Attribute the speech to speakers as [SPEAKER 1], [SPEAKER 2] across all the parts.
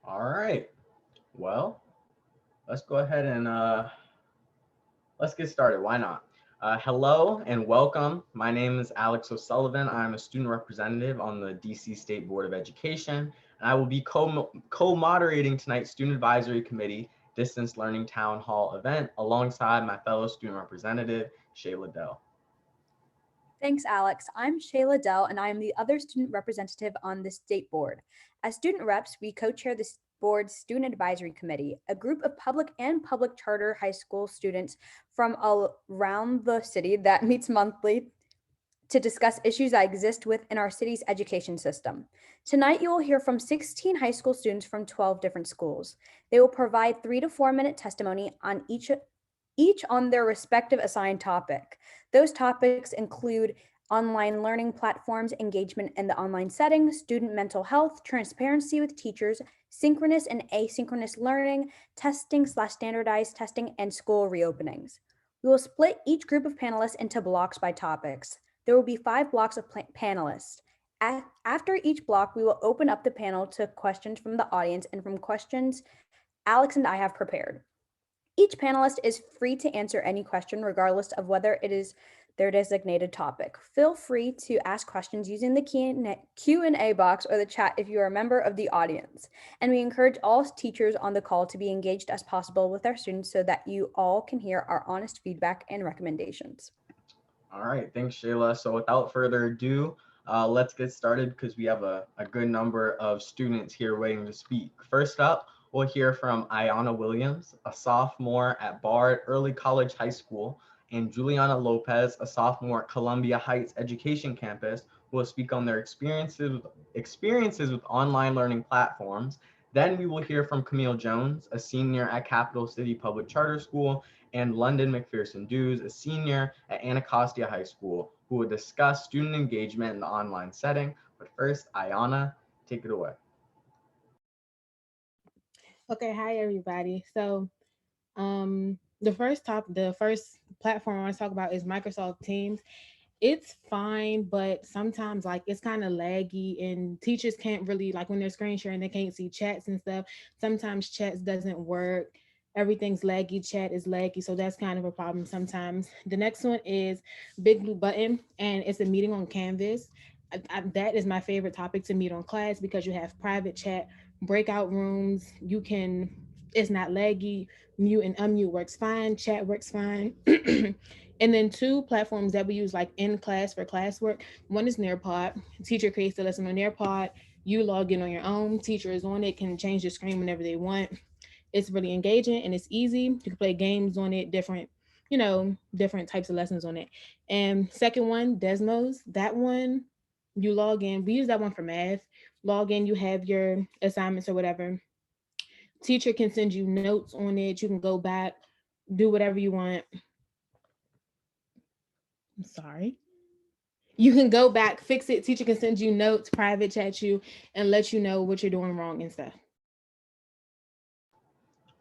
[SPEAKER 1] All right. Well, let's go ahead and let's get started. Why not? Hello and welcome. My name is Alex O'Sullivan. I'm a student representative on the DC State Board of Education, and I will be co-moderating tonight's Student Advisory Committee Distance Learning Town Hall event alongside my fellow student representative, Shayla Dell.
[SPEAKER 2] Thanks, Alex. I'm Shayla Dell, and I am the other student representative on the state board. As student reps, we co-chair the board's Student Advisory Committee, a group of public and public charter high school students from around the city that meets monthly to discuss issues that exist within our city's education system. Tonight, you will hear from 16 high school students from 12 different schools. They will provide 3 to 4 minute testimony on each on their respective assigned topic. Those topics include online learning platforms, engagement in the online setting, student mental health, transparency with teachers, synchronous and asynchronous learning, testing/standardized testing, and school reopenings. We will split each group of panelists into blocks by topics. There will be 5 blocks of panelists. After each block, we will open up the panel to questions from the audience and from questions Alex and I have prepared. Each panelist is free to answer any question regardless of whether it is their designated topic. Feel free to ask questions using the Q&A box or the chat if you are a member of the audience. And we encourage all teachers on the call to be engaged as possible with our students so that you all can hear our honest feedback and recommendations.
[SPEAKER 1] All right, thanks, Shayla. So without further ado, let's get started because we have a good number of students here waiting to speak. First up, we'll hear from Iyana Williams, a sophomore at Bard Early College High School, and Juliana Lopez, a sophomore at Columbia Heights Education Campus, who will speak on their experiences with online learning platforms. Then we will hear from Camille Jones, a senior at Capital City Public Charter School, and Londyn McPherson-Dews, a senior at Anacostia High School, who will discuss student engagement in the online setting. But first, Iyana, take it away.
[SPEAKER 3] Okay, hi everybody. The first platform I want to talk about is Microsoft Teams. It's fine, but sometimes like it's kind of laggy and teachers can't really like when they're screen sharing, they can't see chats and stuff. Sometimes chats doesn't work. Everything's laggy, chat is laggy, so that's kind of a problem sometimes. The next one is Big Blue Button, and it's a meeting on Canvas. That is my favorite topic to meet on class because you have private chat, breakout rooms. It's not laggy. Mute and unmute works fine. Chat works fine. And then 2 platforms that we use like in class for classwork. One is Nearpod. Teacher creates the lesson on Nearpod. You log in on your own. Teacher is on it, can change the screen whenever they want. It's really engaging and it's easy. You can play games on it, different types of lessons on it. And second one, Desmos. That one, you log in. We use that one for math. Log in, you have your assignments or whatever. Teacher can send you notes on it. You can go back, do whatever you want. I'm sorry. You can go back, fix it. Teacher can send you notes, private chat you, and let you know what you're doing wrong and stuff.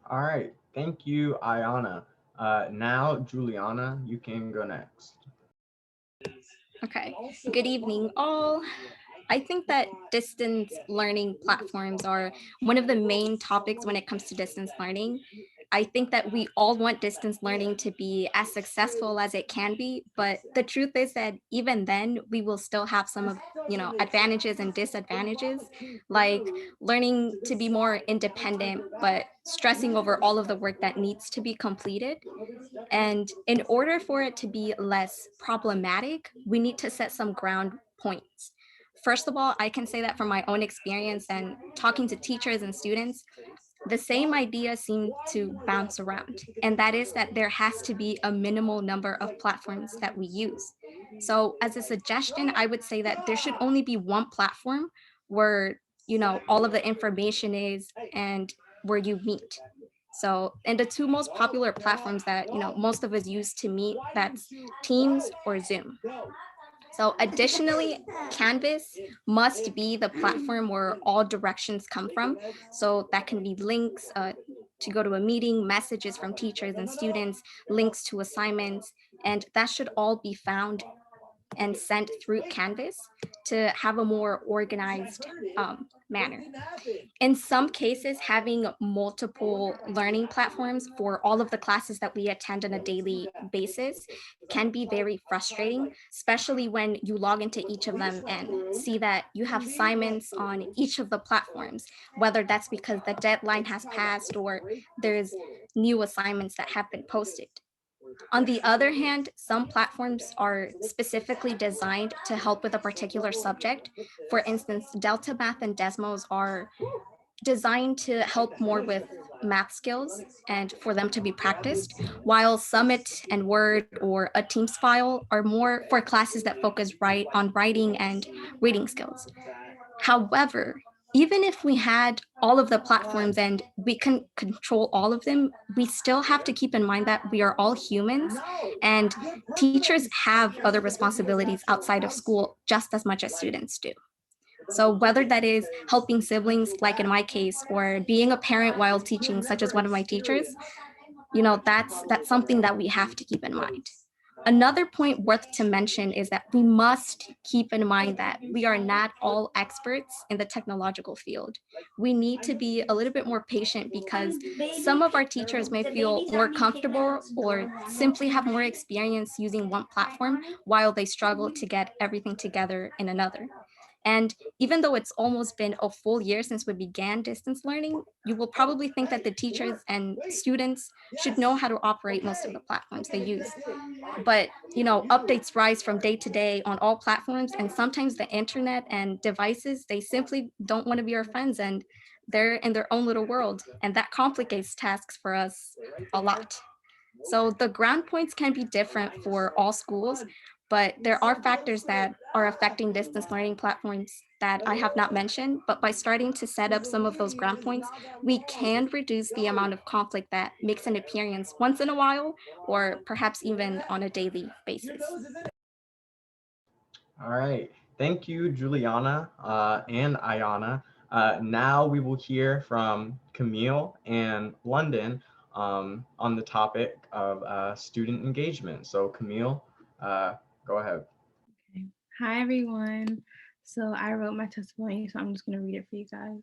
[SPEAKER 1] All right, thank you, Iyana. Now, Juliana, you can go next.
[SPEAKER 4] Okay, good evening all. I think that distance learning platforms are one of the main topics when it comes to distance learning. I think that we all want distance learning to be as successful as it can be, but the truth is that even then we will still have some of, advantages and disadvantages, like learning to be more independent, but stressing over all of the work that needs to be completed. And in order for it to be less problematic, we need to set some ground points. First of all, I can say that from my own experience and talking to teachers and students, the same idea seemed to bounce around, and that is that there has to be a minimal number of platforms that we use. So as a suggestion, I would say that there should only be one platform where, all of the information is and where you meet. So, and the 2 most popular platforms that, most of us use to meet, that's Teams or Zoom. So additionally, Canvas must be the platform where all directions come from. So that can be links to go to a meeting, messages from teachers and students, links to assignments, and that should all be found and sent through Canvas. to have a more organized manner. In some cases, having multiple learning platforms for all of the classes that we attend on a daily basis can be very frustrating, especially when you log into each of them and see that you have assignments on each of the platforms, whether that's because the deadline has passed or there's new assignments that have been posted. On the other hand, some platforms are specifically designed to help with a particular subject. For instance, Delta Math and Desmos are designed to help more with math skills and for them to be practiced, while Summit and Word or a Teams file are more for classes that focus on writing and reading skills. However, even if we had all of the platforms and we can control all of them, we still have to keep in mind that we are all humans and teachers have other responsibilities outside of school just as much as students do. So whether that is helping siblings, like in my case, or being a parent while teaching, such as one of my teachers, that's something that we have to keep in mind. Another point worth to mention is that we must keep in mind that we are not all experts in the technological field. We need to be a little bit more patient because some of our teachers may feel more comfortable or simply have more experience using one platform while they struggle to get everything together in another. And even though it's almost been a full year since we began distance learning, you will probably think that the teachers and students should know how to operate most of the platforms they use. But updates rise from day to day on all platforms, and sometimes the internet and devices, they simply don't want to be our friends and they're in their own little world. And that complicates tasks for us a lot. So the ground points can be different for all schools, but there are factors that are affecting distance learning platforms that I have not mentioned. But by starting to set up some of those ground points, we can reduce the amount of conflict that makes an appearance once in a while, or perhaps even on a daily basis.
[SPEAKER 1] All right. Thank you, Juliana and Iyana. Now we will hear from Camille and Londyn on the topic of student engagement. So Camille, go ahead.
[SPEAKER 5] Okay. Hi, everyone. So I wrote my testimony, so I'm just going to read it for you guys.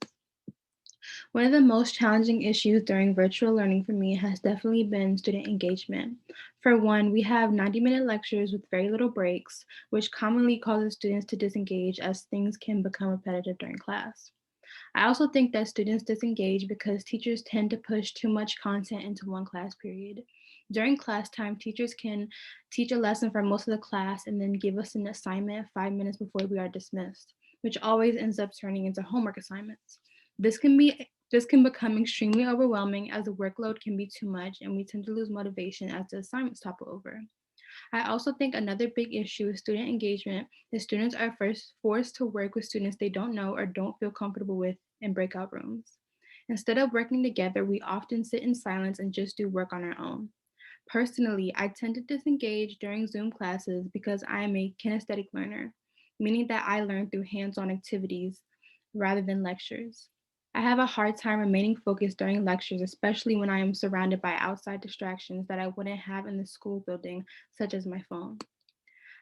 [SPEAKER 5] One of the most challenging issues during virtual learning for me has definitely been student engagement. For one, we have 90-minute lectures with very little breaks, which commonly causes students to disengage as things can become repetitive during class. I also think that students disengage because teachers tend to push too much content into one class period. During class time, teachers can teach a lesson for most of the class and then give us an assignment 5 minutes before we are dismissed, which always ends up turning into homework assignments. This can become extremely overwhelming as the workload can be too much and we tend to lose motivation as the assignments topple over. I also think another big issue with student engagement is students are first forced to work with students they don't know or don't feel comfortable with in breakout rooms. Instead of working together, we often sit in silence and just do work on our own. Personally, I tend to disengage during Zoom classes because I am a kinesthetic learner, meaning that I learn through hands-on activities rather than lectures. I have a hard time remaining focused during lectures, especially when I am surrounded by outside distractions that I wouldn't have in the school building, such as my phone.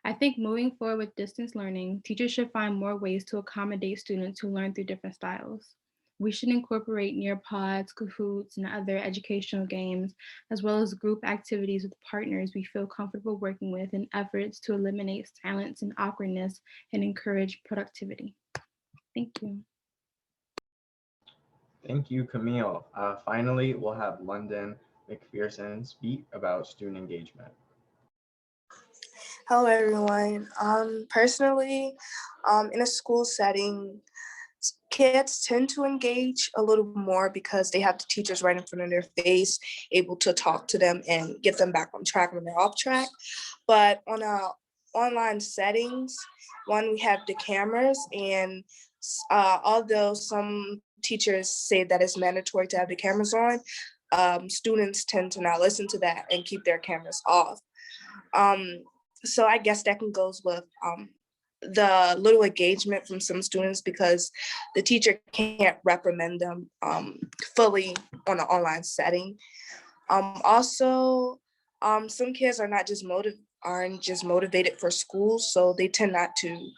[SPEAKER 5] I think moving forward with distance learning, teachers should find more ways to accommodate students who learn through different styles. We should incorporate Nearpods, Kahoots, and other educational games, as well as group activities with partners we feel comfortable working with in efforts to eliminate silence and awkwardness and encourage productivity. Thank you.
[SPEAKER 1] Thank you, Camille. Finally, we'll have Londyn McPherson speak about student engagement.
[SPEAKER 6] Hello, everyone. Personally, in a school setting, kids tend to engage a little more because they have the teachers right in front of their face, able to talk to them and get them back on track when they're off track. But on online settings, one, we have the cameras, and although some teachers say that it's mandatory to have the cameras on, students tend to not listen to that and keep their cameras off. So I guess that can go with the little engagement from some students because the teacher can't reprimand them fully on an online setting. Also, some kids are not just motivated for school, so they tend not to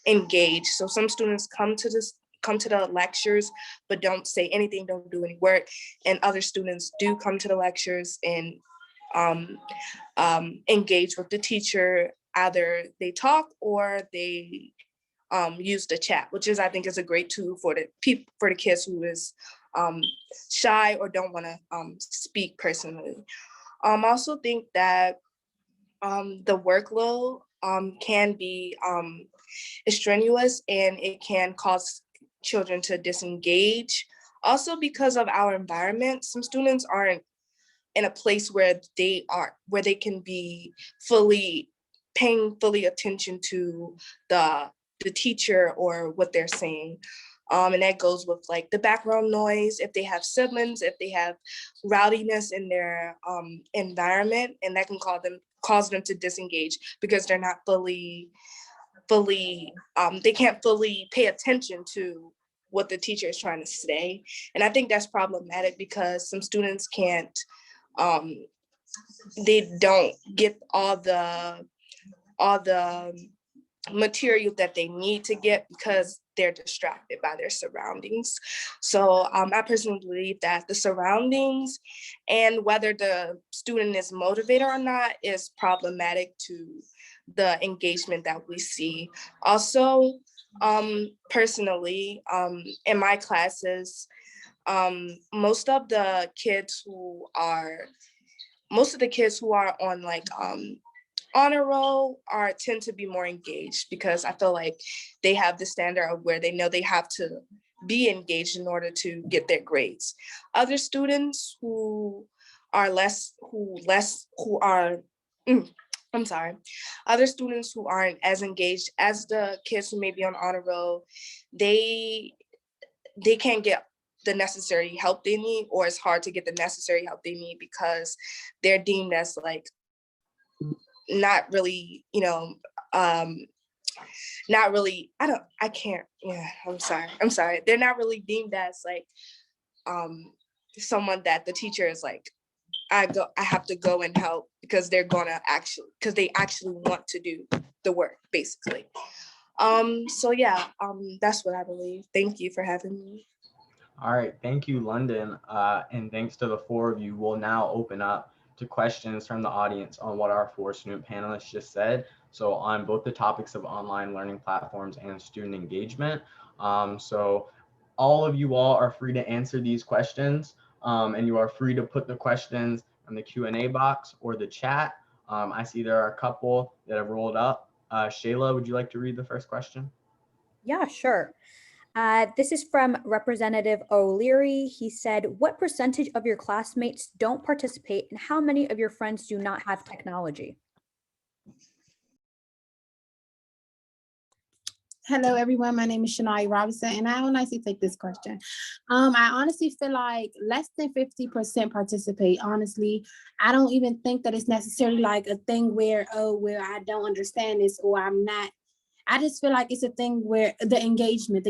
[SPEAKER 6] engaged. So some students come to the lectures but don't say anything, don't do any work, and other students do come to the lectures and engage with the teacher. Either they talk or they use the chat, which is, I think, is a great tool for the kids who is shy or don't want to speak personally. I also think that the workload can be strenuous, and it can cause children to disengage. Also, because of our environment, some students aren't in a place where they can be paying fully attention to the teacher or what they're saying. And that goes with like the background noise, if they have siblings, if they have rowdiness in their environment, and that can cause them to disengage because they're not they can't fully pay attention to what the teacher is trying to say. And I think that's problematic because some students can't, they don't get all the material that they need to get because they're distracted by their surroundings. So I personally believe that the surroundings and whether the student is motivated or not is problematic to the engagement that we see. Also, personally, in my classes, most of the kids who are on like honor roll tend to be more engaged because I feel like they have the standard of where they know they have to be engaged in order to get their grades. Other students other students who aren't as engaged as the kids who may be on honor roll, they can't get the necessary help they need, or it's hard to get the necessary help they need because they're deemed as like not really, not really, I'm sorry. They're not really deemed as like someone that the teacher is like, I have to go and help because they actually want to do the work, basically. So yeah, that's what I believe. Thank you for having me.
[SPEAKER 1] All right, thank you, Londyn. And thanks to the four of you. We'll now open up to questions from the audience on what our four student panelists just said. So on both the topics of online learning platforms and student engagement. So all of you all are free to answer these questions, and you are free to put the questions in the Q&A box or the chat. I see there are a couple that have rolled up. Shayla, would you like to read the first question?
[SPEAKER 2] Yeah, sure. This is from Representative O'Leary. He said, what percentage of your classmates don't participate and how many of your friends do not have technology?
[SPEAKER 7] Hello, everyone. My name is Shaniyah Robinson, and I will nicely take this question. I honestly feel like less than 50% participate. Honestly, I don't even think that it's necessarily like a thing where, I don't understand this or I'm not. I just feel like it's a thing where the engagement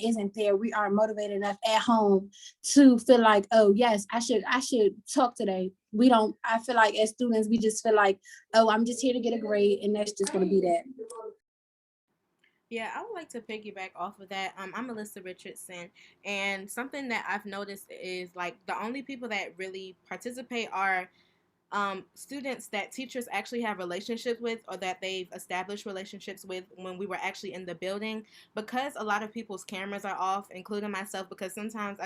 [SPEAKER 7] isn't there. We are motivated enough at home to feel like, oh yes, I should talk today. I feel like as students, we just feel like, oh, I'm just here to get a grade and that's just going to be that.
[SPEAKER 3] Yeah, I would like to piggyback off of that. I'm Alyssa Richardson, and something that I've noticed is like the only people that really participate are students that teachers actually have relationships with or that they've established relationships with when we were actually in the building. Because a lot of people's cameras are off, including myself, because sometimes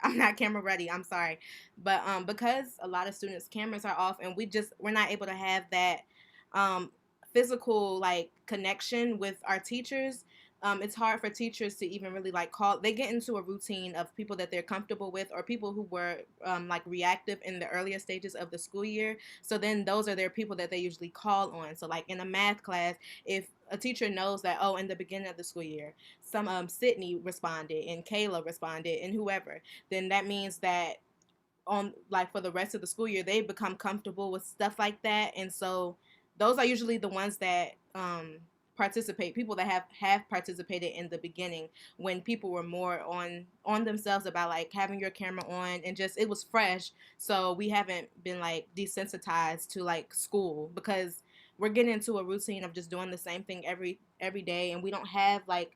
[SPEAKER 3] I'm not camera ready. I'm sorry. But because a lot of students' cameras are off and we're not able to have that physical like connection with our teachers, it's hard for teachers to even really like call. They get into a routine of people that they're comfortable with or people who were like reactive in the earlier stages of the school year. So then those are their people that they usually call on. So like in a math class, if a teacher knows that, oh, in the beginning of the school year, some Sydney responded and Kayla responded and whoever, then that means that on like for the rest of the school year, they become comfortable with stuff like that. And so those are usually the ones that participate, people that have participated in the beginning when people were more on themselves about like having your camera on and just it was fresh. So we haven't been like desensitized to like school because we're getting into a routine of just doing the same thing every
[SPEAKER 8] every day, and we don't have like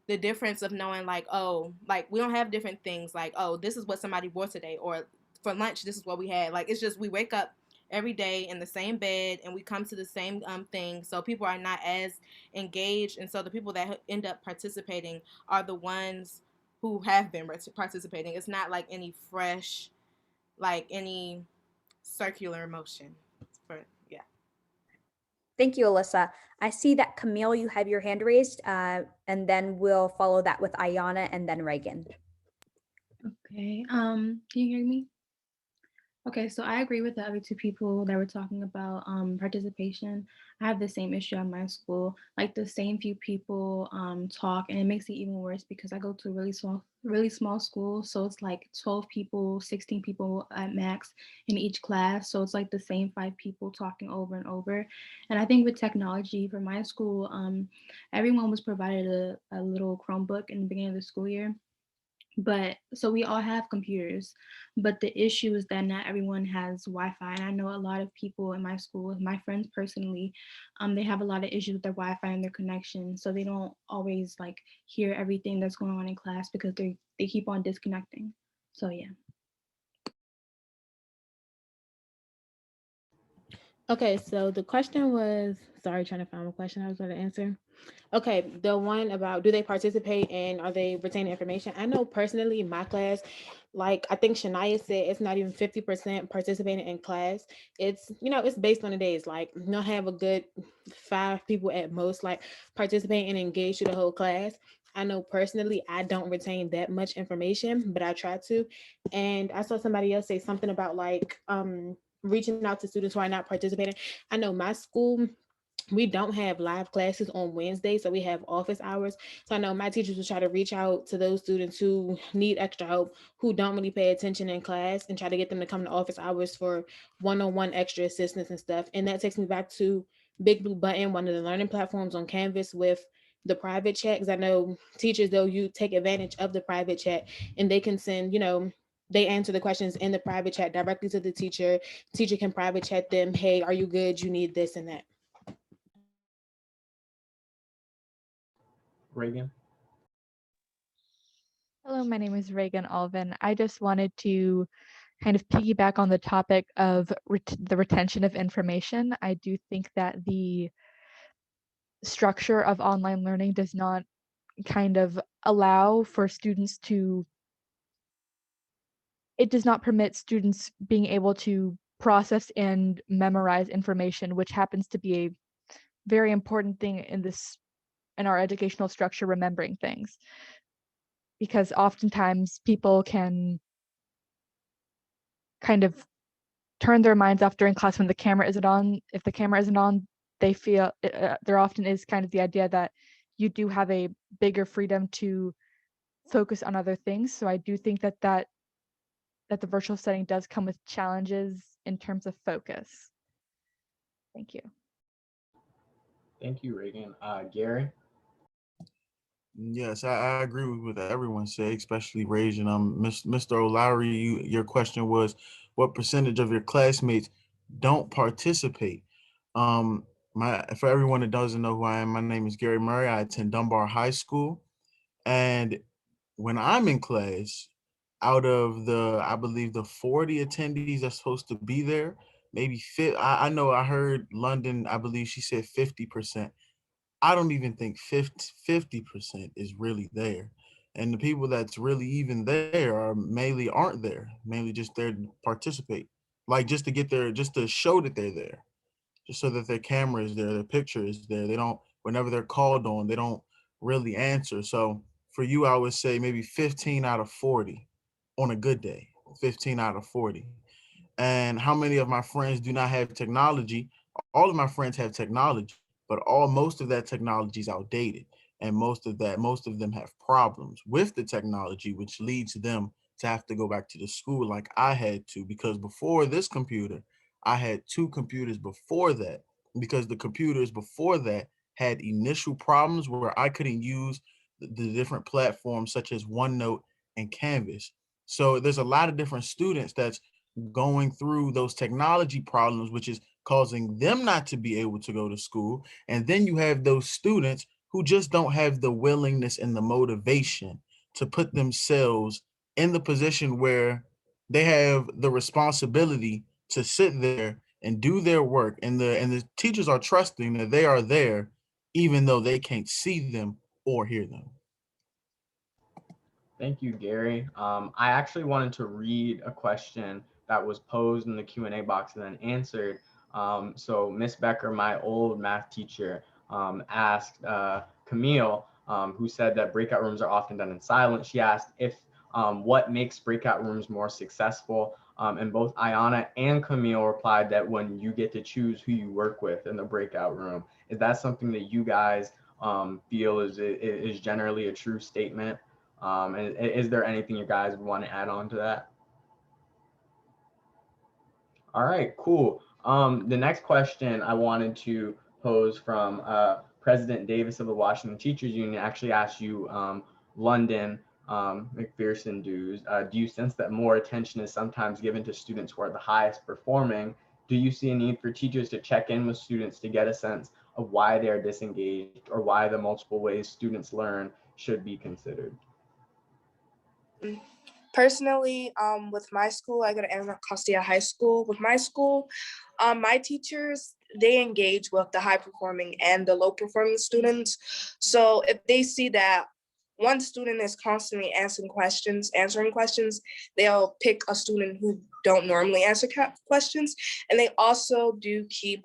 [SPEAKER 8] the difference of knowing like, oh, like we don't have different things like, oh, this is what somebody wore today, or for lunch this is what we had. Like, it's just we wake up every day in the same bed and we come to the same thing, so people are not as engaged, and so the people that end up participating are the ones who have been participating. It's not like any fresh, like any circular motion for, yeah.
[SPEAKER 2] Thank you, Alyssa. I see that Camille, you have your hand raised, and then we'll follow that with Iyana and then Reagan.
[SPEAKER 5] Okay, can you hear me? Okay, so I agree with the other two people that were talking about participation. I have the same issue at my school. Like the same few people talk, and it makes it even worse because I go to a really small school. So it's like 12 people, 16 people at max in each class. So it's like the same 5 people talking over and over. And I think with technology for my school, everyone was provided a little Chromebook in the beginning of the school year. But so we all have computers, but the issue is that not everyone has Wi-Fi. And I know a lot of people in my school, my friends personally, they have a lot of issues with their Wi-Fi and their connection. So they don't always like hear everything that's going on in class because they keep on disconnecting. So yeah.
[SPEAKER 3] Okay, so the question was, sorry, trying to find my question I was going to answer. Okay, the one about do they participate and are they retaining information? I know personally in my class, like I think Shaniyah said, it's not even 50% participating in class. It's, it's based on the days. Like you'll have a good 5 people at most, like participate and engage through the whole class. I know personally, I don't retain that much information, but I try to. And I saw somebody else say something about like, reaching out to students who are not participating. I know my school, we don't have live classes on Wednesday, so we have office hours. So I know my teachers will try to reach out to those students who need extra help, who don't really pay attention in class, and try to get them to come to office hours for one-on-one extra assistance and stuff. And that takes me back to Big Blue Button, one of the learning platforms on Canvas with the private chat, because I know teachers, though, you take advantage of the private chat and they can send, they answer the questions in the private chat directly to the teacher. Teacher can private chat them, hey, are you good? You need this and that.
[SPEAKER 1] Reagan?
[SPEAKER 9] Hello, my name is Reagan Allvin. I just wanted to kind of piggyback on the topic of the retention of information. I do think that the structure of online learning does not kind of allow for students to, it does not permit students being able to process and memorize information, which happens to be a very important thing in our educational structure, remembering things. Because oftentimes people can kind of turn their minds off during class when the camera isn't on. If the camera isn't on, they feel there often is kind of the idea that you do have a bigger freedom to focus on other things. So I do think that the virtual setting does come with challenges in terms of focus. Thank you.
[SPEAKER 1] Thank you, Reagan. Gary?
[SPEAKER 10] Yes, I agree with what everyone said, especially Reagan. Mr. O'Lowry, your question was, what percentage of your classmates don't participate? For everyone that doesn't know who I am, my name is Gary Murray. I attend Dunbar High School, and when I'm in class, out of I believe the 40 attendees that's supposed to be there, maybe I know I heard Londyn, I believe she said 50%. I don't even think 50% is really there. And the people that's really even there aren't there, mainly just there to participate. Like just to get there, just to show that they're there, just so that their camera is there, their picture is there. They don't, whenever they're called on, they don't really answer. So for you, I would say maybe 15 out of 40 on a good day, 15 out of 40. And how many of my friends do not have technology? All of my friends have technology, but most of that technology is outdated. And most of them have problems with the technology, which leads them to have to go back to the school like I had to, because before this computer, I had 2 computers before that, because the computers before that had initial problems where I couldn't use the different platforms such as OneNote and Canvas. So there's a lot of different students that's going through those technology problems, which is causing them not to be able to go to school. And then you have those students who just don't have the willingness and the motivation to put themselves in the position where they have the responsibility to sit there and do their work, and the teachers are trusting that they are there even though they can't see them or hear them.
[SPEAKER 1] Thank you, Gary. I actually wanted to read a question that was posed in the Q&A box and then answered. So Miss Becker, my old math teacher, asked Camille, who said that breakout rooms are often done in silence. She asked if what makes breakout rooms more successful. And both Iyana and Camille replied that when you get to choose who you work with in the breakout room. Is that something that you guys feel is generally a true statement? And is there anything you guys want to add on to that? All right, cool. The next question I wanted to pose from President Davis of the Washington Teachers Union actually asked you, Londyn McPherson-Dews, do you sense that more attention is sometimes given to students who are the highest performing? Do you see a need for teachers to check in with students to get a sense of why they are disengaged or why the multiple ways students learn should be considered?
[SPEAKER 6] Personally, with my school, I go to Anacostia High School. With my school, my teachers, they engage with the high performing and the low performing students. So if they see that one student is constantly answering questions, they'll pick a student who don't normally answer questions. And they also do keep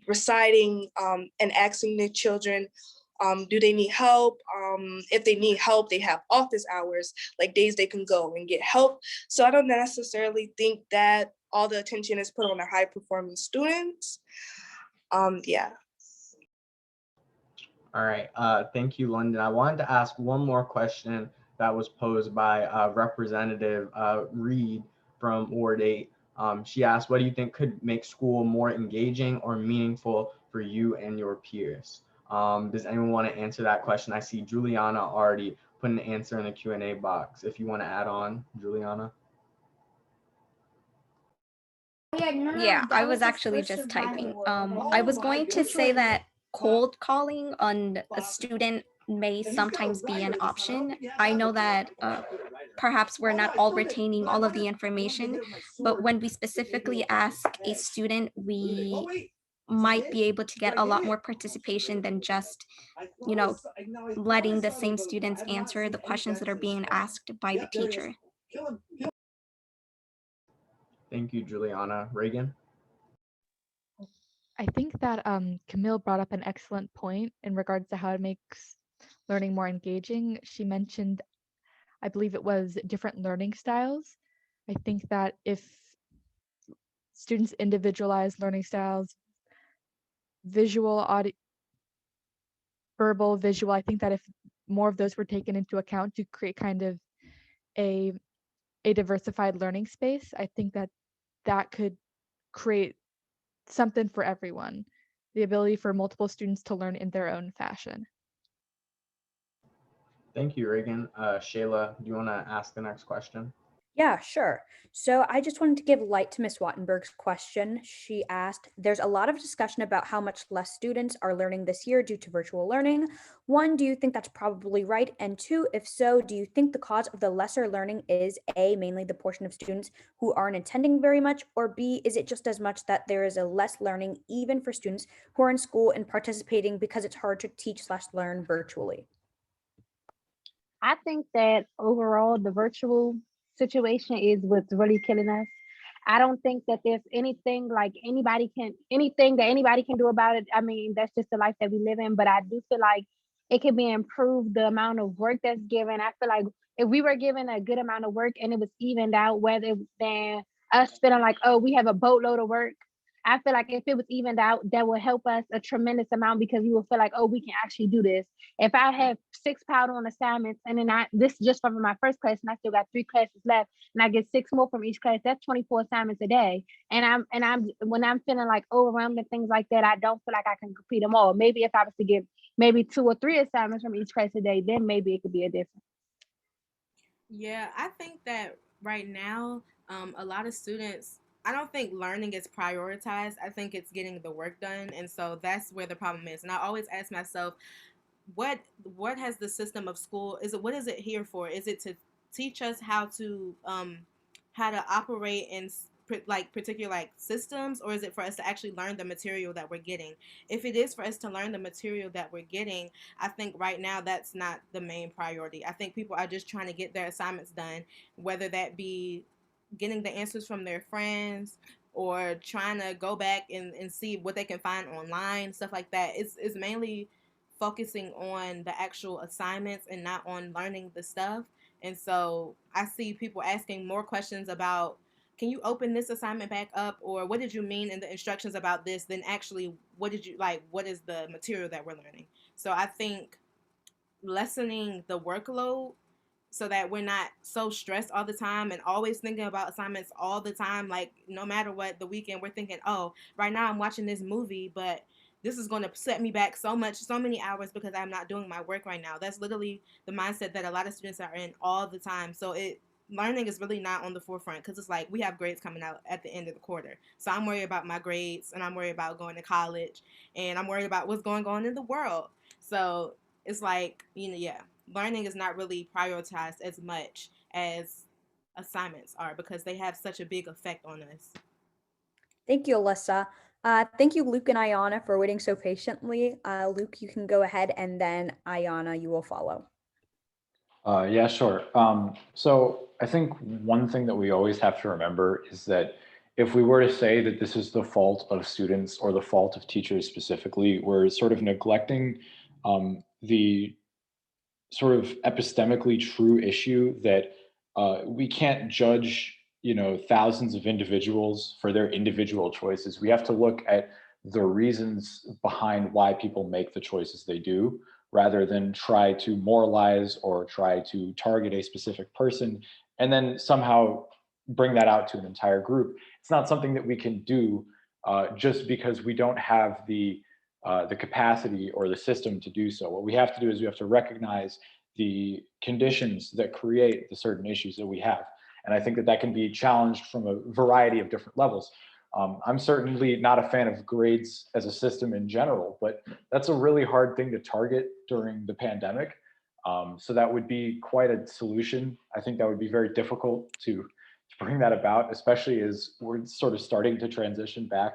[SPEAKER 6] reciting and asking the children, do they need help? If they need help, they have office hours, like days they can go and get help. So I don't necessarily think that all the attention is put on the high performing students. Yeah.
[SPEAKER 1] All right, thank you, Londyn. I wanted to ask one more question that was posed by Representative Reed from Ward 8. She asked, what do you think could make school more engaging or meaningful for you and your peers? Does anyone want to answer that question? I see Juliana already put an answer in the Q&A box. If you want to add on, Juliana.
[SPEAKER 4] Yeah, I was actually just typing. I was going to say that cold calling on a student may sometimes be an option. I know that perhaps we're not all retaining all of the information, but when we specifically ask a student, we might be able to get a lot more participation than just, letting the same students answer the questions that are being asked by the teacher.
[SPEAKER 1] Thank you, Juliana. Reagan?
[SPEAKER 9] I think that Camille brought up an excellent point in regards to how it makes learning more engaging. She mentioned, I believe it was different learning styles. I think that if students individualize learning styles, visual, audio, verbal, visual, I think that if more of those were taken into account to create kind of a diversified learning space, I think that that could create something for everyone, the ability for multiple students to learn in their own fashion.
[SPEAKER 1] Thank you, Reagan. Shayla, do you want to ask the next question?
[SPEAKER 2] Yeah, sure. So I just wanted to give light to Ms. Wattenberg's question. She asked, there's a lot of discussion about how much less students are learning this year due to virtual learning. One, do you think that's probably right? And two, if so, do you think the cause of the lesser learning is A, mainly the portion of students who aren't attending very much, or B, is it just as much that there is a less learning even for students who are in school and participating because it's hard to teach/learn virtually?
[SPEAKER 7] I think that overall the virtual situation is what's really killing us. I don't think that there's anything that anybody can do about it. I mean, that's just the life that we live in, but I do feel like it can be improved, the amount of work that's given. I feel like if we were given a good amount of work and it was evened out, whether than us feeling like, oh, we have a boatload of work, I feel like if it was evened out, that would help us a tremendous amount because we will feel like, oh, we can actually do this. If I have 6 powder on assignments and then this is just from my first class and I still got 3 classes left and I get 6 more from each class, that's 24 assignments a day. And when I'm feeling like overwhelmed and things like that, I don't feel like I can complete them all. Maybe if I was to get maybe 2 or 3 assignments from each class a day, then maybe it could be a difference.
[SPEAKER 8] Yeah, I think that right now, a lot of students, I don't think learning is prioritized. I think it's getting the work done. And so that's where the problem is. And I always ask myself, what has the system of school, what is it here for? Is it to teach us how to operate in like particular like systems, or is it for us to actually learn the material that we're getting? If it is for us to learn the material that we're getting, I think right now that's not the main priority. I think people are just trying to get their assignments done, whether that be getting the answers from their friends or trying to go back and see what they can find online, stuff like that. It's mainly focusing on the actual assignments and not on learning the stuff. And so I see people asking more questions about, can you open this assignment back up, or what did you mean in the instructions about this, than actually what is the material that we're learning. So I think lessening the workload so that we're not so stressed all the time and always thinking about assignments all the time. Like no matter what, the weekend we're thinking, oh, right now I'm watching this movie, but this is going to set me back so many hours because I'm not doing my work right now. That's literally the mindset that a lot of students are in all the time. So learning is really not on the forefront, because it's like we have grades coming out at the end of the quarter. So I'm worried about my grades, and I'm worried about going to college, and I'm worried about what's going on in the world. So it's like, yeah, learning is not really prioritized as much as assignments are, because they have such a big effect on us.
[SPEAKER 2] Thank you, Alyssa. Thank you, Luke and Iyana, for waiting so patiently. Luke, you can go ahead, and then Iyana, you will follow.
[SPEAKER 11] Yeah, sure. So I think one thing that we always have to remember is that if we were to say that this is the fault of students or the fault of teachers specifically, we're sort of neglecting the sort of epistemically true issue that we can't judge, thousands of individuals for their individual choices. We have to look at the reasons behind why people make the choices they do, rather than try to moralize or try to target a specific person and then somehow bring that out to an entire group. It's not something that we can do just because we don't have the capacity or the system to do so. What we have to do is we have to recognize the conditions that create the certain issues that we have. And I think that that can be challenged from a variety of different levels. I'm certainly not a fan of grades as a system in general, but that's a really hard thing to target during the pandemic. So that would be quite a solution. I think that would be very difficult to bring that about, especially as we're sort of starting to transition back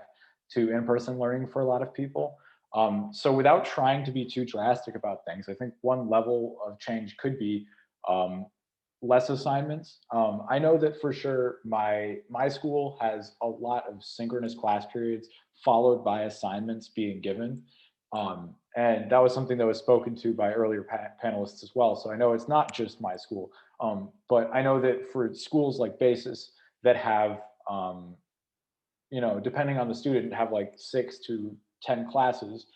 [SPEAKER 11] to in-person learning for a lot of people. So without trying to be too drastic about things, I think one level of change could be less assignments. I know that for sure my school has a lot of synchronous class periods followed by assignments being given. And that was something that was spoken to by earlier panelists as well. So I know it's not just my school, but I know that for schools like Basis that have, depending on the student, have like 6 to 10 classes,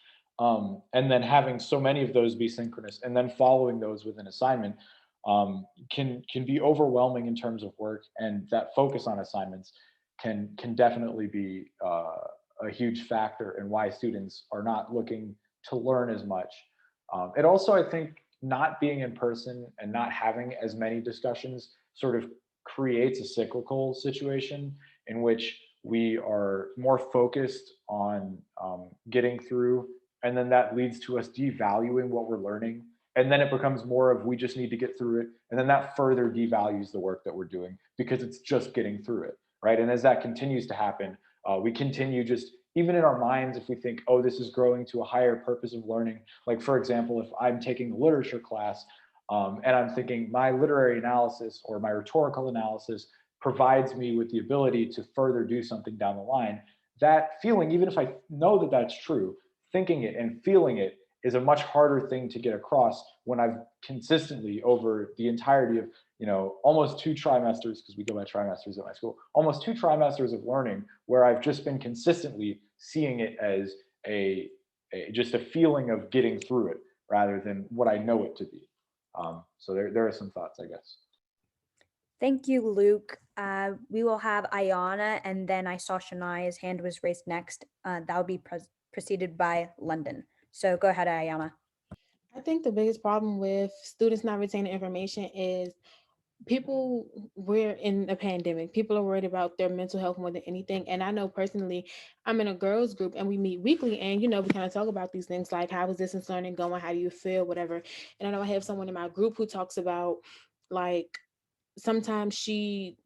[SPEAKER 11] and then having so many of those be synchronous and then following those with an assignment, can be overwhelming in terms of work, and that focus on assignments can definitely be a huge factor in why students are not looking to learn as much. It also, I think, not being in person and not having as many discussions sort of creates a cyclical situation in which we are more focused on getting through, and then that leads to us devaluing what we're learning. And then it becomes more of, we just need to get through it. And then that further devalues the work that we're doing because it's just getting through it, right? And as that continues to happen, we continue just, even in our minds, if we think, oh, this is growing to a higher purpose of learning. Like, for example, if I'm taking a literature class and I'm thinking my literary analysis or my rhetorical analysis provides me with the ability to further do something down the line, that feeling, even if I know that that's true, thinking it and feeling it is a much harder thing to get across when I've consistently, over the entirety of, almost 2 trimesters, because we go by trimesters at my school, almost 2 trimesters of learning, where I've just been consistently seeing it as just a feeling of getting through it rather than what I know it to be. So there are some thoughts, I guess.
[SPEAKER 2] Thank you, Luke. We will have Iyana, and then I saw Shania's hand was raised next. That will be preceded by Londyn. So go ahead, Iyana.
[SPEAKER 3] I think the biggest problem with students not retaining information is we're in a pandemic. People are worried about their mental health more than anything. And I know personally, I'm in a girls group and we meet weekly, and we kind of talk about these things like, how is distance learning going? How do you feel? Whatever. And I know I have someone in my group who talks about, like, sometimes she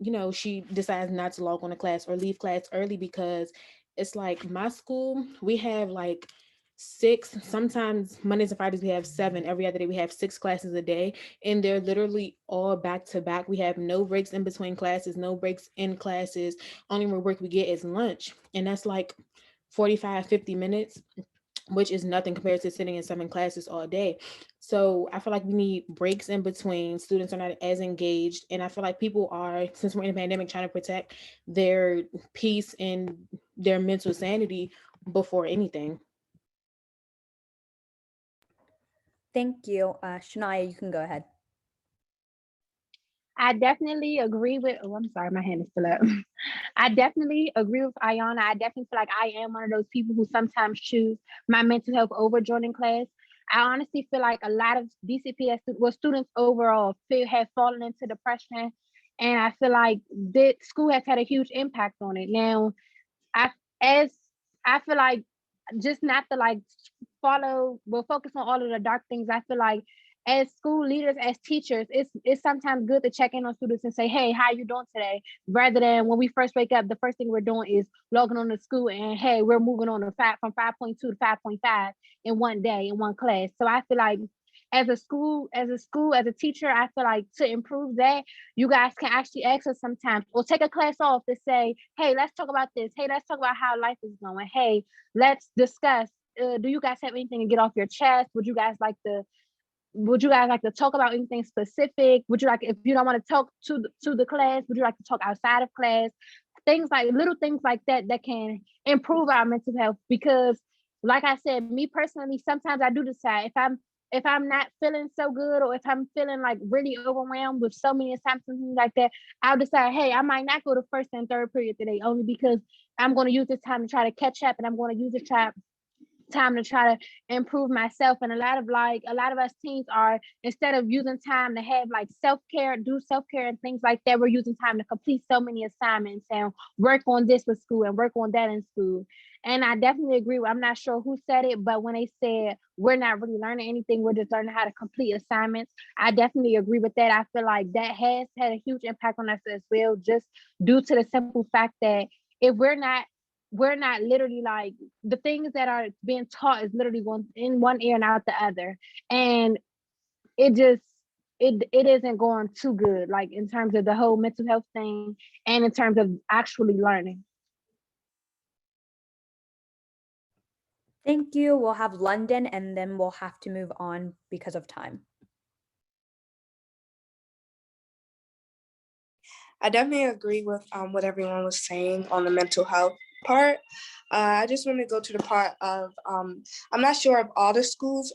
[SPEAKER 3] decides not to log on to class or leave class early, because it's like, my school, we have like 6, sometimes Mondays and Fridays we have 7, every other day we have 6 classes a day, and they're literally all back to back. We have no breaks in between classes, no breaks in classes. Only more break we get is lunch, and that's like 45-50 minutes, which is nothing compared to sitting in 7 classes all day. So I feel like we need breaks in between. Students are not as engaged. And I feel like people are, since we're in a pandemic, trying to protect their peace and their mental sanity before anything.
[SPEAKER 2] Thank you. Shaniyah, you can go ahead.
[SPEAKER 7] I definitely agree with, oh, I'm sorry, my hand is still up. I definitely agree with Iyana. I definitely feel like I am one of those people who sometimes choose my mental health over joining class. I honestly feel like a lot of DCPS, well, students overall have fallen into depression. And I feel like that school has had a huge impact on it. Now, I as I feel like, just not to like focus on all of the dark things. I feel like as school leaders, as teachers, it's sometimes good to check in on students and say, hey, how you doing today? Rather than when we first wake up, the first thing we're doing is logging on to school and, hey, we're moving on to from 5.2 to 5.5 in one day, in one class. So I feel like as a teacher, I feel like to improve that, you guys can actually ask us sometimes, or take a class off to say, hey, let's talk about this. Hey, let's talk about how life is going. Hey, let's discuss. Do you guys have anything to get off your chest? Would you guys like to talk about anything specific? Would you like, if you don't want to talk to the class, would you like to talk outside of class? Little things like that can improve our mental health. Because like I said, me personally, sometimes I do decide if I'm not feeling so good, or if I'm feeling like really overwhelmed with so many assignments and things like that, I'll decide, hey, I might not go to first and third period today, only because I'm going to use this time to try to catch up, and I'm going to use this time to try to improve myself. And a lot of us teens are, instead of using time to have like do self-care and things like that, we're using time to complete so many assignments and work on this with school and work on that in school. And I definitely agree with, I'm not sure who said it, but when they said we're not really learning anything, we're just learning how to complete assignments, I definitely agree with that. I feel like that has had a huge impact on us as well, just due to the simple fact that if we're not literally, like, the things that are being taught is literally going in one ear and out the other, and it isn't going too good, like in terms of the whole mental health thing and in terms of actually learning.
[SPEAKER 2] Thank you. We'll have Londyn, and then we'll have to move on because of time.
[SPEAKER 6] I definitely agree with what everyone was saying on the mental health part. I just want to go to the part of, I'm not sure if all the schools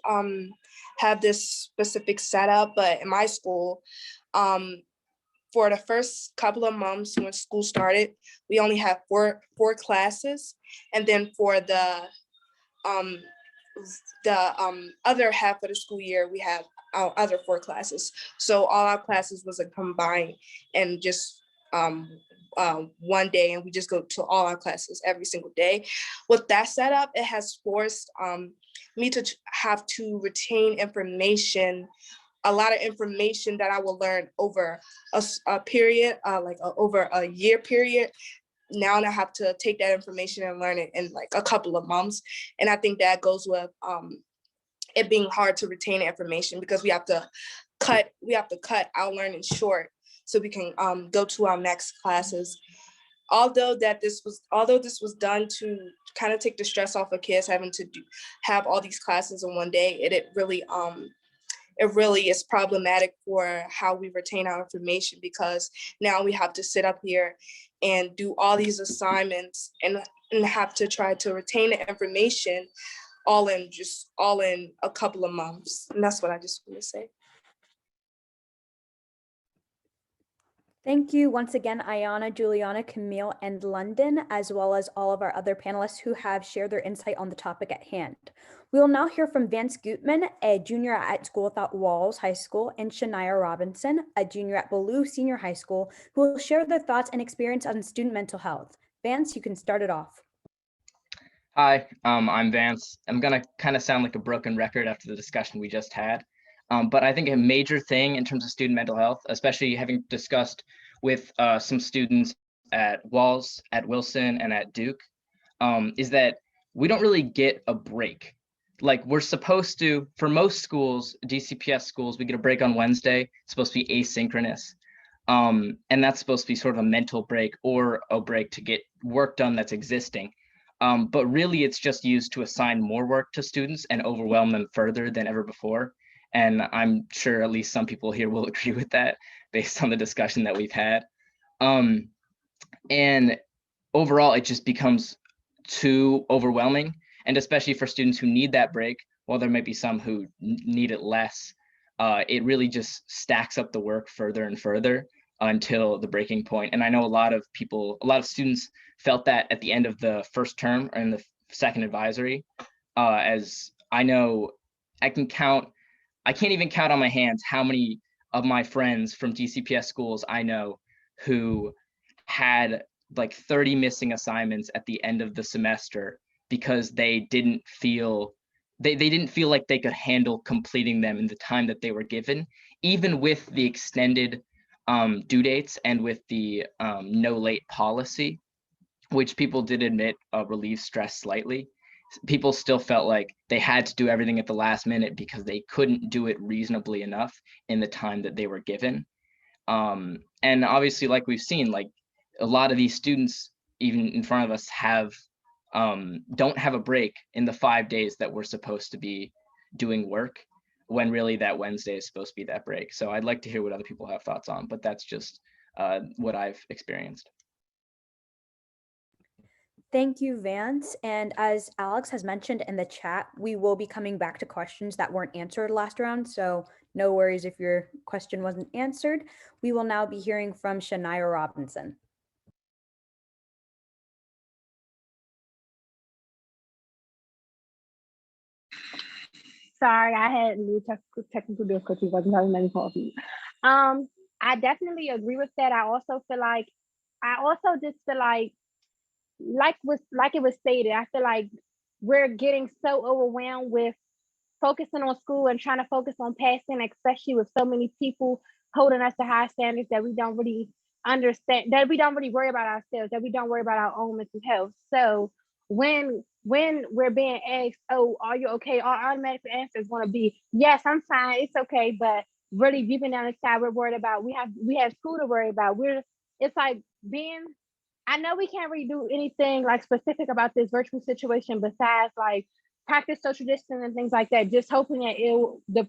[SPEAKER 6] have this specific setup, but in my school, for the first couple of months when school started, we only have four classes. And then for the other half of the school year, we have our other 4 classes. So all our classes was a combined and just one day, and we just go to all our classes every single day. With that setup, it has forced me to have to retain information, a lot of information that I will learn over a period, over a year period. Now I have to take that information and learn it in like a couple of months. And I think that goes with it being hard to retain information, because we have to cut our learning short so we can go to our next classes. Although this was done to kind of take the stress off of kids having to have all these classes in one day, it really is problematic for how we retain our information, because now we have to sit up here and do all these assignments and have to try to retain the information all in a couple of months. And that's what I just want to say.
[SPEAKER 2] Thank you once again, Iyana, Juliana, Camille, and Londyn, as well as all of our other panelists who have shared their insight on the topic at hand. We will now hear from Vance Gootman, a junior at School Without Walls High School, and Shaniyah Robinson, a junior at Ballou Senior High School, who will share their thoughts and experience on student mental health. Vance, you can start it off.
[SPEAKER 12] Hi, I'm Vance. I'm gonna kind of sound like a broken record after the discussion we just had, but I think a major thing in terms of student mental health, especially having discussed with some students at Walls, at Wilson, and at Duke, is that we don't really get a break. Like we're supposed to, for most schools, DCPS schools, we get a break on Wednesday. It's supposed to be asynchronous. And that's supposed to be sort of a mental break or a break to get work done that's existing. But really it's just used to assign more work to students and overwhelm them further than ever before. And I'm sure at least some people here will agree with that based on the discussion that we've had. And overall, it just becomes too overwhelming. And especially for students who need that break, while there might be some who need it less, it really just stacks up the work further and further until the breaking point. And I know a lot of students felt that at the end of the first term or in the second advisory, as I know, I can't even count on my hands how many of my friends from DCPS schools I know who had like 30 missing assignments at the end of the semester because they didn't feel like they could handle completing them in the time that they were given, even with the extended due dates and with the no late policy, which people did admit relieves stress slightly. People still felt like they had to do everything at the last minute because they couldn't do it reasonably enough in the time that they were given. And obviously, like we've seen, like a lot of these students, even in front of us, don't have a break in the 5 days that we're supposed to be doing work, when really that Wednesday is supposed to be that break. So I'd like to hear what other people have thoughts on, but that's just what I've experienced.
[SPEAKER 2] Thank you, Vance. And as Alex has mentioned in the chat, we will be coming back to questions that weren't answered last round. So no worries if your question wasn't answered. We will now be hearing from Shaniyah Robinson.
[SPEAKER 7] Sorry, I had new technical difficulties. Wasn't having many coffee. I definitely agree with that. I also just feel like it was stated. I feel like we're getting so overwhelmed with focusing on school and trying to focus on passing, especially with so many people holding us to high standards that we don't really understand, that we don't really worry about ourselves, that we don't worry about our own mental health. So when we're being asked, oh, are you okay? Our automatic answer is going to be, yes, I'm fine, it's okay. But really deep down inside, we're worried about, we have school to worry about. It's like I know we can't really do anything like specific about this virtual situation besides like practice social distancing and things like that, just hoping that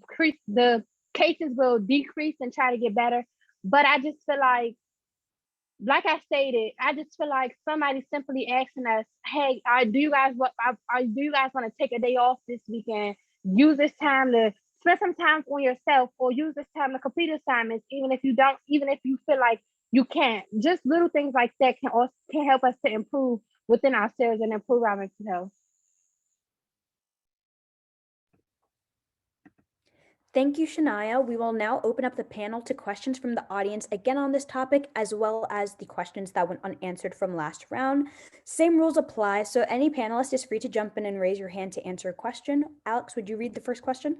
[SPEAKER 7] the cases will decrease and try to get better. But I just feel like I stated, I just feel like somebody simply asking us, hey, do you guys want to take a day off this weekend? Use this time to spend some time on yourself, or use this time to complete assignments, even if you feel like you can't. Just little things like that can help us to improve within ourselves and improve our mental health.
[SPEAKER 2] Thank you, Shaniyah. We will now open up the panel to questions from the audience again on this topic, as well as the questions that went unanswered from last round. Same rules apply, so any panelist is free to jump in and raise your hand to answer a question. Alex, would you read the first question?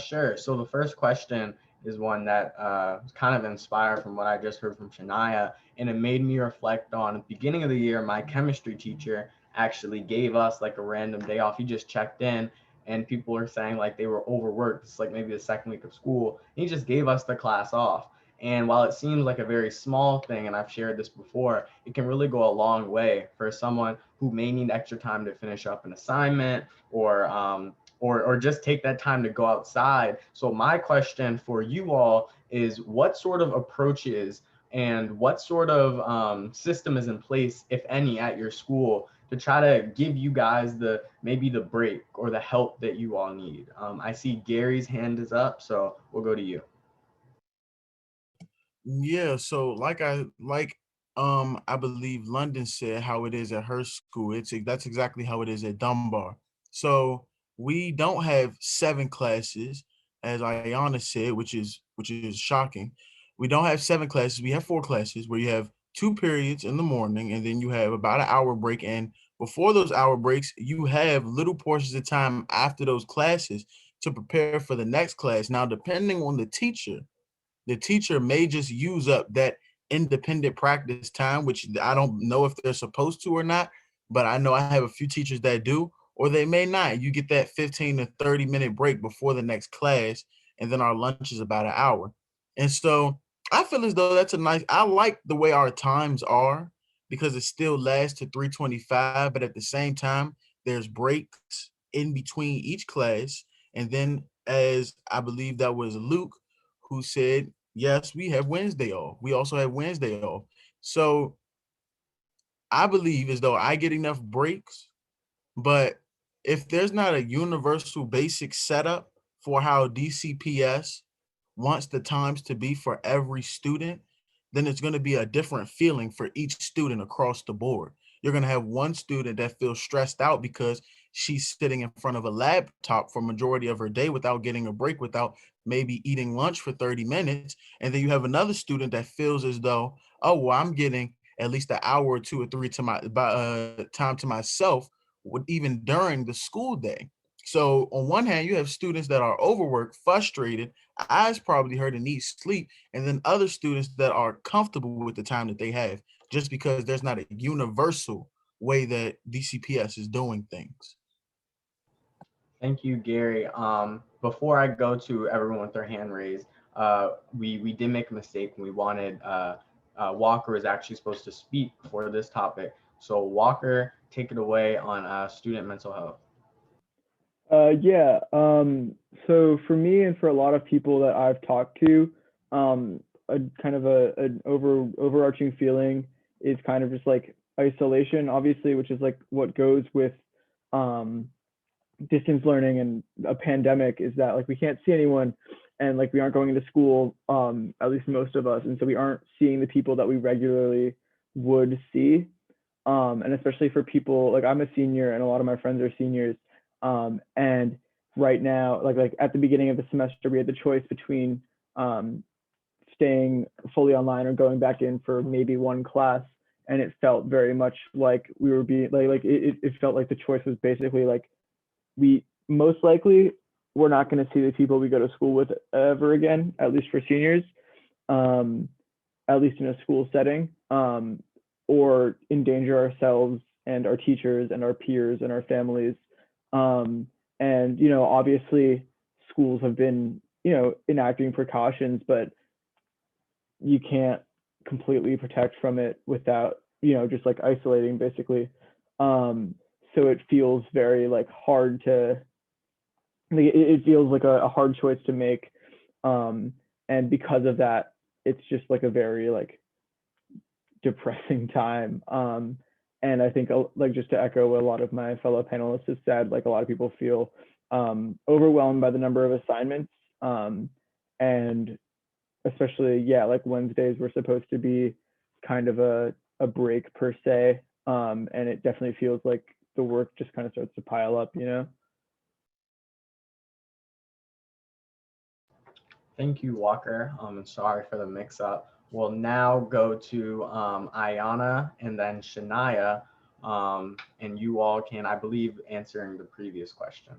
[SPEAKER 1] Sure. So the first question is one that was kind of inspired from what I just heard from Shaniyah, and it made me reflect on at the beginning of the year, my chemistry teacher actually gave us like a random day off. He just checked in, and people were saying like they were overworked. It's like maybe the second week of school. He just gave us the class off. And while it seems like a very small thing, and I've shared this before, it can really go a long way for someone who may need extra time to finish up an assignment, or just take that time to go outside. So my question for you all is, what sort of approaches and what sort of system is in place, if any, at your school to try to give you guys maybe the break or the help that you all need? I see Gary's hand is up, so we'll go to you.
[SPEAKER 10] Yeah, so I believe Londyn said how it is at her school. That's exactly how it is at Dunbar. So we don't have 7 classes, as Iyana said, which is shocking. We don't have 7 classes. We have 4 classes where you have 2 periods in the morning, and then you have about an hour break. And before those hour breaks, you have little portions of time after those classes to prepare for the next class. Now, depending on the teacher may just use up that independent practice time, which I don't know if they're supposed to or not, but I know I have a few teachers that do, or they may not. You get that 15 to 30-minute break before the next class, and then our lunch is about an hour. And so I feel as though I like the way our times are because it still lasts to 3:25, but at the same time, there's breaks in between each class. And then, as I believe that was Luke who said, yes, we have Wednesday off. We also have Wednesday off. So I believe as though I get enough breaks, but if there's not a universal basic setup for how DCPS wants the times to be for every student, then it's going to be a different feeling for each student across the board. You're going to have one student that feels stressed out because she's sitting in front of a laptop for majority of her day without getting a break, without maybe eating lunch for 30 minutes. And then you have another student that feels as though, oh, well, I'm getting at least an hour or 2 or 3 to my time to myself, even during the school day. So on one hand, you have students that are overworked, frustrated, eyes probably hurt and need sleep, and then other students that are comfortable with the time that they have, just because there's not a universal way that DCPS is doing things.
[SPEAKER 1] Thank you, Gary. Before I go to everyone with their hand raised, we did make a mistake. We wanted Walker was actually supposed to speak for this topic. So Walker, take it away on student mental health.
[SPEAKER 13] Yeah. So for me and for a lot of people that I've talked to, a kind of an overarching feeling is kind of just like isolation, obviously, which is like what goes with distance learning and a pandemic, is that like we can't see anyone, and like we aren't going into school, at least most of us, and so we aren't seeing the people that we regularly would see. And especially for people like I'm a senior and a lot of my friends are seniors. And right now, like at the beginning of the semester, we had the choice between staying fully online or going back in for maybe one class. And it felt very much like we were being it felt like the choice was basically like, we most likely we're not going to see the people we go to school with ever again, at least for seniors, at least in a school setting, or endanger ourselves and our teachers and our peers and our families. And, you know, obviously schools have been, you know, enacting precautions, but you can't completely protect from it without, you know, just like isolating basically. So it feels very like hard to, like, it feels like a hard choice to make. And because of that, it's just like a very like depressing time. And I think, like, just to echo what a lot of my fellow panelists have said, like a lot of people feel overwhelmed by the number of assignments. And especially, yeah, like Wednesdays were supposed to be kind of a break per se. And it definitely feels like the work just kind of starts to pile up, you know?
[SPEAKER 1] Thank you, Walker. And sorry for the mix up. We'll now go to Iyana and then Shaniyah. And you all can, I believe, answering the previous question.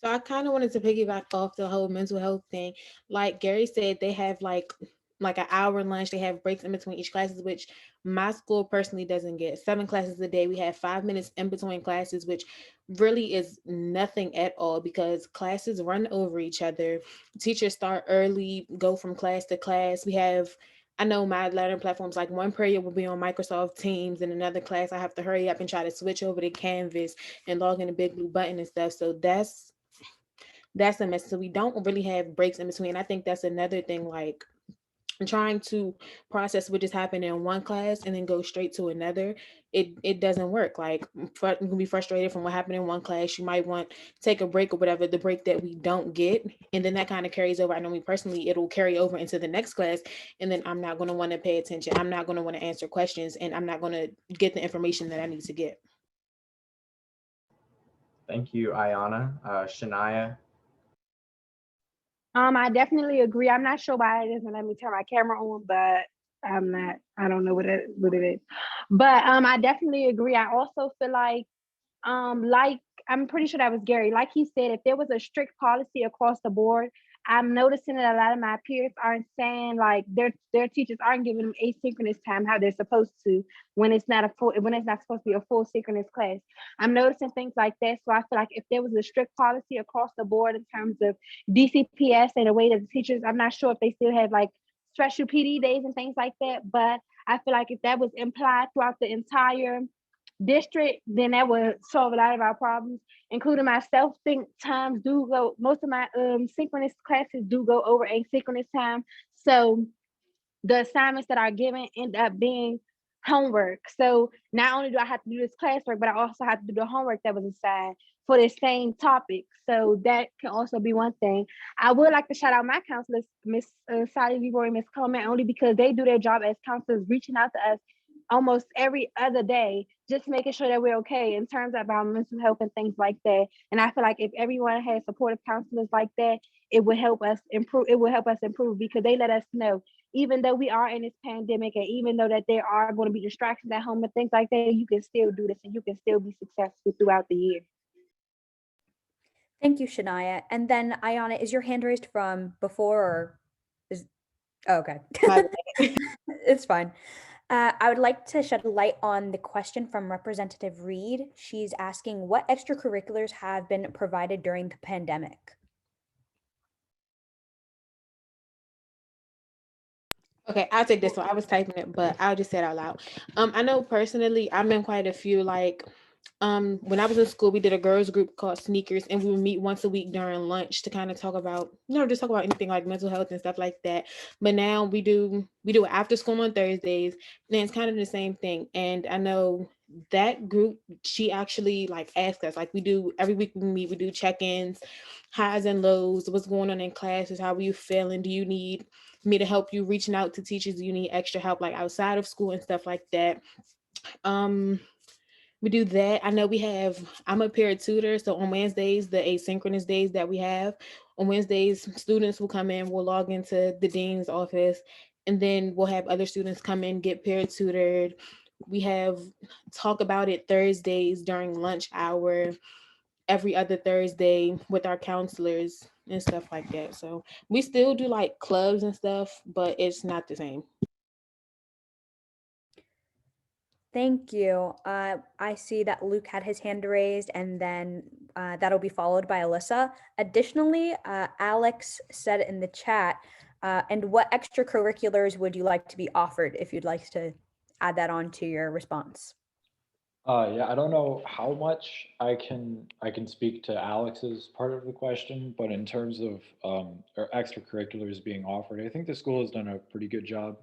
[SPEAKER 3] So I kind of wanted to piggyback off the whole mental health thing. Like Gary said, they have like an hour lunch. They have breaks in between each classes, which my school personally doesn't get. 7 classes a day. We have 5 minutes in between classes, which really is nothing at all because classes run over each other. Teachers start early, go from class to class. We have, I know my learning platforms, like one period will be on Microsoft Teams, and another class I have to hurry up and try to switch over to Canvas and log in the big blue button and stuff. So that's a mess. So we don't really have breaks in between. I think that's another thing, like trying to process what just happened in one class and then go straight to another. It doesn't work. Like you can be frustrated from what happened in one class. You might want to take a break or whatever, the break that we don't get. And then that kind of carries over. I know me personally, it'll carry over into the next class. And then I'm not going to want to pay attention. I'm not going to want to answer questions, and I'm not going to get the information that I need to get.
[SPEAKER 1] Thank you, Iyana. Shaniyah.
[SPEAKER 7] I definitely agree. I'm not sure why it doesn't let me turn my camera on, but I don't know what it is. But I definitely agree. I also feel like I'm pretty sure that was Gary. Like he said, if there was a strict policy across the board, I'm noticing that a lot of my peers aren't saying like their teachers aren't giving them asynchronous time how they're supposed to when it's not supposed to be a full synchronous class. I'm noticing things like that. So I feel like if there was a strict policy across the board in terms of DCPS and the way that the teachers, I'm not sure if they still have like special PD days and things like that, but I feel like if that was implied throughout the entire district, then that would solve a lot of our problems, including myself. Think times do go, most of my synchronous classes do go over asynchronous time. So the assignments that are given end up being homework. So not only do I have to do this classwork, but I also have to do the homework that was assigned for the same topic. So that can also be one thing. I would like to shout out my counselors, Miss Sally Leroy and Miss Coleman, only because they do their job as counselors, reaching out to us almost every other day, just making sure that we're okay in terms of our mental health and things like that. And I feel like if everyone had supportive counselors like that, it would help us improve. It would help us improve because they let us know, even though we are in this pandemic and even though that there are going to be distractions at home and things like that, you can still do this and you can still be successful throughout the year.
[SPEAKER 2] Thank you, Shaniyah. And then Iyana, is your hand raised from before or is, oh, okay. It's fine. I would like to shed light on the question from Representative Reed. She's asking what extracurriculars have been provided during the pandemic?
[SPEAKER 3] Okay, I'll take this one. I was typing it, but I'll just say it out loud. I know personally, I'm in quite a few, like, when I was in school, we did a girls group called Sneakers, and we would meet once a week during lunch to kind of talk about, just talk about anything like mental health and stuff like that. But now we do it after school on Thursdays, and it's kind of the same thing. And I know that group, she actually like asked us, like we do every week we meet, we do check-ins, highs and lows, what's going on in classes, how are you feeling, do you need me to help you, reaching out to teachers, do you need extra help like outside of school and stuff like that. We do that. I know I'm a peer tutor. So on Wednesdays, the asynchronous days that we have, on Wednesdays, students will come in, we'll log into the dean's office, and then we'll have other students come in, get peer tutored. We have talk about it Thursdays during lunch hour, every other Thursday with our counselors and stuff like that. So we still do like clubs and stuff, but it's not the same.
[SPEAKER 2] Thank you. I see that Luke had his hand raised, and then that'll be followed by Alyssa. Additionally, Alex said in the chat, and what extracurriculars would you like to be offered if you'd like to add that on to your response?
[SPEAKER 11] Yeah, I don't know how much I can speak to Alex's part of the question, but in terms of or extracurriculars being offered, I think the school has done a pretty good job.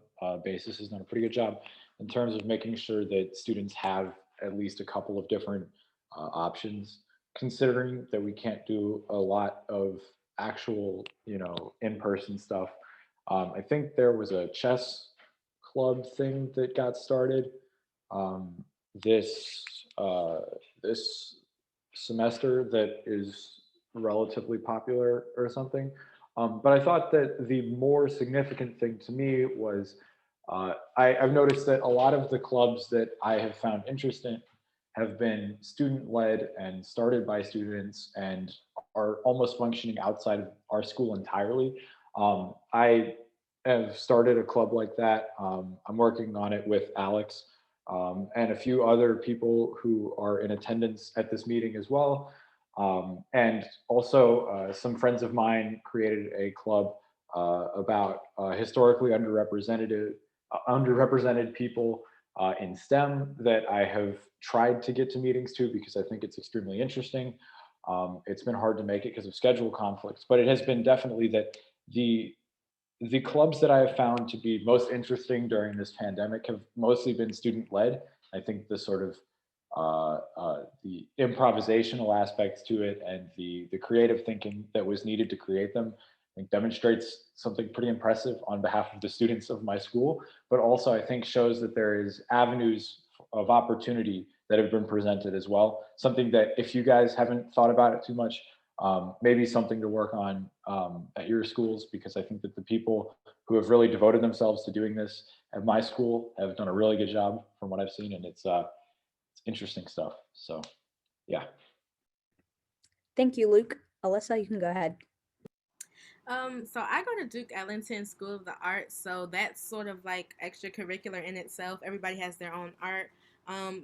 [SPEAKER 11] Basis has done a pretty good job in terms of making sure that students have at least a couple of different options. Considering that we can't do a lot of actual, in-person stuff, I think there was a chess club thing that got started. This this semester that is relatively popular or something. But I thought that the more significant thing to me was I've noticed that a lot of the clubs that I have found interesting have been student-led and started by students and are almost functioning outside of our school entirely. I have started a club like that. I'm working on it with Alex and a few other people who are in attendance at this meeting as well. And also some friends of mine created a club about historically underrepresented people in STEM that I have tried to get to meetings to because I think it's extremely interesting. It's been hard to make it because of schedule conflicts, but it has been definitely that the clubs that I have found to be most interesting during this pandemic have mostly been student-led. I think the sort of the improvisational aspects to it and the creative thinking that was needed to create them, I think demonstrates something pretty impressive on behalf of the students of my school, but also I think shows that there is avenues of opportunity that have been presented as well. Something that if you guys haven't thought about it too much, maybe something to work on at your schools, because I think that the people who have really devoted themselves to doing this at my school have done a really good job from what I've seen, and it's interesting stuff. So yeah.
[SPEAKER 2] Thank you, Luke. Alyssa, you can go ahead.
[SPEAKER 8] So I go to Duke Ellington School of the Arts, so that's sort of like extracurricular in itself. Everybody has their own art,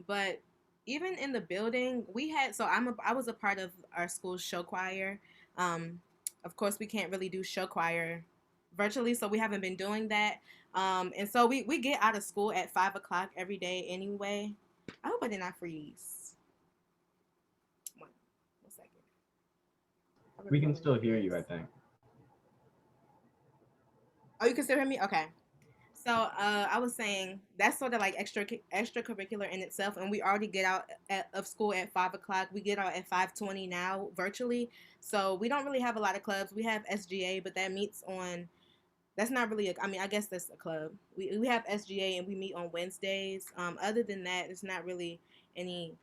[SPEAKER 8] but even in the building, we had. So I was a part of our school's show choir. Of course, we can't really do show choir virtually, so we haven't been doing that. And so we get out of school at 5 o'clock every day anyway. I hope I did not freeze. One second.
[SPEAKER 1] We can still hear you, I think.
[SPEAKER 8] Oh, you can still hear me? Okay. So I was saying that's sort of like extracurricular in itself, and we already get out of school at 5 o'clock. We get out at 5:20 now virtually, so we don't really have a lot of clubs. We have SGA, but that meets on. That's not really. I mean, I guess that's a club. We have SGA, and we meet on Wednesdays. Other than that, it's not really any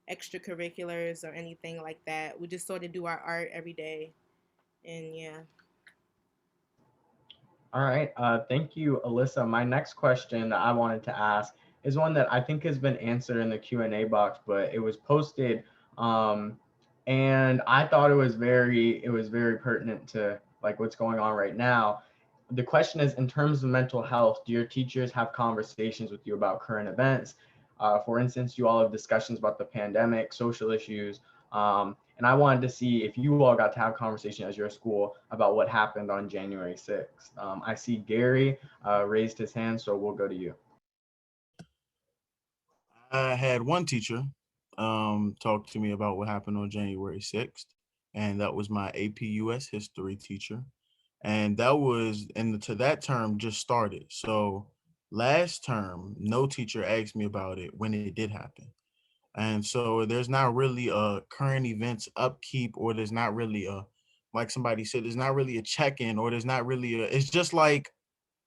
[SPEAKER 8] extracurriculars or anything like that. We just sort of do our art every day, and yeah.
[SPEAKER 1] All right, thank you, Alyssa. My next question that I wanted to ask is one that I think has been answered in the Q&A box, but it was posted, and I thought it was very pertinent to like what's going on right now. The question is, in terms of mental health, do your teachers have conversations with you about current events? For instance, you all have discussions about the pandemic, social issues, and I wanted to see if you all got to have conversation as your school about what happened on January 6th. I see Gary raised his hand, so we'll go to you.
[SPEAKER 10] I had one teacher talk to me about what happened on January 6th, and that was my AP US history teacher. And that was, that term just started. So last term, no teacher asked me about it when it did happen. And so there's not really a current events upkeep, or there's not really a, like somebody said, there's not really a check-in, or there's not really it's just like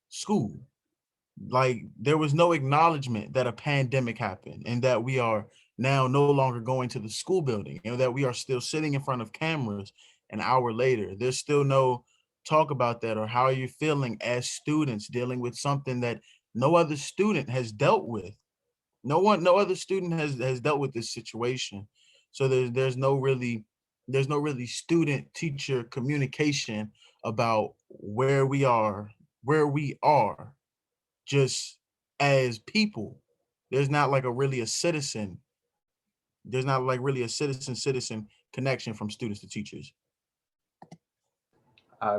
[SPEAKER 10] school. Like there was no acknowledgement that a pandemic happened and that we are now no longer going to the school building, and that we are still sitting in front of cameras an hour later. There's still no talk about that, or how are you feeling as students dealing with something that no other student has dealt with. No other student has dealt with this situation. So there's no really student teacher communication about where we are just as people. There's not like a citizen connection from students to teachers.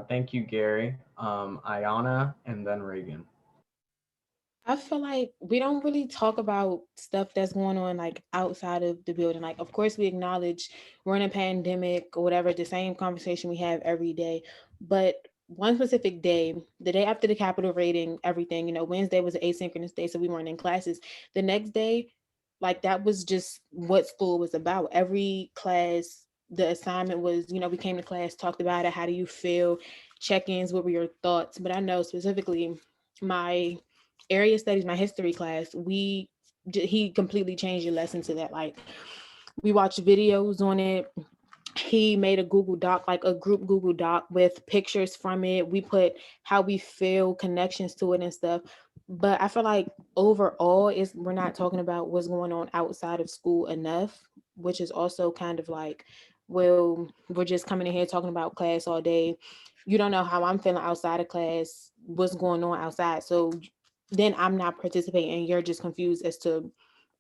[SPEAKER 1] Thank you, Gary. Iyana, and then Reagan.
[SPEAKER 3] I feel like we don't really talk about stuff that's going on like outside of the building. Like, of course, we acknowledge we're in a pandemic or whatever, the same conversation we have every day. But one specific day, the day after the Capitol raiding, everything, Wednesday was an asynchronous day, so we weren't in classes. The next day, like that was just what school was about. Every class, the assignment was, we came to class, talked about it. How do you feel? Check-ins, what were your thoughts? But I know specifically my area studies, my history class, he completely changed the lesson to that. Like we watched videos on it. He made a Google Doc, like a group Google Doc with pictures from it. We put how we feel, connections to it and stuff. But I feel like overall we're not talking about what's going on outside of school enough, which is also kind of like, well, we're just coming in here talking about class all day. You don't know how I'm feeling outside of class, what's going on outside. So then I'm not participating and you're just confused as to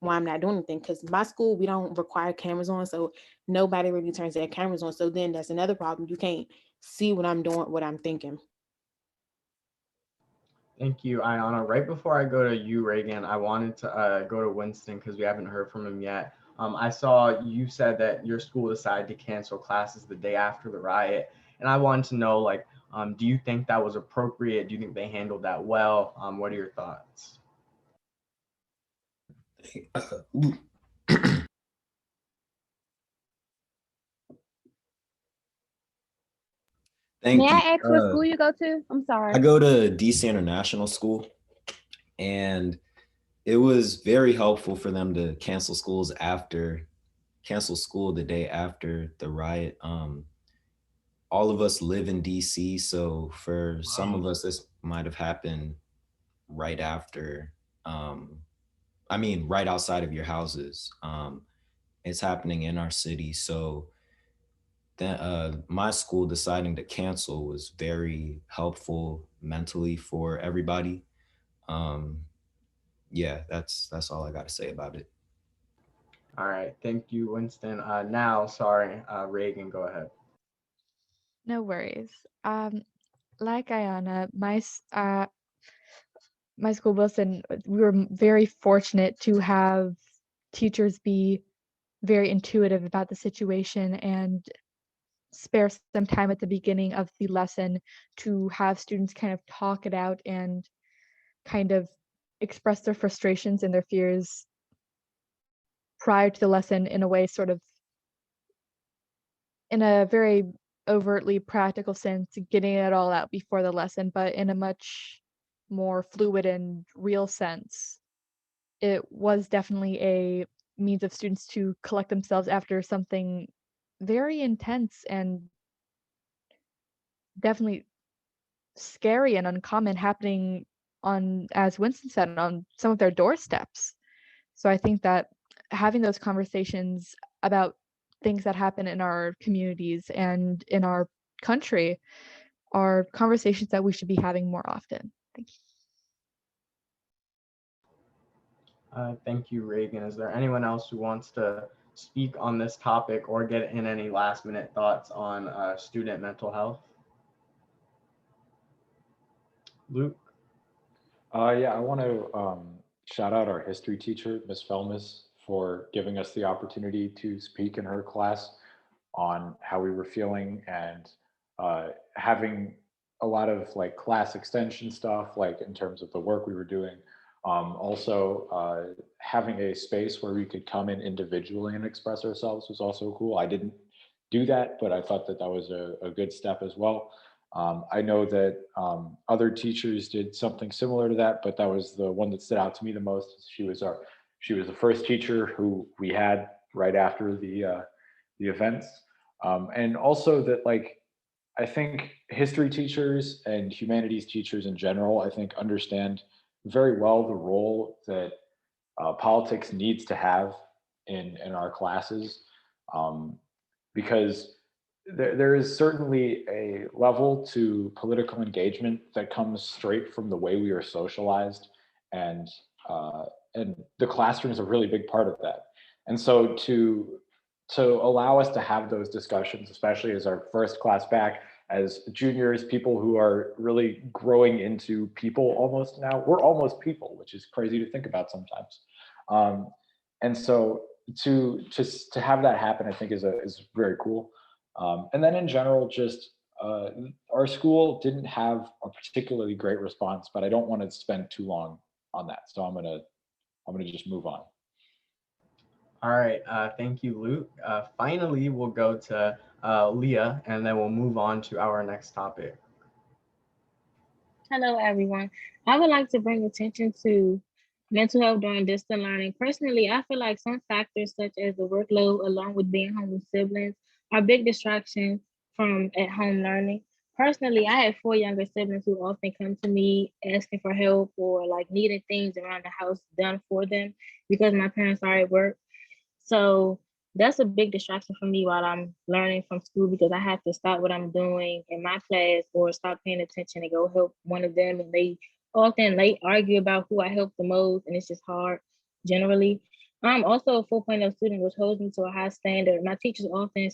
[SPEAKER 3] why I'm not doing anything. Because my school, we don't require cameras on, so nobody really turns their cameras on. So then that's another problem. You can't see what I'm doing, what I'm thinking.
[SPEAKER 1] Thank you, Iyana. Right before I go to you, Reagan, I wanted to go to Winston because we haven't heard from him yet. I saw you said that your school decided to cancel classes the day after the riot, and I wanted to know, like, do you think that was appropriate? Do you think they handled that well? What are your thoughts?
[SPEAKER 14] Thank
[SPEAKER 15] May
[SPEAKER 14] you.
[SPEAKER 15] I ask what school you go to? I'm sorry.
[SPEAKER 14] I go to DC International School, and it was very helpful for them to cancel school the day after the riot. All of us live in DC, so for some of us, this might have happened right after, right outside of your houses. It's happening in our city. So then my school deciding to cancel was very helpful mentally for everybody. Yeah, that's all I got to say about it.
[SPEAKER 1] All right, thank you, Winston. Reagan, go ahead.
[SPEAKER 9] No worries. Like Iyana, my school, Wilson, we were very fortunate to have teachers be very intuitive about the situation and spare some time at the beginning of the lesson to have students kind of talk it out and kind of express their frustrations and their fears prior to the lesson in a way, sort of in a very overtly practical sense, getting it all out before the lesson, but in a much more fluid and real sense. It was definitely a means of students to collect themselves after something very intense and definitely scary and uncommon happening on, as Winston said, on some of their doorsteps. So I think that having those conversations about things that happen in our communities and in our country are conversations that we should be having more often. Thank you.
[SPEAKER 1] Thank you, Reagan. Is there anyone else who wants to speak on this topic or get in any last minute thoughts on student mental health? Luke?
[SPEAKER 11] Yeah, I want to shout out our history teacher, Miss Felmis, for giving us the opportunity to speak in her class on how we were feeling, and having a lot of like class extension stuff, like in terms of the work we were doing. Also, having a space where we could come in individually and express ourselves was also cool. I didn't do that, but I thought that that was a good step as well. I know that other teachers did something similar to that, but that was the one that stood out to me the most. She was the first teacher who we had right after the events, and also that, like, I think history teachers and humanities teachers in general, I think, understand very well the role that politics needs to have in our classes, because there is certainly a level to political engagement that comes straight from the way we are socialized, and the classroom is a really big part of that. And so to allow us to have those discussions, especially as our first class back, as juniors, people who are really growing into people almost now. We're almost people, which is crazy to think about sometimes. And so to have that happen, I think is very cool. And then in general, just our school didn't have a particularly great response, but I don't want to spend too long on that. So I'm gonna just move on.
[SPEAKER 1] All right, thank you, Luke. Finally, we'll go to Leah, and then we'll move on to our next topic.
[SPEAKER 15] Hello, everyone. I would like to bring attention to mental health during distance learning. Personally, I feel like some factors such as the workload, along with being home with siblings, are big distractions from at-home learning. Personally, I have 4 younger siblings who often come to me asking for help or like needing things around the house done for them because my parents are at work. So that's a big distraction for me while I'm learning from school, because I have to stop what I'm doing in my class or stop paying attention and go help one of them. And they often argue about who I help the most, and it's just hard generally. I'm also a 4.0 student, which holds me to a high standard. My teachers often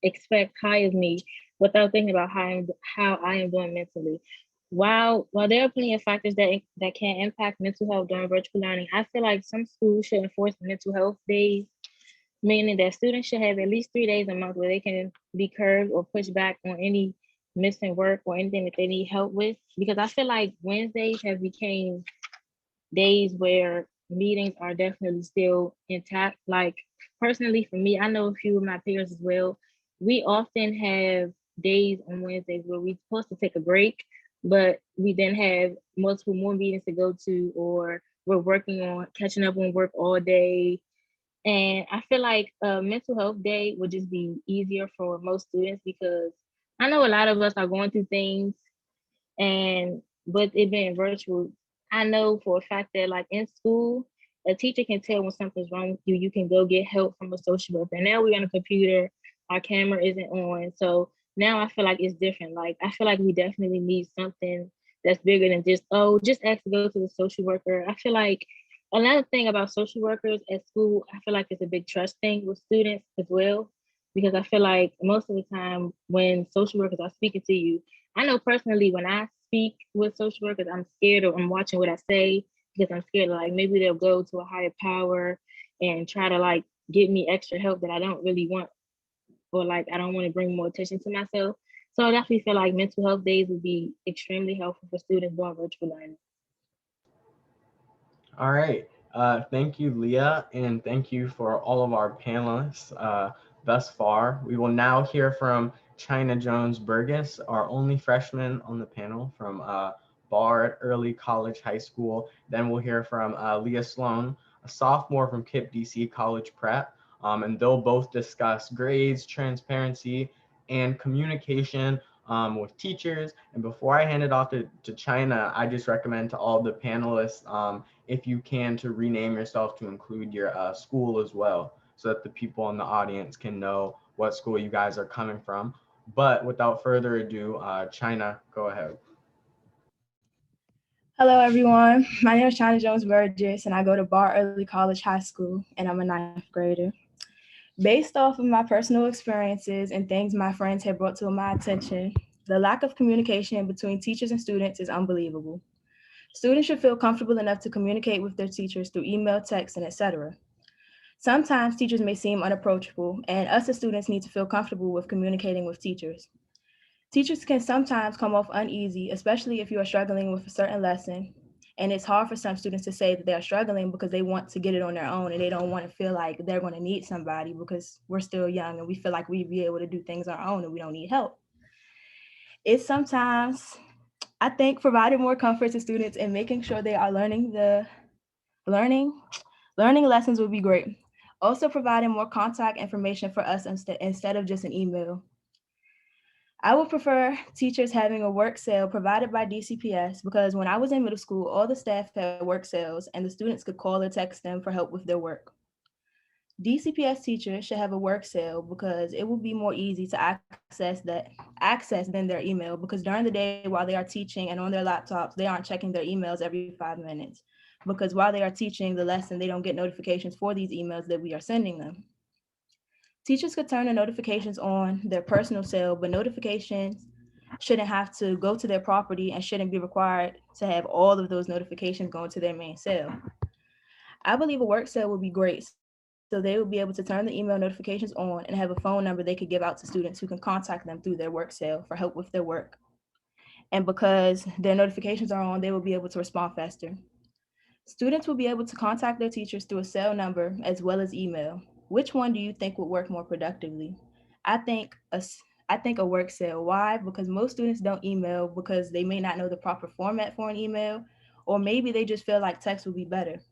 [SPEAKER 15] expect high of me without thinking about how I am doing mentally. While there are plenty of factors that can impact mental health during virtual learning, I feel like some schools should enforce mental health days, meaning that students should have at least 3 days a month where they can be curbed or pushed back on any missing work or anything that they need help with. Because I feel like Wednesdays have become days where meetings are definitely still intact. Like personally for me, I know a few of my peers as well. We often have days on Wednesdays where we're supposed to take a break, but we then have multiple more meetings to go to, or we're working on catching up on work all day. And I feel like a mental health day would just be easier for most students because I know a lot of us are going through things, and with it being virtual, I know for a fact that like in school, a teacher can tell when something's wrong with you. You can go get help from a social worker. Now we're on a computer, our camera isn't on. So now I feel like it's different. Like I feel like we definitely need something that's bigger than just, oh, just ask to go to the social worker. I feel like another thing about social workers at school, I feel like it's a big trust thing with students as well. Because I feel like most of the time when social workers are speaking to you, I know personally when I speak with social workers, I'm scared or I'm watching what I say because I'm scared like maybe they'll go to a higher power and try to like give me extra help that I don't really want, or like I don't want to bring more attention to myself. So I definitely feel like mental health days would be extremely helpful for students doing virtual learning.
[SPEAKER 1] All right. Thank you, Leah, and thank you for all of our panelists thus far. We will now hear from Iyana Jones Burgess, our only freshman on the panel from Bard Early College High School. Then we'll hear from Leah Sloan, a sophomore from KIPP DC College Prep, and they'll both discuss grades, transparency, and communication with teachers. And before I hand it off to Iyana, I just recommend to all the panelists, if you can, to rename yourself to include your school as well, so that the people in the audience can know what school you guys are coming from. But without further ado, Iyana, go ahead.
[SPEAKER 16] Hello, everyone. My name is Iyana Jones Burgess, and I go to Bard Early College High School, and I'm a 9th grader. Based off of my personal experiences and things my friends have brought to my attention, the lack of communication between teachers and students is unbelievable. Students should feel comfortable enough to communicate with their teachers through email, text, and etc. Sometimes teachers may seem unapproachable, and us as students need to feel comfortable with communicating with teachers. Teachers can sometimes come off uneasy, especially if you are struggling with a certain lesson. And it's hard for some students to say that they are struggling because they want to get it on their own and they don't want to feel like they're going to need somebody because we're still young and we feel like we'd be able to do things on our own and we don't need help. It's sometimes, I think, providing more comfort to students and making sure they are learning lessons would be great. Also providing more contact information for us instead of just an email. I would prefer teachers having a work cell provided by DCPS because when I was in middle school, all the staff had work cells and the students could call or text them for help with their work. DCPS teachers should have a work cell because it will be more easy to access than their email, because during the day while they are teaching and on their laptops, they aren't checking their emails every 5 minutes, because while they are teaching the lesson, they don't get notifications for these emails that we are sending them. Teachers could turn the notifications on their personal cell, but notifications shouldn't have to go to their property and shouldn't be required to have all of those notifications going to their main cell. I believe a work cell would be great, so they would be able to turn the email notifications on and have a phone number they could give out to students who can contact them through their work cell for help with their work. And because their notifications are on, they will be able to respond faster. Students will be able to contact their teachers through a cell number as well as email. Which one do you think would work more productively? I think a work cell. Why? Because most students don't email because they may not know the proper format for an email, or maybe they just feel like text would be better.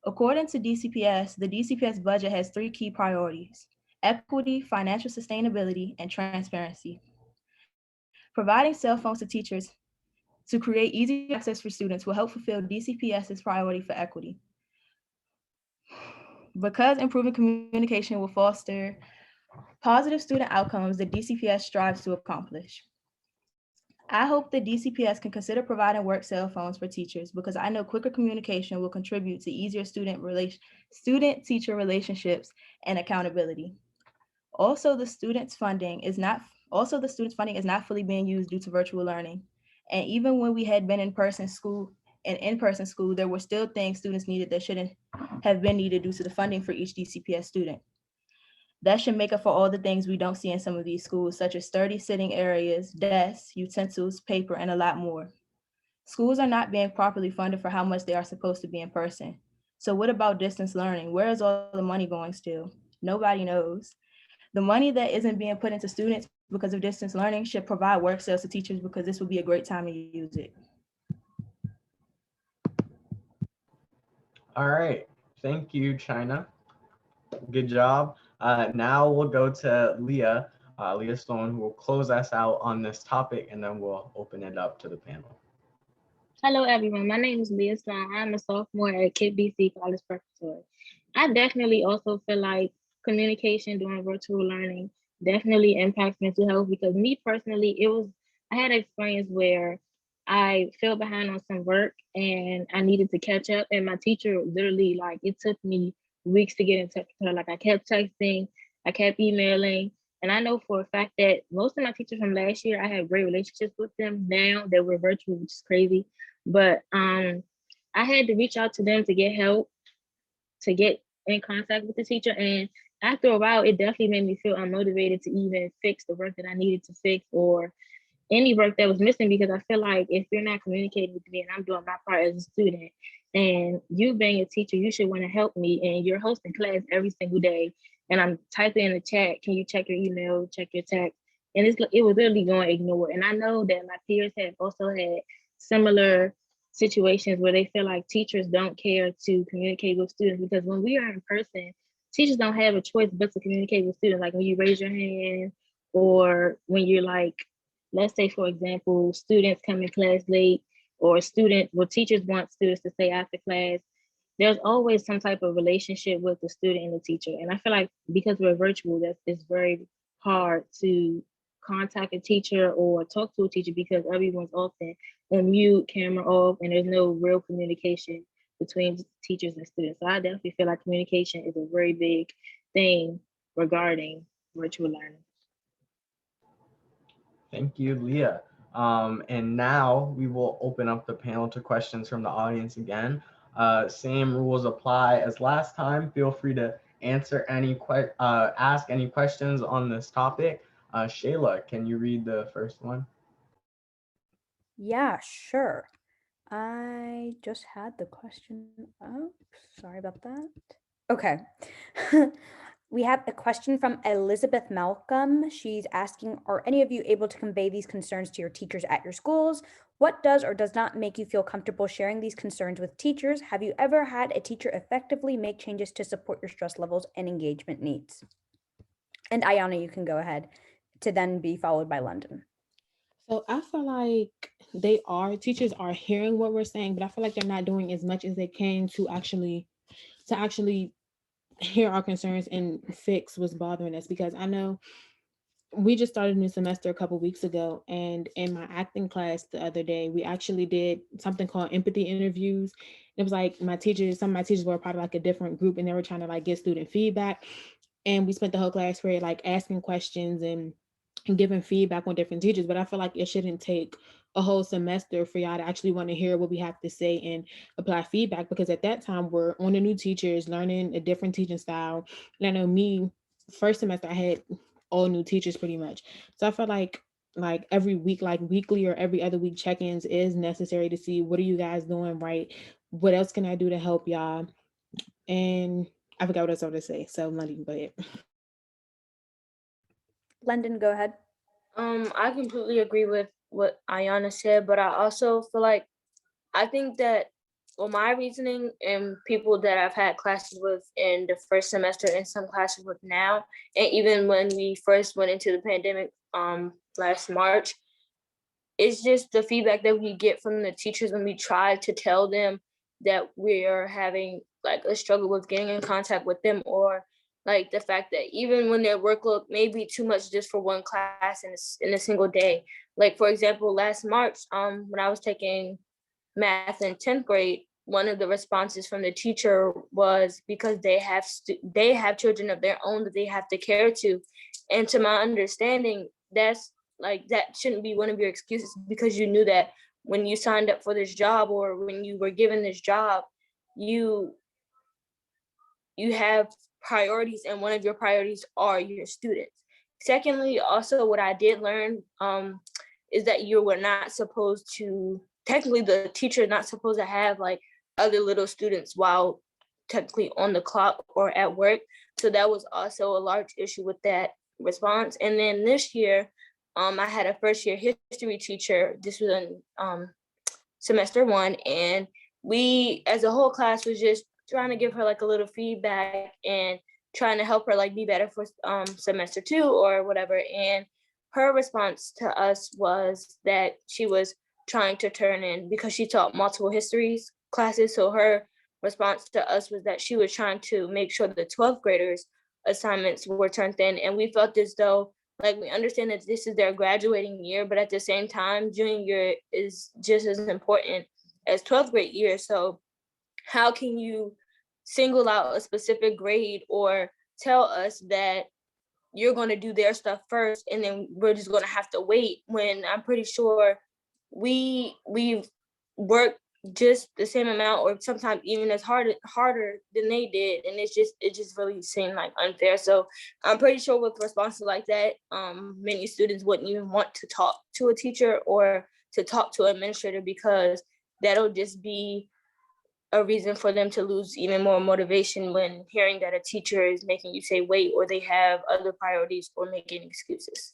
[SPEAKER 16] According to DCPS, the DCPS budget has 3 key priorities: equity, financial sustainability, and transparency. Providing cell phones to teachers to create easy access for students will help fulfill DCPS's priority for equity. Because improving communication will foster positive student outcomes that DCPS strives to accomplish. I hope that DCPS can consider providing work cell phones for teachers because I know quicker communication will contribute to easier student-teacher relationships and accountability. Also, the students' funding is not fully being used due to virtual learning. And even when we had been in in-person school, there were still things students needed that shouldn't have been needed due to the funding for each DCPS student. That should make up for all the things we don't see in some of these schools, such as sturdy sitting areas, desks, utensils, paper, and a lot more. Schools are not being properly funded for how much they are supposed to be in person. So what about distance learning? Where is all the money going still? Nobody knows. The money that isn't being put into students because of distance learning should provide work cells to teachers because this would be a great time to use it.
[SPEAKER 1] All right. Thank you, China. Good job. Now we'll go to Leah, Leah Sloan, who will close us out on this topic, and then we'll open it up to the panel.
[SPEAKER 15] Hello, everyone. My name is Leah Sloan. I'm a sophomore at Kit BC College Preparatory. I definitely also feel like communication during virtual learning definitely impacts mental health because me personally, I had an experience where I fell behind on some work and I needed to catch up. And my teacher literally, like, it took me weeks to get in touch with her. Like, I kept texting, I kept emailing. And I know for a fact that most of my teachers from last year, I have great relationships with them now that we're virtual, which is crazy. But I had to reach out to them to get help, to get in contact with the teacher. And after a while, it definitely made me feel unmotivated to even fix the work that I needed to fix or any work that was missing, because I feel like if you're not communicating with me and I'm doing my part as a student and you being a teacher, you should want to help me, and you're hosting class every single day and I'm typing in the chat, can you check your email, check your text? And it was literally going ignored. And I know that my peers have also had similar situations where they feel like teachers don't care to communicate with students, because when we are in person, teachers don't have a choice but to communicate with students. Like when you raise your hand or when you're like, let's say, for example, students come in class late or teachers want students to stay after class. There's always some type of relationship with the student and the teacher. And I feel like because we're virtual, it's very hard to contact a teacher or talk to a teacher because everyone's often on mute, camera off, and there's no real communication between teachers and students. So I definitely feel like communication is a very big thing regarding virtual learning.
[SPEAKER 1] Thank you, Leah. And now we will open up the panel to questions from the audience again. Same rules apply as last time. Feel free to answer ask any questions on this topic. Shayla, can you read the first one?
[SPEAKER 2] Yeah, sure. I just had the question up. Sorry about that. Okay. We have a question from Elizabeth Malcolm. She's asking, are any of you able to convey these concerns to your teachers at your schools? What does or does not make you feel comfortable sharing these concerns with teachers? Have you ever had a teacher effectively make changes to support your stress levels and engagement needs? And Iyana, you can go ahead to then be followed by Londyn.
[SPEAKER 3] So I feel like teachers are hearing what we're saying, but I feel like they're not doing as much as they can to actually hear our concerns and fix what's bothering us. Because I know we just started a new semester a couple weeks ago, and in my acting class the other day, we actually did something called empathy interviews. It was like some of my teachers were part of like a different group, and they were trying to like get student feedback. And we spent the whole class period like asking questions and giving feedback on different teachers. But I feel like it shouldn't take a whole semester for y'all to actually want to hear what we have to say and apply feedback, because at that time we're on the new teachers, learning a different teaching style. And I know me, first semester I had all new teachers pretty much. So I feel like every week, like weekly or every other week check-ins is necessary to see what are you guys doing right? What else can I do to help y'all? And I forgot what else I was going to say. So Londyn, go ahead.
[SPEAKER 2] Londyn, go ahead.
[SPEAKER 17] I completely agree with what Iyana said, but I also feel like I think that my reasoning and people that I've had classes with in the first semester and some classes with now, and even when we first went into the pandemic last March, it's just the feedback that we get from the teachers when we try to tell them that we're having like a struggle with getting in contact with them, or like the fact that even when their workload may be too much just for one class in a single day. Like for example, last March, when I was taking math in 10th grade, one of the responses from the teacher was because they have children of their own that they have to care to. And to my understanding, that shouldn't be one of your excuses, because you knew that when you signed up for this job or when you were given this job, you have priorities, and one of your priorities are your students. Secondly, also what I did learn is that you were not supposed to, technically the teacher is not supposed to have like other little students while technically on the clock or at work. So that was also a large issue with that response. And then this year, I had a first year history teacher. This was in semester 1, and we as a whole class was just trying to give her like a little feedback and trying to help her like be better for semester 2 or whatever. And her response to us was that she was trying to turn in, because she taught multiple histories classes, so her response to us was that she was trying to make sure the 12th graders assignments were turned in. And we felt as though, like, we understand that this is their graduating year, but at the same time, junior year is just as important as 12th grade year. So how can you single out a specific grade or tell us that you're going to do their stuff first and then we're just going to have to wait, when I'm pretty sure we've worked just the same amount or sometimes even as harder than they did, and it just really seemed like unfair. So I'm pretty sure with responses like that, many students wouldn't even want to talk to a teacher or to talk to an administrator, because that'll just be a reason for them to lose even more motivation when hearing that a teacher is making you say wait, or they have other priorities or making excuses.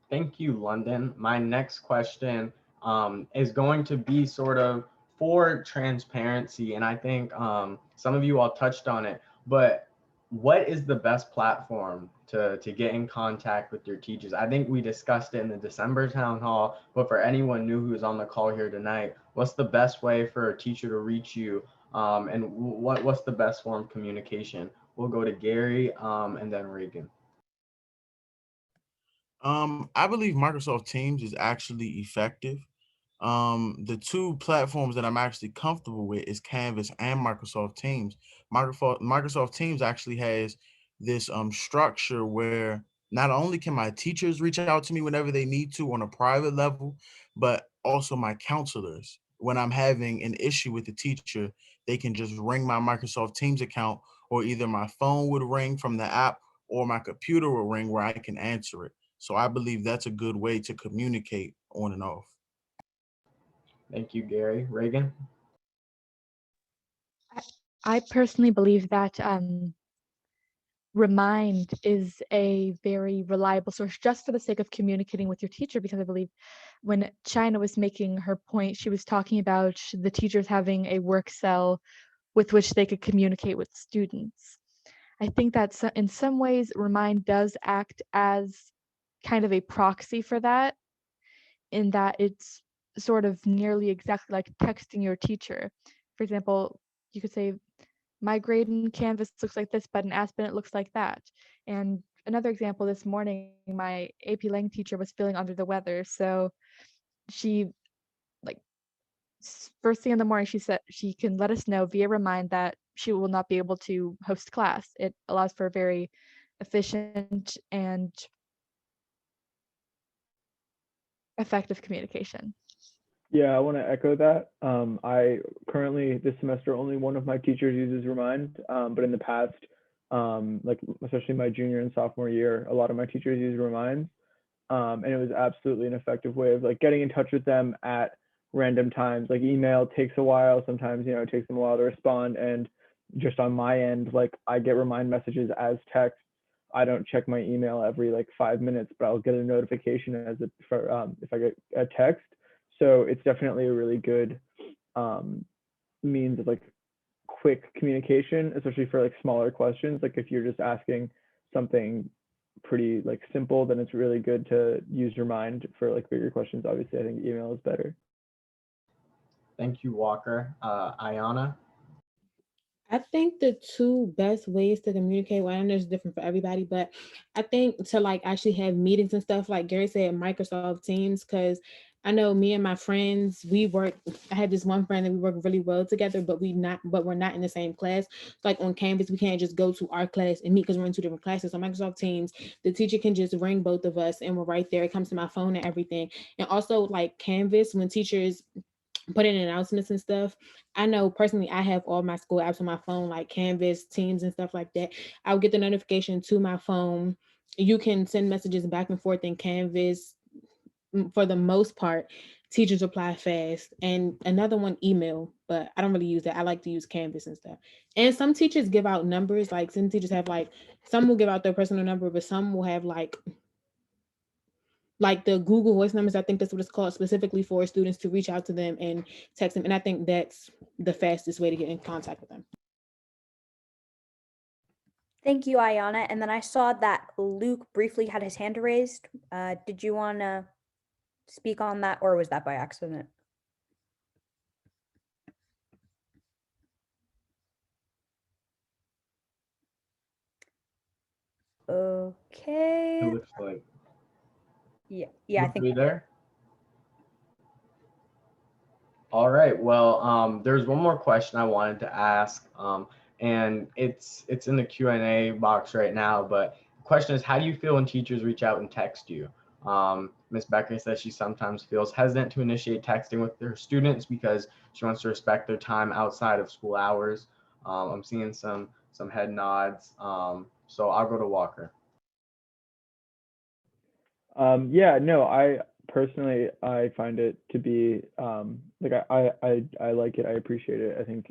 [SPEAKER 1] Thank you, Londyn. My next question is going to be sort of for transparency, and I think some of you all touched on it, but what is the best platform to get in contact with your teachers? I think we discussed it in the December town hall, but for anyone new who's on the call here tonight, what's the best way for a teacher to reach you, and what's the best form of communication? We'll go to Gary and then Reagan.
[SPEAKER 10] I believe Microsoft Teams is actually effective. The two platforms that I'm actually comfortable with is Canvas and Microsoft Teams. Microsoft Teams actually has this structure where not only can my teachers reach out to me whenever they need to on a private level, but also my counselors. When I'm having an issue with the teacher, they can just ring my Microsoft Teams account, or either my phone would ring from the app or my computer will ring where I can answer it. So I believe that's a good way to communicate on and off.
[SPEAKER 1] Thank you, Gary. Reagan?
[SPEAKER 9] I personally believe that Remind is a very reliable source just for the sake of communicating with your teacher, because I believe when China was making her point, she was talking about the teachers having a work cell with which they could communicate with students. I think that in some ways, Remind does act as kind of a proxy for that, in that it's sort of nearly exactly like texting your teacher. For example, you could say, my grade in Canvas looks like this, but in Aspen it looks like that. And another example, this morning, my AP Lang teacher was feeling under the weather. So she, like, first thing in the morning, she said she can let us know via Remind that she will not be able to host class. It allows for a very efficient and effective communication.
[SPEAKER 13] Yeah, I want to echo that. I currently, this semester, only one of my teachers uses Remind, but in the past, like especially my junior and sophomore year, a lot of my teachers use Remind, and it was absolutely an effective way of like getting in touch with them at random times. Like email takes a while, sometimes, you know, it takes them a while to respond, and just on my end, like I get Remind messages as text. I don't check my email every like 5 minutes, but I'll get a notification as if I get a text. So it's definitely a really good means of like quick communication, especially for like smaller questions. Like if you're just asking something pretty like simple, then it's really good to use Remind. For like bigger questions, obviously, I think email is better.
[SPEAKER 1] Thank you, Walker. Iyana?
[SPEAKER 3] I think the two best ways to communicate, well, I know it's different for everybody, but I think to like actually have meetings and stuff, like Gary said, Microsoft Teams, because I know me and my friends, I had this one friend that we work really well together, but we're not in the same class. Like on Canvas, we can't just go to our class and meet because we're in two different classes. On Microsoft Teams, the teacher can just ring both of us and we're right there. It comes to my phone and everything. And also like Canvas, when teachers put in announcements and stuff, I know personally I have all my school apps on my phone, like Canvas, Teams, and stuff like that. I'll get the notification to my phone. You can send messages back and forth in Canvas. For the most part, teachers reply fast. And another one, email, but I don't really use that. I like to use Canvas and stuff. And some teachers give out numbers, like some teachers have like, some will give out their personal number, but some will have like like the Google voice numbers. I think that's what it's called, specifically for students to reach out to them and text them. And I think that's the fastest way to get in contact with them.
[SPEAKER 2] Thank you, Iyana. And then I saw that Luke briefly had his hand raised. Did you want to speak on that, or was that by accident? Okay.
[SPEAKER 1] It looks like.
[SPEAKER 2] Yeah, I think.
[SPEAKER 1] Luke, there. All right. Well, there's one more question I wanted to ask, and it's in the Q&A box right now. But the question is, how do you feel when teachers reach out and text you? Ms. Becker says she sometimes feels hesitant to initiate texting with her students because she wants to respect their time outside of school hours. I'm seeing some head nods. So I'll go to Walker.
[SPEAKER 13] Yeah, no, I personally, I find it to be like I like it. I appreciate it. I think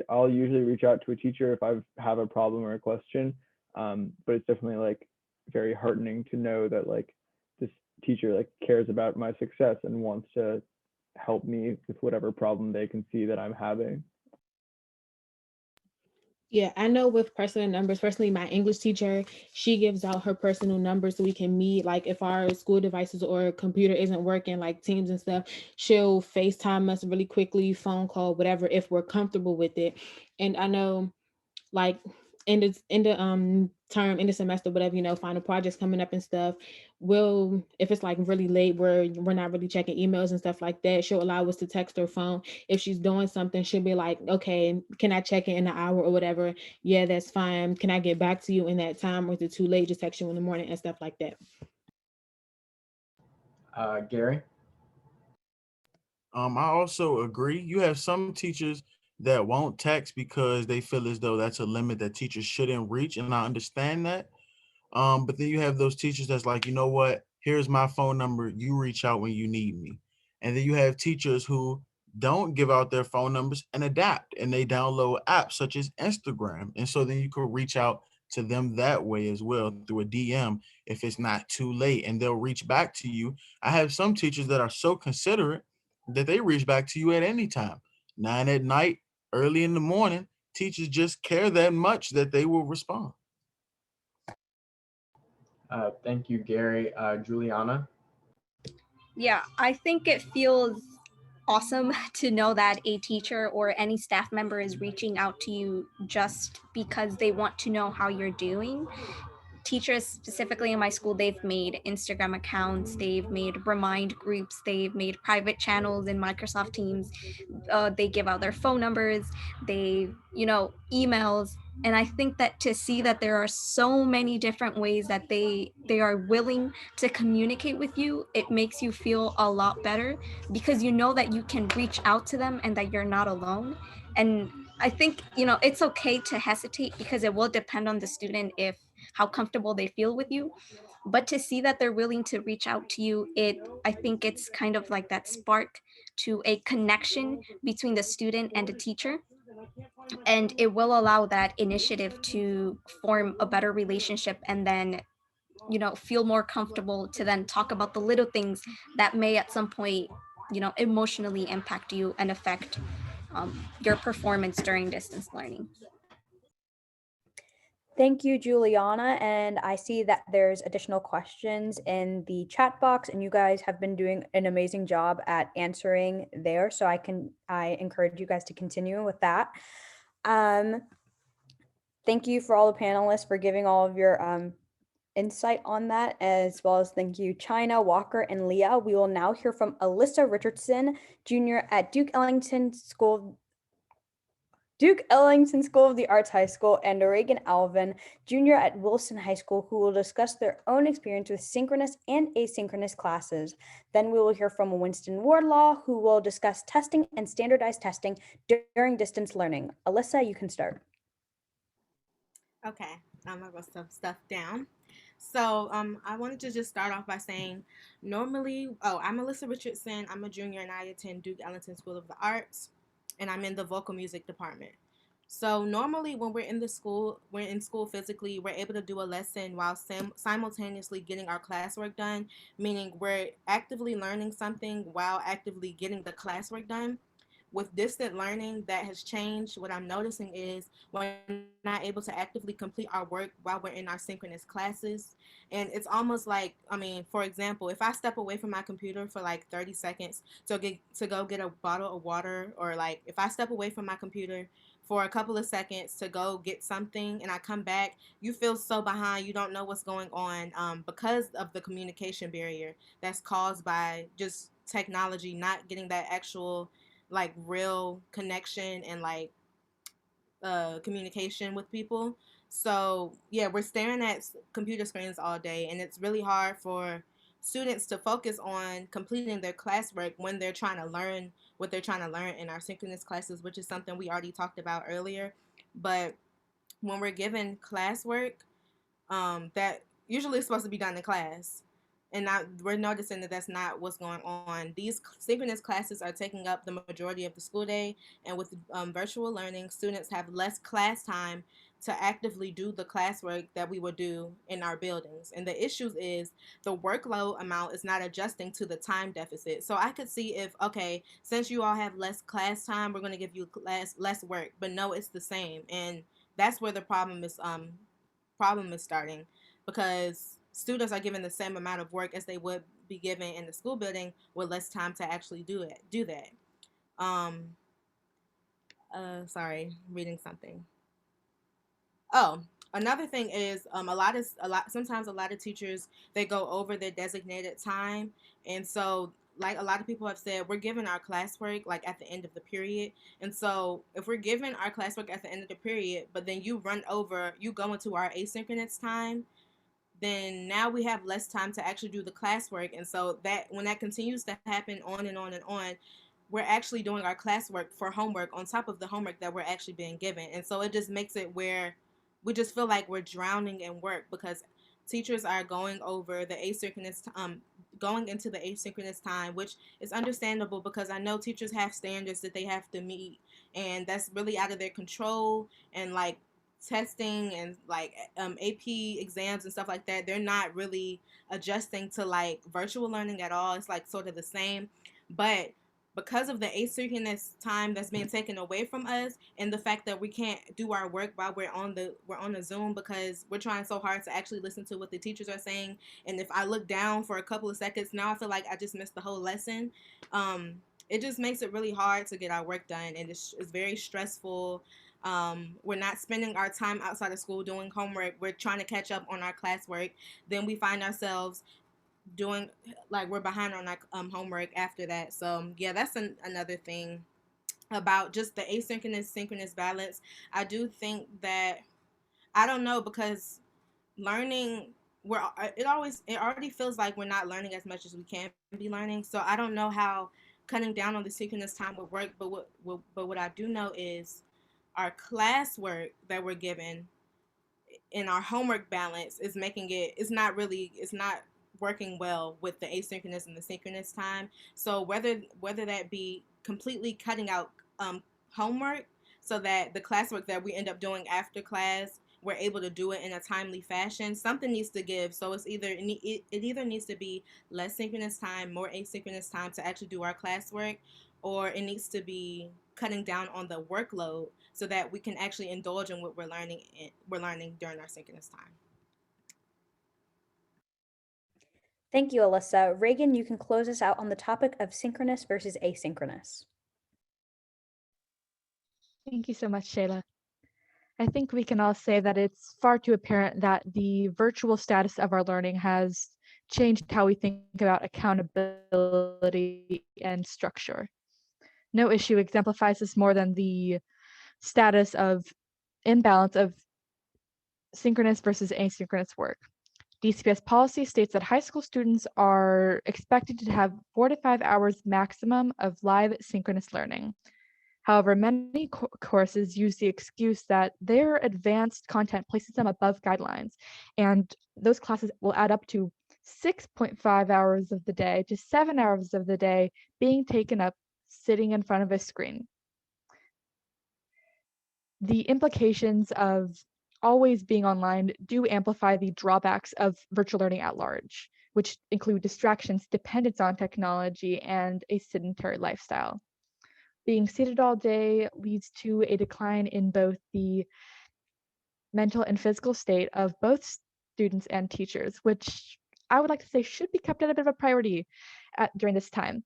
[SPEAKER 13] I'll usually reach out to a teacher if I have a problem or a question. But it's definitely like very heartening to know that like this teacher like cares about my success and wants to help me with whatever problem they can see that I'm having.
[SPEAKER 3] Yeah, I know with personal numbers, personally, my English teacher, she gives out her personal numbers so we can meet. Like if our school devices or computer isn't working, like Teams and stuff, she'll FaceTime us really quickly, phone call, whatever, if we're comfortable with it. And I know like in the semester, whatever, you know, final projects coming up and stuff, if it's like really late where we're not really checking emails and stuff like that, she'll allow us to text her phone. If she's doing something, she'll be like, okay, can I check it in an hour or whatever? Yeah, that's fine. Can I get back to you in that time, or is it too late? Just text you in the morning and stuff like that.
[SPEAKER 1] Gary?
[SPEAKER 10] I also agree. You have some teachers that won't text because they feel as though that's a limit that teachers shouldn't reach, and I understand that. But then you have those teachers that's like, you know what? Here's my phone number. You reach out when you need me. And then you have teachers who don't give out their phone numbers and adapt, and they download apps such as Instagram. And so then you could reach out to them that way as well through a DM if it's not too late, and they'll reach back to you. I have some teachers that are so considerate that they reach back to you at any time, 9 at night, early in the morning. Teachers just care that much that they will respond.
[SPEAKER 1] Thank you, Gary. Juliana?
[SPEAKER 4] Yeah, I think it feels awesome to know that a teacher or any staff member is reaching out to you just because they want to know how you're doing. Teachers specifically in my school, they've made Instagram accounts, they've made remind groups, they've made private channels in Microsoft Teams. They give out their phone numbers, emails. And I think that to see that there are so many different ways that they are willing to communicate with you, it makes you feel a lot better because you know that you can reach out to them and that you're not alone. And I think, it's okay to hesitate because it will depend on the student how comfortable they feel with you. But to see that they're willing to reach out to you, I think it's kind of like that spark to a connection between the student and the teacher. And it will allow that initiative to form a better relationship and then, feel more comfortable to then talk about the little things that may at some point, emotionally impact you and affect your performance during distance learning.
[SPEAKER 2] Thank you, Juliana. And I see that there's additional questions in the chat box, and you guys have been doing an amazing job at answering there. So I encourage you guys to continue with that. Thank you for all the panelists for giving all of your insight on that, as well as thank you, China, Walker, and Leah. We will now hear from Alyssa Richardson, Jr. at Duke Ellington School of the Arts High School, and Reagan Allvin, Jr. at Wilson High School, who will discuss their own experience with synchronous and asynchronous classes. Then we will hear from Winston Wardlaw, who will discuss testing and standardized testing during distance learning. Alyssa, you can start.
[SPEAKER 8] Okay, I'm gonna go stuff down. So I wanted to just start off by saying, I'm Alyssa Richardson. I'm a junior and I attend Duke Ellington School of the Arts, and I'm in the vocal music department. So normally when we're in school physically, we're able to do a lesson while simultaneously getting our classwork done, meaning we're actively learning something while actively getting the classwork done. With distant learning, that has changed. What I'm noticing is we're not able to actively complete our work while we're in our synchronous classes. And it's almost like, I mean, for example, if I step away from my computer for like 30 seconds to go get a bottle of water, or like if I step away from my computer for a couple of seconds to go get something and I come back, you feel so behind. You don't know what's going on, because of the communication barrier that's caused by just technology not getting that actual like real connection and like communication with people. So yeah, we're staring at computer screens all day, and it's really hard for students to focus on completing their classwork when they're trying to learn what they're trying to learn in our synchronous classes, which is something we already talked about earlier. But when we're given classwork, that usually is supposed to be done in class. And now we're noticing that that's not what's going on. These synchronous classes are taking up the majority of the school day, and with virtual learning, students have less class time to actively do the classwork that we would do in our buildings. And the issue is the workload amount is not adjusting to the time deficit. So I could see if, okay, since you all have less class time, we're going to give you less work, but no, it's the same. And that's where the problem is starting, because students are given the same amount of work as they would be given in the school building with less time to actually do that. Um, sorry, reading something. Oh, another thing is sometimes a lot of teachers, they go over their designated time, and so like a lot of people have said, we're given our classwork like at the end of the period. And so if we're given our classwork at the end of the period, but then you go into our asynchronous time, then now we have less time to actually do the classwork. And so that when that continues to happen on and on and on, we're actually doing our classwork for homework on top of the homework that we're actually being given. And so it just makes it where we just feel like we're drowning in work, because teachers are going into the asynchronous time, which is understandable because I know teachers have standards that they have to meet, and that's really out of their control. And like testing and like AP exams and stuff like that, they're not really adjusting to like virtual learning at all. It's like sort of the same, but because of the asynchronous time that's being taken away from us, and the fact that we can't do our work while we're on the Zoom because we're trying so hard to actually listen to what the teachers are saying, and if I look down for a couple of seconds, now I feel like I just missed the whole lesson. It just makes it really hard to get our work done, and it's very stressful. We're not spending our time outside of school doing homework. We're trying to catch up on our classwork. Then we find ourselves doing like we're behind on our homework after that. So yeah, that's another thing about just the asynchronous synchronous balance. I do think that, I don't know, because learning, it already feels like we're not learning as much as we can be learning. So I don't know how cutting down on the synchronous time would work, but what I do know is our classwork that we're given in our homework balance is it's not working well with the asynchronous and the synchronous time. So whether that be completely cutting out homework, so that the classwork that we end up doing after class, we're able to do it in a timely fashion, something needs to give. So it either needs to be less synchronous time, more asynchronous time to actually do our classwork, or it needs to be cutting down on the workload so that we can actually indulge in what we're learning during our synchronous time.
[SPEAKER 2] Thank you, Alyssa. Reagan, you can close us out on the topic of synchronous versus asynchronous.
[SPEAKER 9] Thank you so much, Shayla. I think we can all say that it's far too apparent that the virtual status of our learning has changed how we think about accountability and structure. No issue exemplifies this more than the status of imbalance of synchronous versus asynchronous work. DCPS policy states that high school students are expected to have 4 to 5 hours maximum of live synchronous learning. However, many courses use the excuse that their advanced content places them above guidelines, and those classes will add up to 6.5 hours of the day to 7 hours of the day being taken up sitting in front of a screen. The implications of always being online do amplify the drawbacks of virtual learning at large, which include distractions, dependence on technology, and a sedentary lifestyle. Being seated all day leads to a decline in both the mental and physical state of both students and teachers, which I would like to say should be kept at a bit of a priority during this time.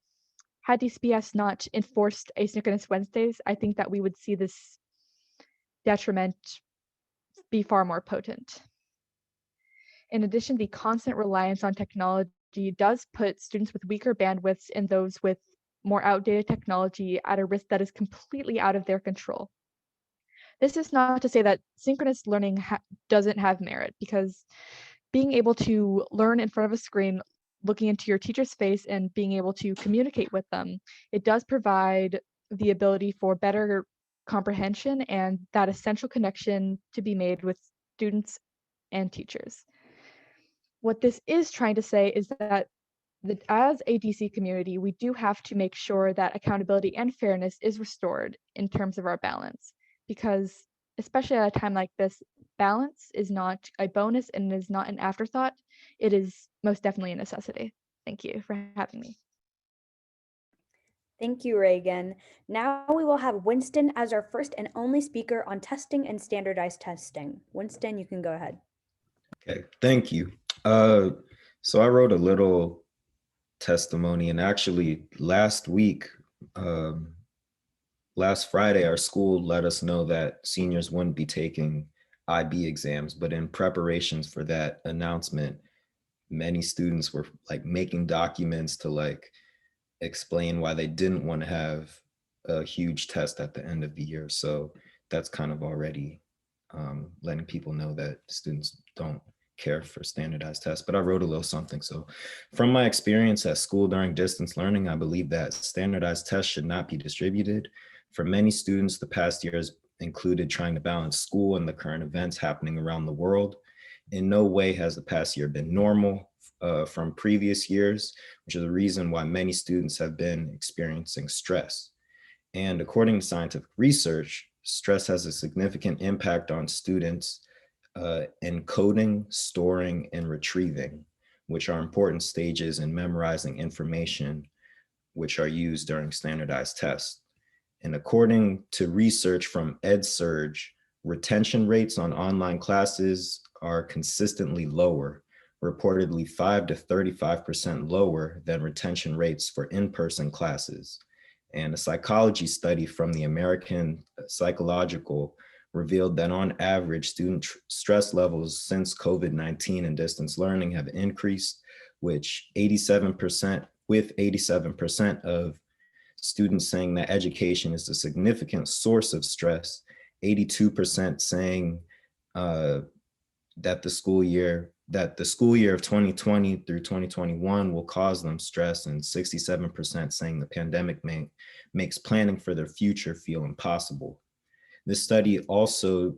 [SPEAKER 9] Had DCPS not enforced asynchronous Wednesdays, I think that we would see this detriment be far more potent. In addition, the constant reliance on technology does put students with weaker bandwidths and those with more outdated technology at a risk that is completely out of their control. This is not to say that synchronous learning doesn't have merit, because being able to learn in front of a screen, looking into your teacher's face and being able to communicate with them, it does provide the ability for better comprehension and that essential connection to be made with students and teachers. What this is trying to say is that as a DC community, we do have to make sure that accountability and fairness is restored in terms of our balance, because especially at a time like this, balance is not a bonus and is not an afterthought. It is most definitely a necessity. Thank you for having me.
[SPEAKER 2] Thank you, Reagan. Now we will have Winston as our first and only speaker on testing and standardized testing. Winston, you can go ahead.
[SPEAKER 14] Okay, thank you. So I wrote a little testimony, and actually last week, last Friday, our school let us know that seniors wouldn't be taking IB exams, but in preparations for that announcement, many students were like making documents to like explain why they didn't want to have a huge test at the end of the year. So that's kind of already letting people know that students don't care for standardized tests, but I wrote a little something. So from my experience at school during distance learning, I believe that standardized tests should not be distributed. For many students, the past year has included trying to balance school and the current events happening around the world. In no way has the past year been normal from previous years, which is the reason why many students have been experiencing stress. And according to scientific research, stress has a significant impact on students encoding, storing, and retrieving, which are important stages in memorizing information, which are used during standardized tests. And according to research from EdSurge, retention rates on online classes are consistently lower, reportedly 5 to 35% lower than retention rates for in-person classes. And a psychology study from the American Psychological revealed that on average, student stress levels since COVID-19 and distance learning have increased, which 87% of students saying that education is a significant source of stress, 82% saying that the school year of 2020 through 2021 will cause them stress, and 67% saying the pandemic makes planning for their future feel impossible. This study also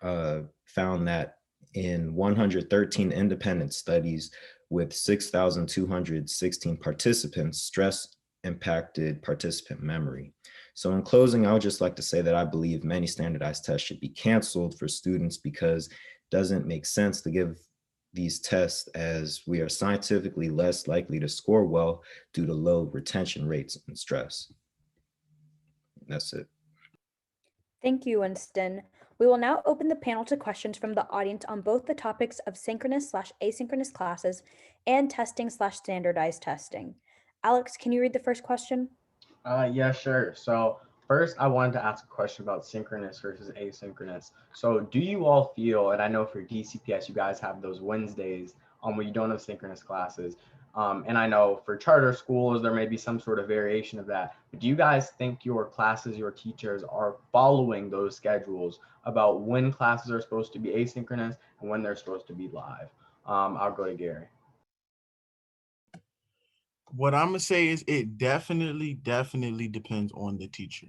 [SPEAKER 14] found that in 113 independent studies with 6,216 participants, stress impacted participant memory. So in closing, I would just like to say that I believe many standardized tests should be canceled for students because it doesn't make sense to give these tests, as we are scientifically less likely to score well due to low retention rates and stress. That's it.
[SPEAKER 2] Thank you, Winston. We will now open the panel to questions from the audience on both the topics of synchronous/asynchronous classes and testing/standardized testing. Alex, can you read the first question?
[SPEAKER 1] Yeah, sure. So first, I wanted to ask a question about synchronous versus asynchronous. So do you all feel, and I know for DCPS, you guys have those Wednesdays where you don't have synchronous classes. And I know for charter schools, there may be some sort of variation of that. But do you guys think your classes, your teachers are following those schedules about when classes are supposed to be asynchronous and when they're supposed to be live? I'll go to Gary.
[SPEAKER 10] What I'm gonna say is it definitely depends on the teacher.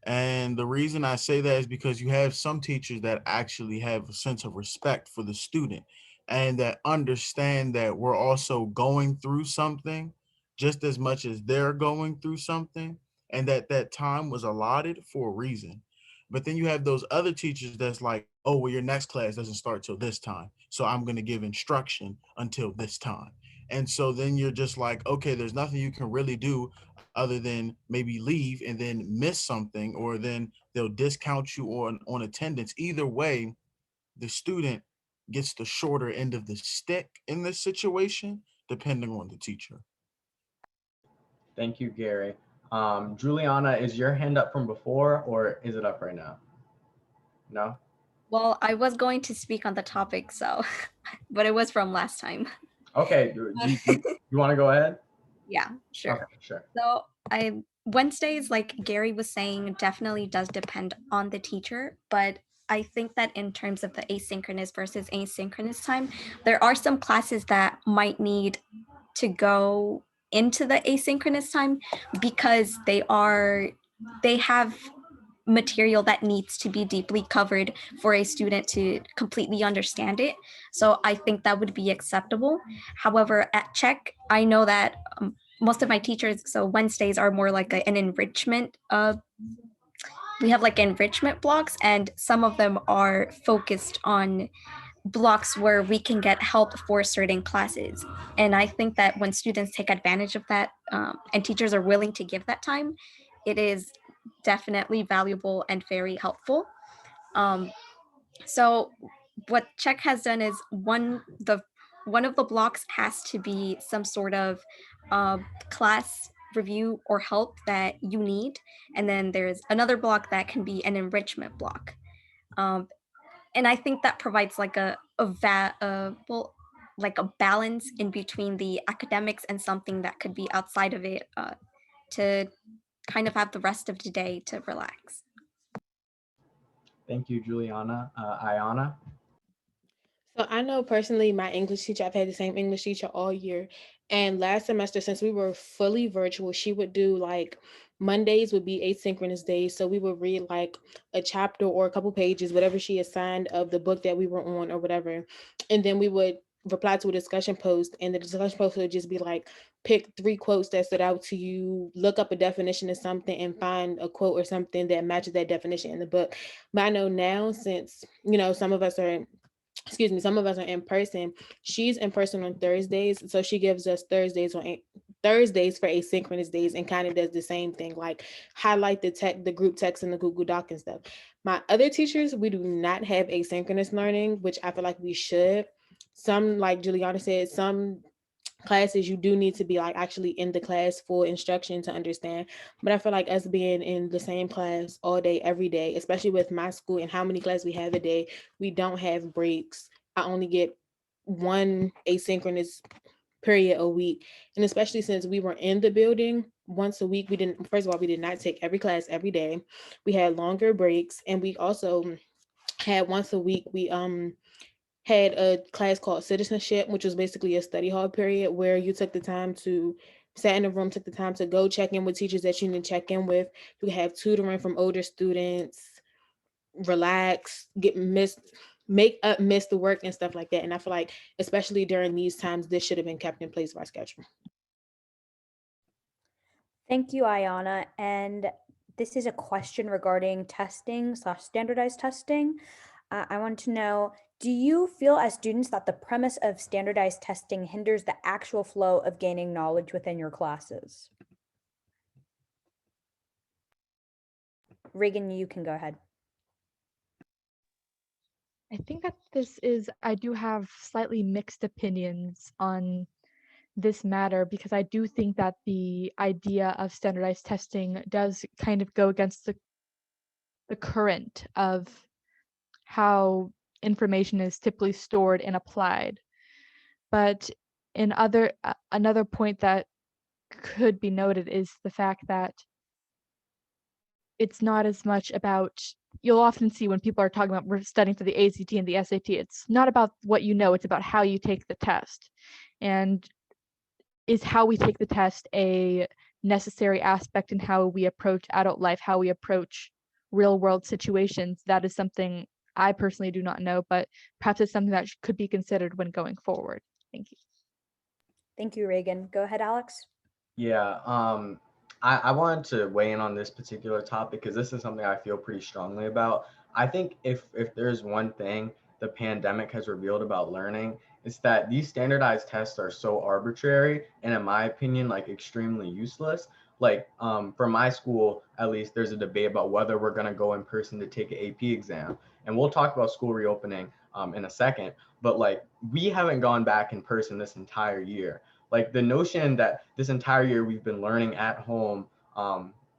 [SPEAKER 10] And the reason I say that is because you have some teachers that actually have a sense of respect for the student and that understand that we're also going through something just as much as they're going through something, and that that time was allotted for a reason. But then you have those other teachers that's like, oh, well, your next class doesn't start till this time, so I'm going to give instruction until this time. And so then you're just like, okay, there's nothing you can really do other than maybe leave and then miss something, or then they'll discount you on attendance. Either way, the student gets the shorter end of the stick in this situation, depending on the teacher.
[SPEAKER 1] Thank you, Gary. Juliana, is your hand up from before or is it up right now? No?
[SPEAKER 4] Well, I was going to speak on the topic, so, but it was from last time.
[SPEAKER 1] Okay, you want to go ahead?
[SPEAKER 4] Yeah, sure.
[SPEAKER 1] Okay, sure.
[SPEAKER 4] So Wednesdays, like Gary was saying, definitely does depend on the teacher, but I think that in terms of the asynchronous versus asynchronous time, there are some classes that might need to go into the asynchronous time because they have material that needs to be deeply covered for a student to completely understand it. So I think that would be acceptable. However, at Czech, I know that most of my teachers, so Wednesdays are more like an enrichment. We have like enrichment blocks, and some of them are focused on blocks where we can get help for certain classes. And I think that when students take advantage of that and teachers are willing to give that time, it is definitely valuable and very helpful. So what Czech has done is one of the blocks has to be some sort of class review or help that you need. And then there's another block that can be an enrichment block. And I think that provides like a balance in between the academics and something that could be outside of it to kind of have the rest of the day to relax.
[SPEAKER 1] Thank you, Juliana. Iyana?
[SPEAKER 3] So I know personally my English teacher, I've had the same English teacher all year. And last semester, since we were fully virtual, she would do like Mondays would be asynchronous days. So we would read like a chapter or a couple pages, whatever she assigned of the book that we were on or whatever. And then we would reply to a discussion post, and the discussion post would just be like, pick 3 quotes that stood out to you, look up a definition of something and find a quote or something that matches that definition in the book. But I know now, since, some of us are in person. She's in person on Thursdays. So she gives us Thursdays for asynchronous days and kind of does the same thing, like highlight the group text in the Google Doc and stuff. My other teachers, we do not have asynchronous learning, which I feel like we should. Some, like Juliana said, some classes you do need to be like actually in the class for instruction to understand, but I feel like us being in the same class all day every day, especially with my school and how many classes we have a day, we don't have breaks. I only get 1 asynchronous period a week, and especially since we were in the building once a week, we did not take every class every day. We had longer breaks, and we also had once a week we had a class called citizenship, which was basically a study hall period where you took the time to sat in a room, took the time to go check in with teachers that you need to check in with. You have tutoring from older students, relax, miss the work and stuff like that. And I feel like, especially during these times, this should have been kept in place of our schedule.
[SPEAKER 2] Thank you, Iyana. And this is a question regarding testing/standardized testing. I want to know, do you feel as students that the premise of standardized testing hinders the actual flow of gaining knowledge within your classes? Reagan, you can go ahead.
[SPEAKER 9] I think that I do have slightly mixed opinions on this matter, because I do think that the idea of standardized testing does kind of go against the current of how information is typically stored and applied. But another point that could be noted is the fact that it's not as much about, you'll often see when people are talking about we're studying for the ACT and the SAT, it's not about what you know, it's about how you take the test. And is how we take the test a necessary aspect in how we approach adult life, how we approach real world situations? That is something I personally do not know, but perhaps it's something that could be considered when going forward. Thank you.
[SPEAKER 2] Thank you, Reagan. Go ahead, Alex.
[SPEAKER 1] Yeah, I wanted to weigh in on this particular topic because this is something I feel pretty strongly about. I think if there's one thing the pandemic has revealed about learning, it's that these standardized tests are so arbitrary and, in my opinion, like extremely useless. Like for my school, at least, there's a debate about whether we're going to go in person to take an AP exam, and we'll talk about school reopening in a second. But like we haven't gone back in person this entire year. Like the notion that this entire year we've been learning at home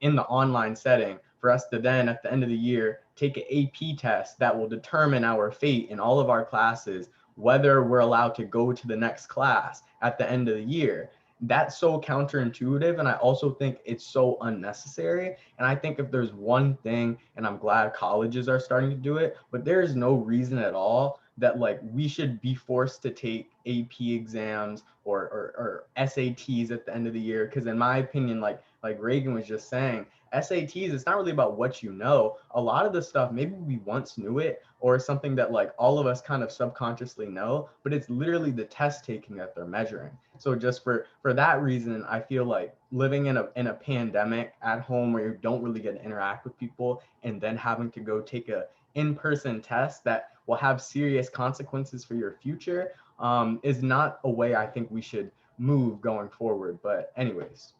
[SPEAKER 1] in the online setting for us to then at the end of the year take an AP test that will determine our fate in all of our classes, whether we're allowed to go to the next class at the end of the year. That's so counterintuitive. And I also think it's so unnecessary. And I think if there's one thing, and I'm glad colleges are starting to do it, but there is no reason at all that like we should be forced to take AP exams or SATs at the end of the year. Because in my opinion, like Reagan was just saying, SATs, it's not really about what you know. A lot of the stuff, maybe we once knew it or something that like all of us kind of subconsciously know, but it's literally the test taking that they're measuring. So just for that reason, I feel like living in a pandemic at home where you don't really get to interact with people and then having to go take a in-person test that will have serious consequences for your future is not a way I think we should move going forward. But anyways.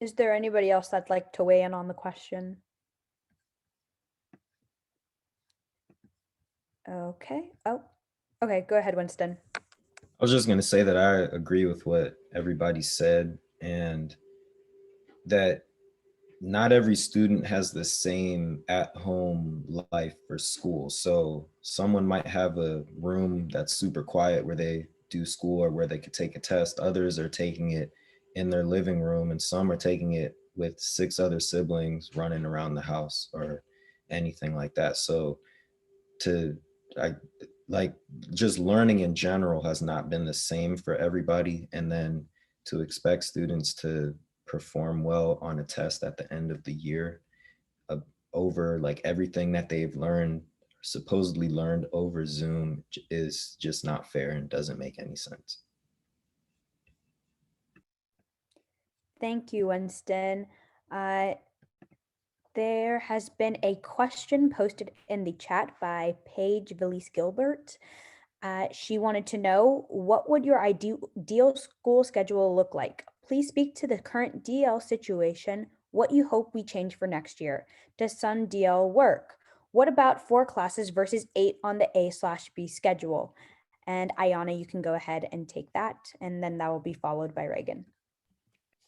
[SPEAKER 2] Is there anybody else that'd like to weigh in on the question? Okay. Oh, okay. Go ahead, Winston.
[SPEAKER 14] I was just going to say that I agree with what everybody said, and that not every student has the same at-home life for school. So someone might have a room that's super quiet where they do school or where they could take a test. Others are taking it in their living room, and some are taking it with 6 other siblings running around the house or anything like that. So just learning in general has not been the same for everybody. And then to expect students to perform well on a test at the end of the year over like everything that they've supposedly learned over Zoom is just not fair and doesn't make any sense.
[SPEAKER 2] Thank you, Winston. There has been a question posted in the chat by Paige Valise Gilbert. She wanted to know, what would your ideal school schedule look like? Please speak to the current DL situation, what you hope we change for next year. Does some DL work? What about 4 classes versus 8 on the A/B schedule? And Iyana, you can go ahead and take that, and then that will be followed by Reagan.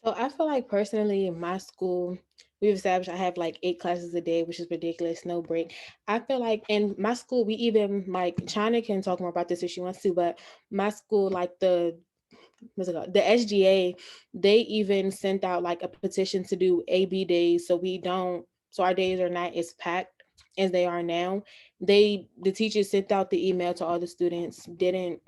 [SPEAKER 3] So I feel like personally in my school, we've established I have like 8 classes a day, which is ridiculous, no break. I feel like in my school, we even like China can talk more about this if she wants to, but my school, like the SGA, they even sent out like a petition to do AB days, so our days are not as packed as they are now. The teachers sent out the email to all the students, didn't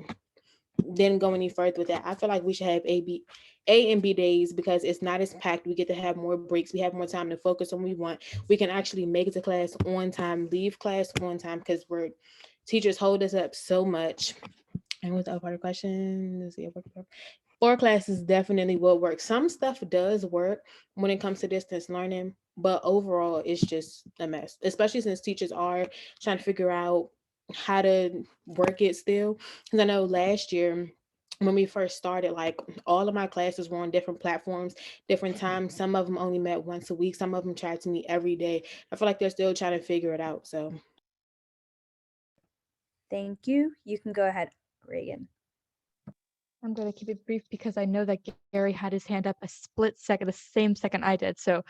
[SPEAKER 3] go any further with that. I feel like we should have A and B days because it's not as packed. We get to have more breaks. We have more time to focus on what we want. We can actually make it to class on time, leave class on time, because teachers hold us up so much. And what's the other part of the question? Let's see. 4 classes definitely will work. Some stuff does work when it comes to distance learning, but overall it's just a mess, especially since teachers are trying to figure out how to work it still. Because I know last year when we first started, like all of my classes were on different platforms, different times. Some of them only met once a week. Some of them tried to meet every day. I feel like they're still trying to figure it out. So
[SPEAKER 2] thank you. You can go ahead, Reagan.
[SPEAKER 9] I'm going to keep it brief because I know that Gary had his hand up a split second, the same second I did. So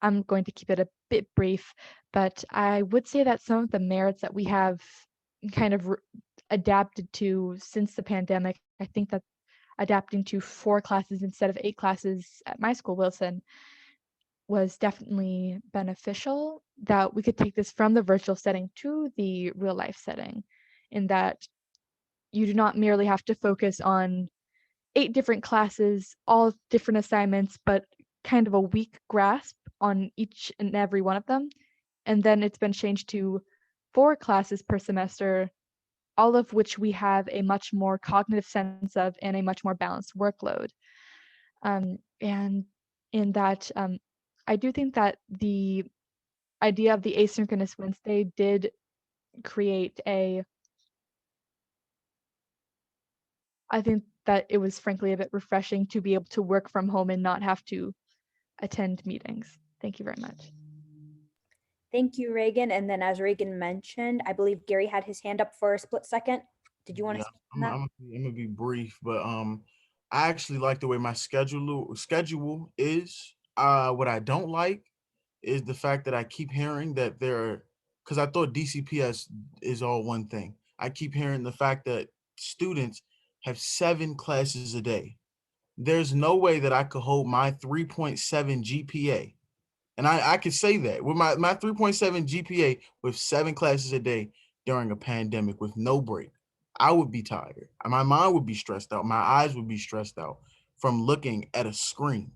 [SPEAKER 9] I'm going to keep it a bit brief, but I would say that some of the merits that we have kind of adapted to since the pandemic, I think that adapting to 4 classes instead of 8 classes at my school, Wilson, was definitely beneficial, that we could take this from the virtual setting to the real life setting, in that you do not merely have to focus on 8 different classes, all different assignments, but kind of a weak grasp on each and every one of them. And then it's been changed to 4 classes per semester, all of which we have a much more cognitive sense of and a much more balanced workload. And in that, I do think that the idea of the asynchronous Wednesday did create I think that it was frankly a bit refreshing to be able to work from home and not have to attend meetings. Thank you very much.
[SPEAKER 2] Thank you, Reagan. And then as Reagan mentioned, I believe Gary had his hand up for a split second. Did you want to
[SPEAKER 10] Yeah,
[SPEAKER 2] speak on that?
[SPEAKER 10] I'm gonna be brief, but I actually like the way my schedule is. What I don't like is the fact that I keep hearing that because I thought DCPS is all one thing. I keep hearing the fact that students have 7 classes a day. There's no way that I could hold my 3.7 GPA. And I could say that with my 3.7 GPA with 7 classes a day during a pandemic with no break. I would be tired. My mind would be stressed out. My eyes would be stressed out from looking at a screen.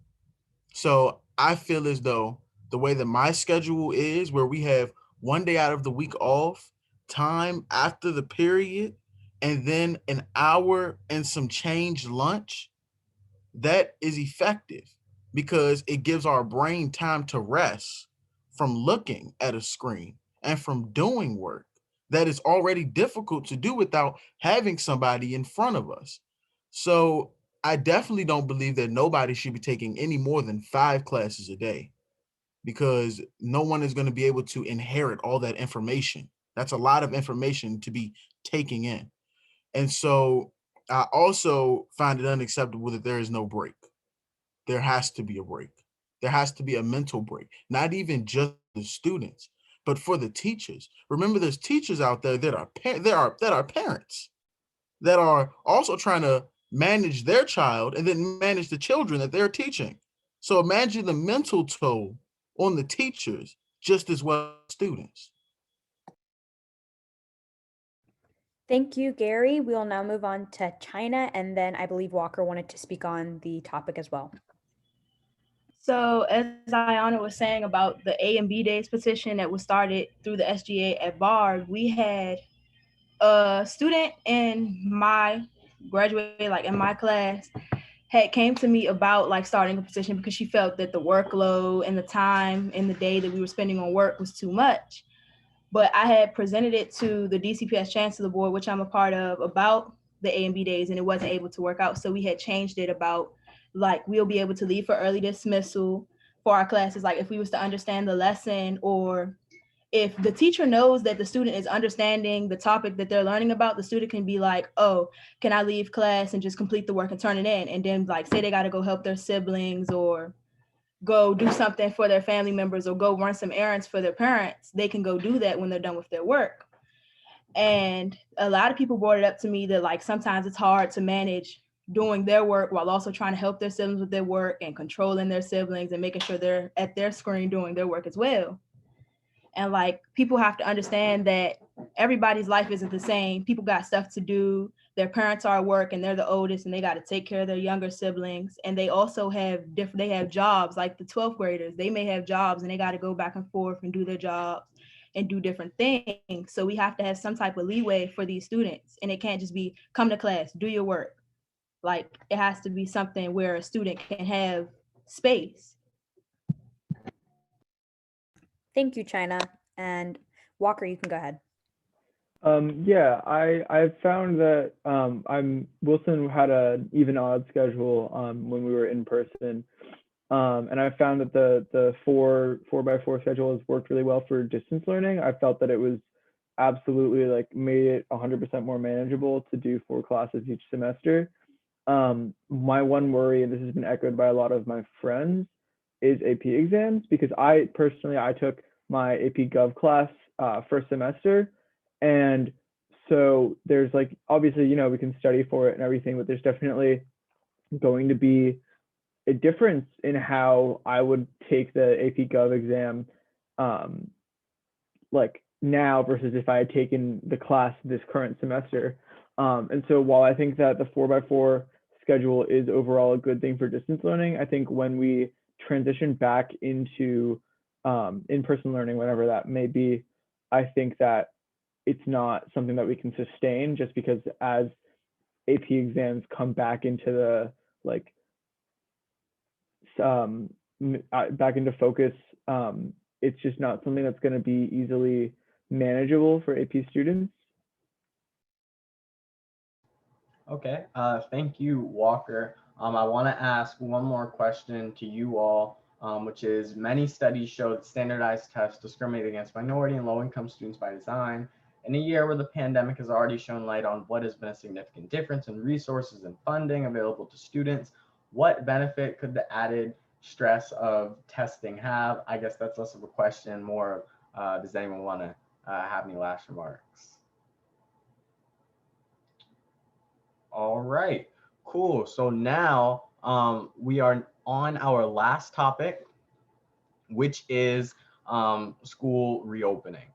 [SPEAKER 10] So I feel as though the way that my schedule is, where we have one day out of the week off, time after the period, and then an hour and some change lunch, that is effective because it gives our brain time to rest from looking at a screen and from doing work that is already difficult to do without having somebody in front of us. So I definitely don't believe that nobody should be taking any more than 5 classes a day because no one is going to be able to inherit all that information. That's a lot of information to be taking in. And so I also find it unacceptable that there is no break. There has to be a break. There has to be a mental break, not even just the students, but for the teachers. Remember, there's teachers out there that are parents that are also trying to manage their child and then manage the children that they're teaching. So imagine the mental toll on the teachers just as well as students.
[SPEAKER 2] Thank you, Gary. We will now move on to China, and then I believe Walker wanted to speak on the topic as well.
[SPEAKER 16] So as Iyana was saying about the A and B days petition that was started through the SGA at Bard, we had a student in my in my class had came to me about like starting a petition because she felt that the workload and the time in the day that we were spending on work was too much. But I had presented it to the DCPS Chancellor Board, which I'm a part of, about the A and B days, and it wasn't able to work out. So we had changed it about like we'll be able to leave for early dismissal for our classes, like if we was to understand the lesson, or if the teacher knows that the student is understanding the topic that they're learning about, the student can be like, oh, can I leave class and just complete the work and turn it in? And then like say they got to go help their siblings or go do something for their family members or go run some errands for their parents, they can go do that when they're done with their work. And a lot of people brought it up to me that like sometimes it's hard to manage doing their work while also trying to help their siblings with their work and controlling their siblings and making sure they're at their screen doing their work as well. And like people have to understand that everybody's life isn't the same. People got stuff to do. Their parents are at work and they're the oldest and they got to take care of their younger siblings. And they also have they have jobs, like the 12th graders. They may have jobs and they got to go back and forth and do their jobs and do different things. So we have to have some type of leeway for these students. And it can't just be come to class, do your work. Like it has to be something where a student can have space.
[SPEAKER 2] Thank you, China. And Walker, you can go ahead.
[SPEAKER 13] Yeah, I found that Wilson had an even odd schedule when we were in person, and I found that the 4x4 schedule has worked really well for distance learning. I felt that it was absolutely like made it 100% more manageable to do 4 classes each semester. My one worry, and this has been echoed by a lot of my friends, is AP exams, because I took my AP Gov class first semester. And so there's like, obviously, we can study for it and everything, but there's definitely going to be a difference in how I would take the AP Gov exam like now versus if I had taken the class this current semester. And so while I think that the 4x4 schedule is overall a good thing for distance learning, I think when we transition back into in-person learning, whenever that may be, I think that it's not something that we can sustain, just because as AP exams come back into the like back into focus, it's just not something that's going to be easily manageable for AP students.
[SPEAKER 1] Okay, thank you, Walker. I want to ask one more question to you all, which is many studies show that standardized tests discriminate against minority and low-income students by design. In a year where the pandemic has already shown light on what has been a significant difference in resources and funding available to students, what benefit could the added stress of testing have? I guess that's less of a question, more does anyone want to have any last remarks? All right, cool. So now we are on our last topic, which is school reopening.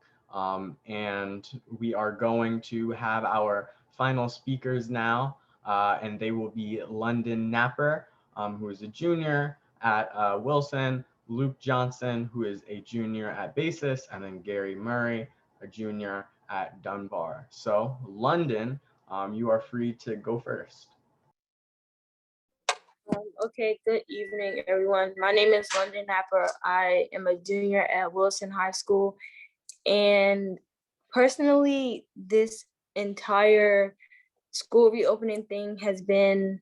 [SPEAKER 1] And we are going to have our final speakers now, and they will be Londyn Napper, who is a junior at Wilson, Luke Johnson, who is a junior at Basis, and then Gary Murray, a junior at Dunbar. So Londyn, you are free to go first.
[SPEAKER 17] Okay, good evening, everyone. My name is Londyn Napper. I am a junior at Wilson High School. And personally, this entire school reopening thing has been,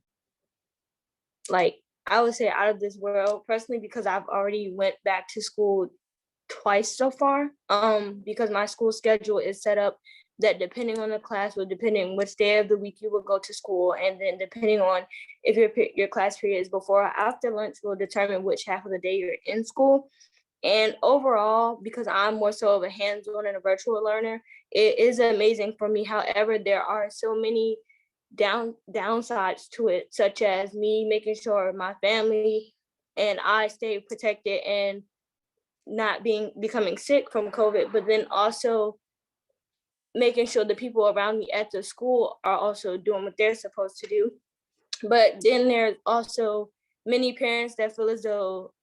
[SPEAKER 17] like, I would say out of this world, personally, because I've already went back to school twice so far, because my school schedule is set up that depending on the class, or depending which day of the week you will go to school, and then depending on if your class period is before or after lunch, will determine which half of the day you're in school. And overall, because I'm more so of a hands-on and a virtual learner, it is amazing for me. However, there are so many downsides to it, such as me making sure my family and I stay protected and not becoming sick from COVID, but then also making sure the people around me at the school are also doing what they're supposed to do. But then there's also many parents that feel as though,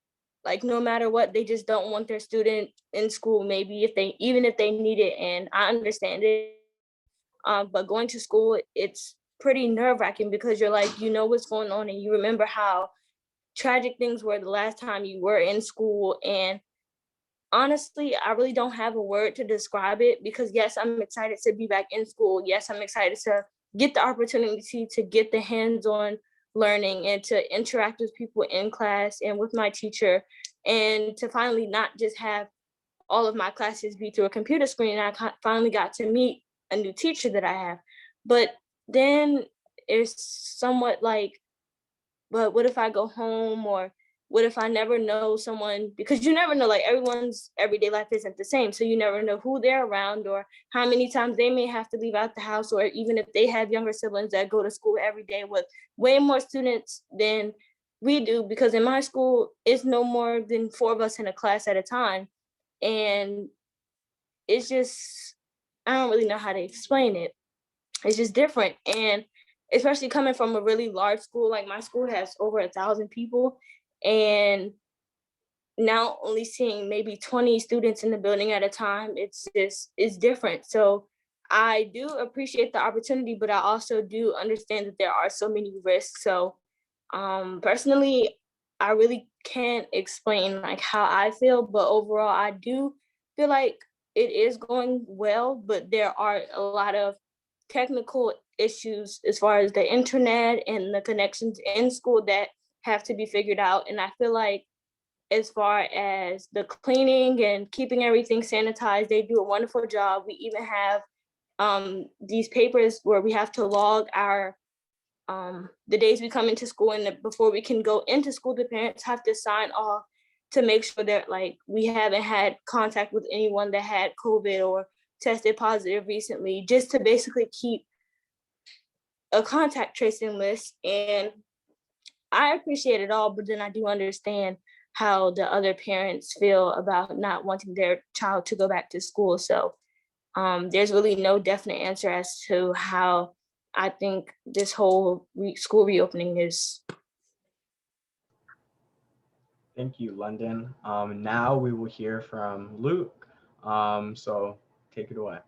[SPEAKER 17] like, no matter what, they just don't want their student in school, maybe even if they need it, and I understand it. But going to school, it's pretty nerve-wracking because you're like, you know what's going on, and you remember how tragic things were the last time you were in school. And honestly, I really don't have a word to describe it, because yes, I'm excited to be back in school. Yes, I'm excited to get the opportunity to get the hands-on learning and to interact with people in class and with my teacher, and to finally not just have all of my classes be through a computer screen. I finally got to meet a new teacher that I have. But then it's somewhat like, but what if I go home, or what if I never know someone? Because you never know, like, everyone's everyday life isn't the same. So you never know who they're around, or how many times they may have to leave out the house, or even if they have younger siblings that go to school every day with way more students than we do. Because in my school, it's no more than 4 of us in a class at a time. And it's just, I don't really know how to explain it. It's just different. And especially coming from a really large school, like my school has over 1,000 people, and now only seeing maybe 20 students in the building at a time, it's different. So I do appreciate the opportunity, but I also do understand that there are so many risks. So personally, I really can't explain like how I feel, but overall I do feel like it is going well, but there are a lot of technical issues as far as the internet and the connections in school that have to be figured out. And I feel like as far as the cleaning and keeping everything sanitized, they do a wonderful job. We even have these papers where we have to log our the days we come into school, and before we can go into school, the parents have to sign off to make sure that, like, we haven't had contact with anyone that had COVID or tested positive recently, just to basically keep a contact tracing list. And I appreciate it all, but then I do understand how the other parents feel about not wanting their child to go back to school. So there's really no definite answer as to how I think this whole school reopening is.
[SPEAKER 1] Thank you, Londyn. Now we will hear from Luke. So take it away.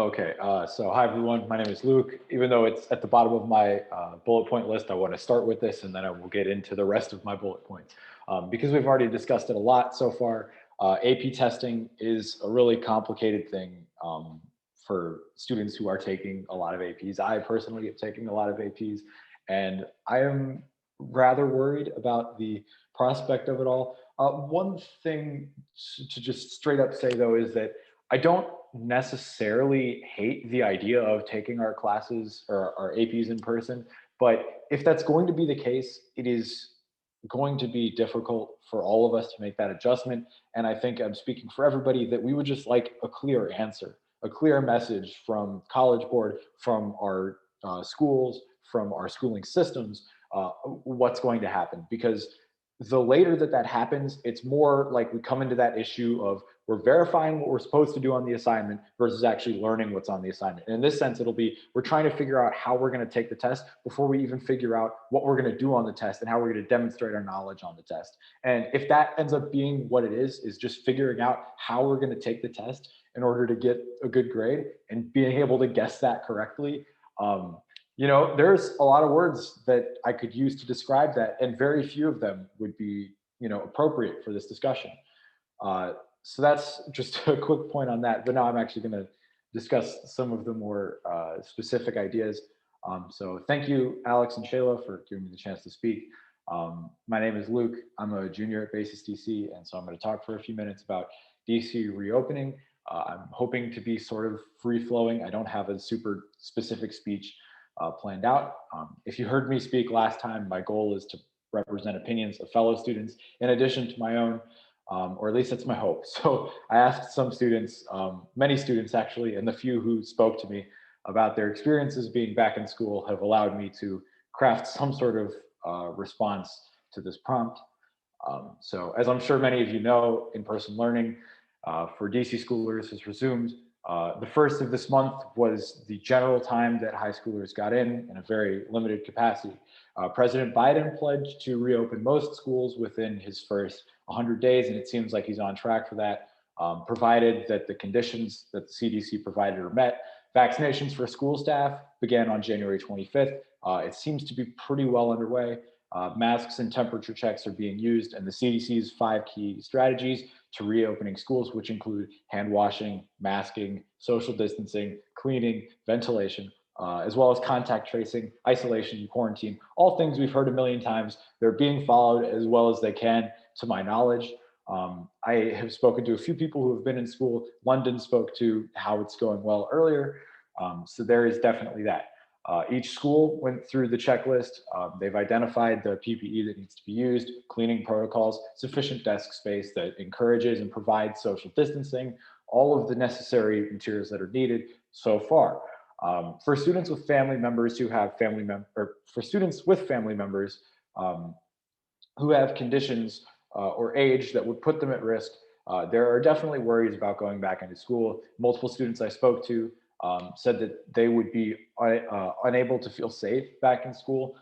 [SPEAKER 11] Okay, so hi everyone, my name is Luke. Even though it's at the bottom of my bullet point list, I want to start with this and then I will get into the rest of my bullet points. Because we've already discussed it a lot so far, AP testing is a really complicated thing for students who are taking a lot of APs. I personally am taking a lot of APs, and I am rather worried about the prospect of it all. One thing to just straight up say though is that I don't necessarily hate the idea of taking our classes or our APs in person, but if that's going to be the case, it is going to be difficult for all of us to make that adjustment. And I think I'm speaking for everybody that we would just like a clear answer, a clear message from College Board, from our schools, from our schooling systems, what's going to happen. Because the later that that happens, it's more like we come into that issue of we're verifying what we're supposed to do on the assignment versus actually learning what's on the assignment. And in this sense, it'll be, we're trying to figure out how we're going to take the test before we even figure out what we're going to do on the test and how we're going to demonstrate our knowledge on the test. And if that ends up being what it is just figuring out how we're going to take the test in order to get a good grade and being able to guess that correctly, you know, there's a lot of words that I could use to describe that, and very few of them would be, you know, appropriate for this discussion. So that's just a quick point on that. But now I'm actually going to discuss some of the more specific ideas. So thank you, Alex and Shayla, for giving me the chance to speak. My name is Luke. I'm a junior at Basis DC, and so I'm going to talk for a few minutes about DC reopening. I'm hoping to be sort of free-flowing. I don't have a super specific speech planned out. If you heard me speak last time, my goal is to represent opinions of fellow students in addition to my own, or at least that's my hope. So I asked some students, many students actually, and the few who spoke to me about their experiences being back in school have allowed me to craft some sort of response to this prompt. So as I'm sure many of you know, in-person learning for DC schoolers has resumed. The first of this month was the general time that high schoolers got in a very limited capacity. President Biden pledged to reopen most schools within his first 100 days, and it seems like he's on track for that, provided that the conditions that the CDC provided are met. Vaccinations for school staff began on January 25th. It seems to be pretty well underway. Masks and temperature checks are being used, and the CDC's 5 key strategies to reopening schools, which include hand washing, masking, social distancing, cleaning, ventilation, as well as contact tracing, isolation, and quarantine, all things we've heard a million times. They're being followed as well as they can, to my knowledge. I have spoken to a few people who have been in school. Londyn spoke to how it's going well earlier. So there is definitely that. Each school went through the checklist. They've identified the PPE that needs to be used, cleaning protocols, sufficient desk space that encourages and provides social distancing, all of the necessary materials that are needed so far. For students with family members who have for students with family members who have conditions or age that would put them at risk, there are definitely worries about going back into school. Multiple students I spoke to said that they would be unable to feel safe back in school,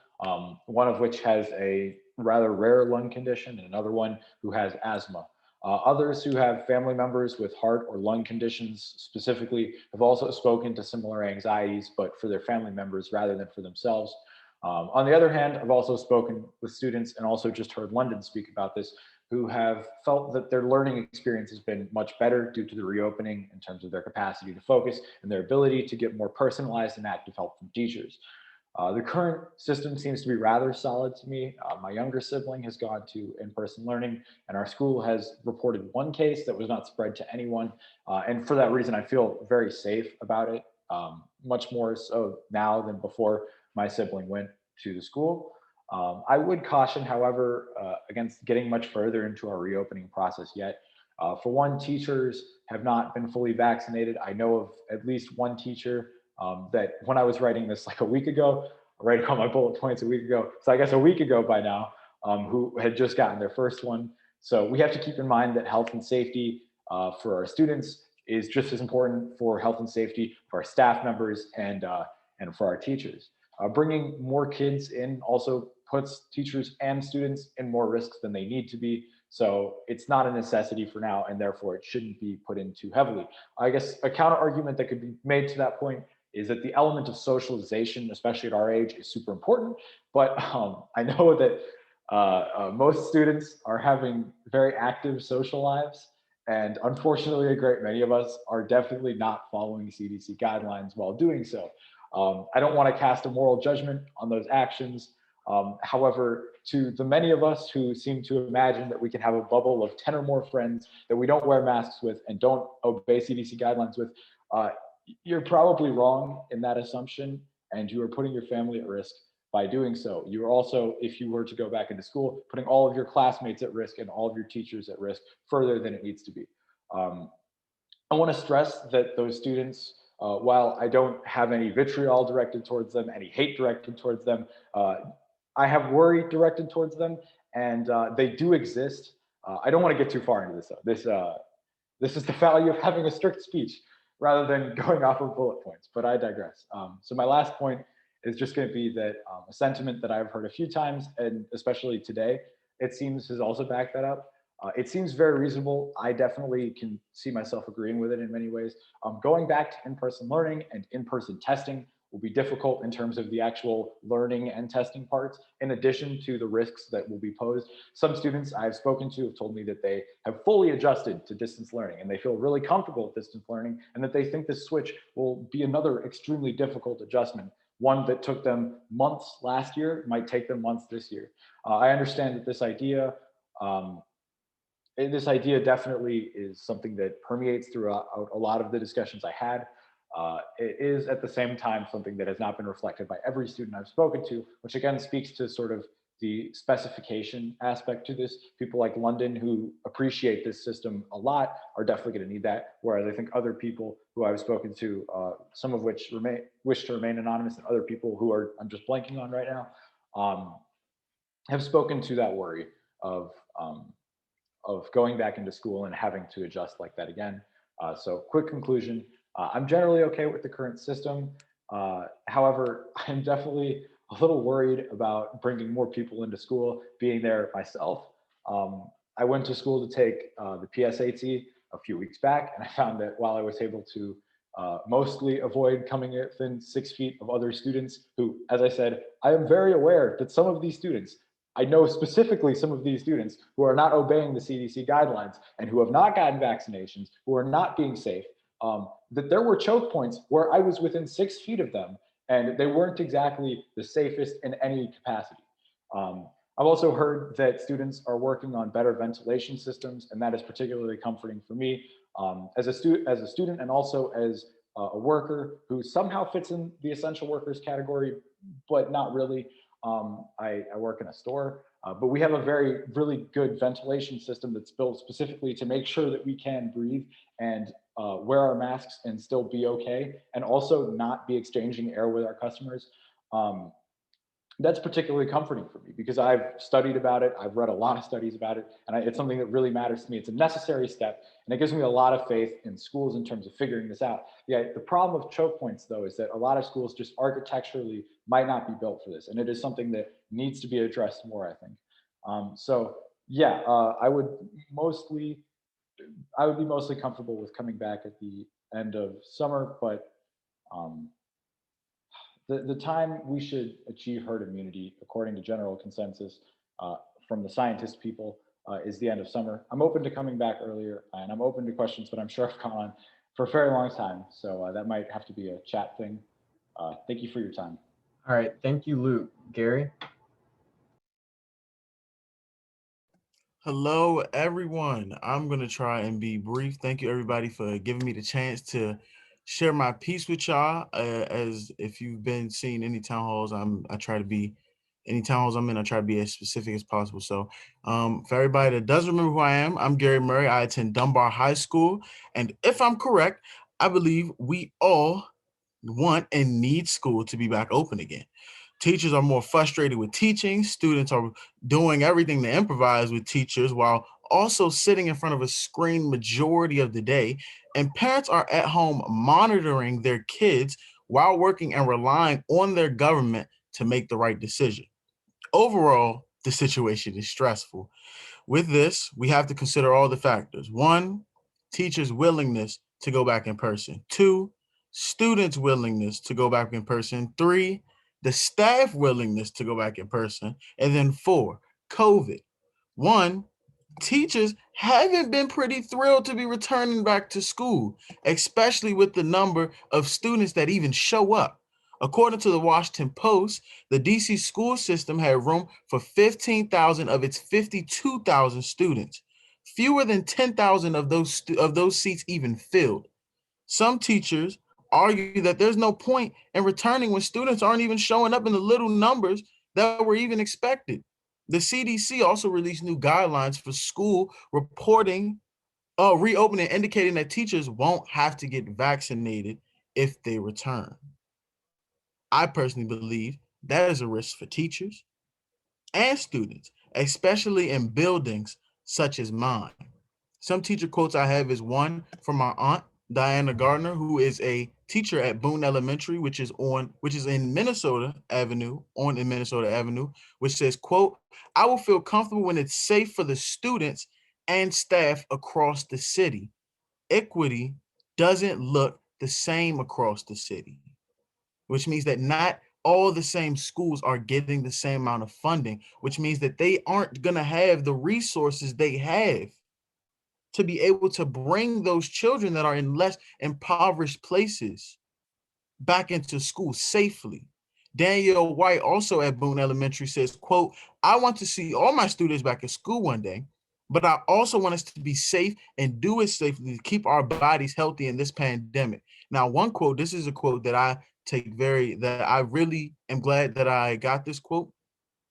[SPEAKER 11] one of which has a rather rare lung condition and another one who has asthma. Others who have family members with heart or lung conditions specifically have also spoken to similar anxieties, but for their family members rather than for themselves. On the other hand, I've also spoken with students and also just heard Londyn speak about this, who have felt that their learning experience has been much better due to the reopening in terms of their capacity to focus and their ability to get more personalized and active help from teachers. The current system seems to be rather solid to me. My younger sibling has gone to in-person learning, and our school has reported one case that was not spread to anyone. And for that reason, I feel very safe about it, much more so now than before my sibling went to the school. I would caution, however, against getting much further into our reopening process yet. For one, teachers have not been fully vaccinated. I know of at least one teacher that when I was writing this like a week ago, writing on my bullet points a week ago, so I guess a week ago by now, who had just gotten their first one. So we have to keep in mind that health and safety for our students is just as important for health and safety for our staff members and for our teachers. Bringing more kids in also puts teachers and students in more risks than they need to be. So it's not a necessity for now, and therefore it shouldn't be put in too heavily. I guess a counter argument that could be made to that point is that the element of socialization, especially at our age, is super important. But I know that most students are having very active social lives. And unfortunately, a great many of us are definitely not following CDC guidelines while doing so. I don't want to cast a moral judgment on those actions. However, to the many of us who seem to imagine that we can have a bubble of 10 or more friends that we don't wear masks with and don't obey CDC guidelines with, you're probably wrong in that assumption, and you are putting your family at risk by doing so. You're also, if you were to go back into school, putting all of your classmates at risk and all of your teachers at risk further than it needs to be. I want to stress that those students, while I don't have any vitriol directed towards them, any hate directed towards them, I have worry directed towards them, and they do exist. I don't want to get too far into this though. This is the value of having a strict speech rather than going off of bullet points, but I digress. So my last point is just going to be that a sentiment that I've heard a few times, and especially today, it seems has also backed that up. It seems very reasonable. I definitely can see myself agreeing with it in many ways. Going back to in-person learning and in-person testing will be difficult in terms of the actual learning and testing parts, in addition to the risks that will be posed. Some students I've spoken to have told me that they have fully adjusted to distance learning and they feel really comfortable with distance learning, and that they think this switch will be another extremely difficult adjustment. One that took them months last year might take them months this year. I understand that this idea definitely is something that permeates throughout a lot of the discussions I had. It is at the same time something that has not been reflected by every student I've spoken to, which again speaks to sort of the specification aspect to this. People like Londyn, who appreciate this system a lot, are definitely going to need that. Whereas I think other people who I've spoken to, some of which wish to remain anonymous, and other people who I'm just blanking on right now, have spoken to that worry of going back into school and having to adjust like that again. So quick conclusion, I'm generally okay with the current system. However, I'm definitely a little worried about bringing more people into school, being there myself. I went to school to take the PSAT a few weeks back, and I found that while I was able to mostly avoid coming within 6 feet of other students who, as I said, I am very aware that some of these students, I know specifically some of these students who are not obeying the CDC guidelines and who have not gotten vaccinations, who are not being safe, that there were choke points where I was within 6 feet of them and they weren't exactly the safest in any capacity. I've also heard that students are working on better ventilation systems, and that is particularly comforting for me as a student and also as a worker who somehow fits in the essential workers category, but not really. I work in a store, but we have a really good ventilation system that's built specifically to make sure that we can breathe and wear our masks and still be okay, and also not be exchanging air with our customers. That's particularly comforting for me because I've studied about it. I've read a lot of studies about it, and it's something that really matters to me. It's a necessary step, and it gives me a lot of faith in schools in terms of figuring this out. Yeah, the problem of choke points, though, is that a lot of schools just architecturally might not be built for this, and it is something that needs to be addressed more, I think. So yeah, I would be mostly comfortable with coming back at the end of summer, but the time we should achieve herd immunity, according to general consensus from the scientist people, is the end of summer. I'm open to coming back earlier, and I'm open to questions, but I'm sure I've gone on for a very long time, so that might have to be a chat thing. Thank you for your time.
[SPEAKER 1] All right, thank you, Luke. Gary?
[SPEAKER 10] Hello, everyone. I'm going to try and be brief. Thank you, everybody, for giving me the chance to share my piece with y'all. As if you've been seeing any town halls, I try to be, any town halls I'm in, I try to be as specific as possible. So for everybody that doesn't remember who I am, I'm Gary Murray. I attend Dunbar High School. And if I'm correct, I believe we all want and need school to be back open again. Teachers are more frustrated with teaching. Students are doing everything to improvise with teachers while also sitting in front of a screen majority of the day. And parents are at home monitoring their kids while working and relying on their government to make the right decision. Overall, the situation is stressful. With this, we have to consider all the factors. 1, teachers' willingness to go back in person. 2, students' willingness to go back in person. 3, the staff willingness to go back in person. And then 4, COVID. 1, teachers haven't been pretty thrilled to be returning back to school, especially with the number of students that even show up. According to the Washington Post, the DC school system had room for 15,000 of its 52,000 students. Fewer than 10,000 of those seats even filled. Some teachers argue that there's no point in returning when students aren't even showing up in the little numbers that were even expected. The CDC also released new guidelines for school reopening, indicating that teachers won't have to get vaccinated if they return. I personally believe that is a risk for teachers and students, especially in buildings such as mine. Some teacher quotes I have is one from my aunt, Diana Gardner, who is a teacher at Boone Elementary, which is in Minnesota Avenue, which says, quote, "I will feel comfortable when it's safe for the students and staff across the city. Equity doesn't look the same across the city," which means that not all the same schools are getting the same amount of funding, which means that they aren't going to have the resources they have to be able to bring those children that are in less impoverished places back into school safely. Danielle White, also at Boone Elementary, says, quote, "I want to see all my students back at school one day, but I also want us to be safe and do it safely to keep our bodies healthy in this pandemic." Now, one quote, this is a quote that I really am glad that I got this quote.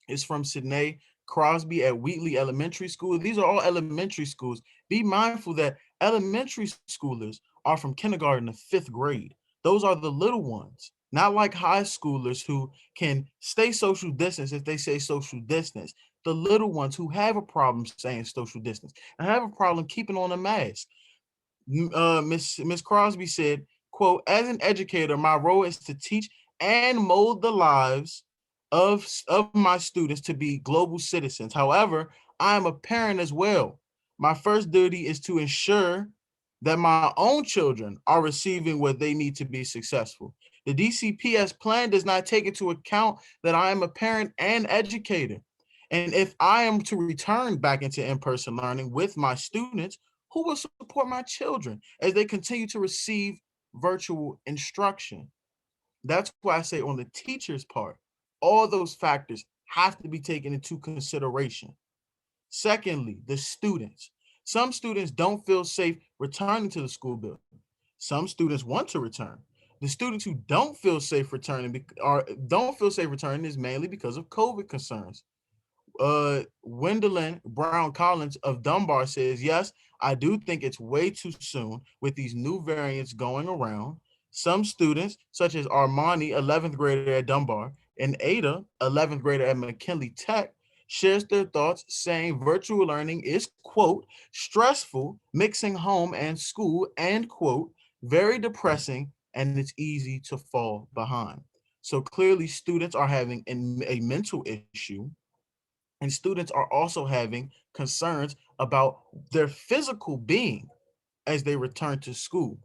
[SPEAKER 10] It's from Sidney Crosby at Wheatley Elementary School. These are all elementary schools. Be mindful that elementary schoolers are from kindergarten to 5th grade. Those are the little ones, not like high schoolers who can stay social distance if they say social distance. The little ones who have a problem saying social distance and have a problem keeping on a mask. Miss Crosby said, quote, "As an educator, my role is to teach and mold the lives of my students to be global citizens. However, I am a parent as well. My first duty is to ensure that my own children are receiving what they need to be successful. The DCPS plan does not take into account that I am a parent and educator. And if I am to return back into in-person learning with my students, who will support my children as they continue to receive virtual instruction?" That's why I say on the teacher's part, all those factors have to be taken into consideration. Secondly, the students. Some students don't feel safe returning to the school building. Some students want to return. The students who don't feel safe returning is mainly because of COVID concerns. Gwendolyn Brown Collins of Dunbar says, "Yes, I do think it's way too soon with these new variants going around. Some students, such as Armani, 11th grader at Dunbar, and Ada, 11th grader at McKinley Tech, shares their thoughts, saying virtual learning is, quote, stressful, mixing home and school, and, quote, very depressing, and it's easy to fall behind." So clearly students are having a mental issue, and students are also having concerns about their physical being as they return to school.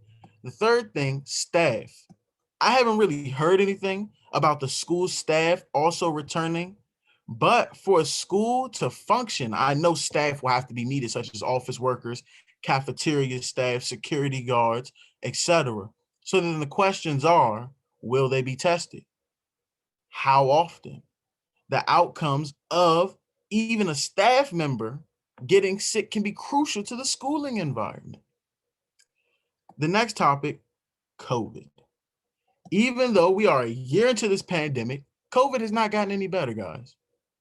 [SPEAKER 10] The third thing, staff. I haven't really heard anything about the school staff also returning, but for a school to function, I know staff will have to be needed, such as office workers, cafeteria staff, security guards, etc. So then the questions are, will they be tested? How often? The outcomes of even a staff member getting sick can be crucial to the schooling environment. The next topic, COVID. Even though we are a year into this pandemic, COVID has not gotten any better, guys.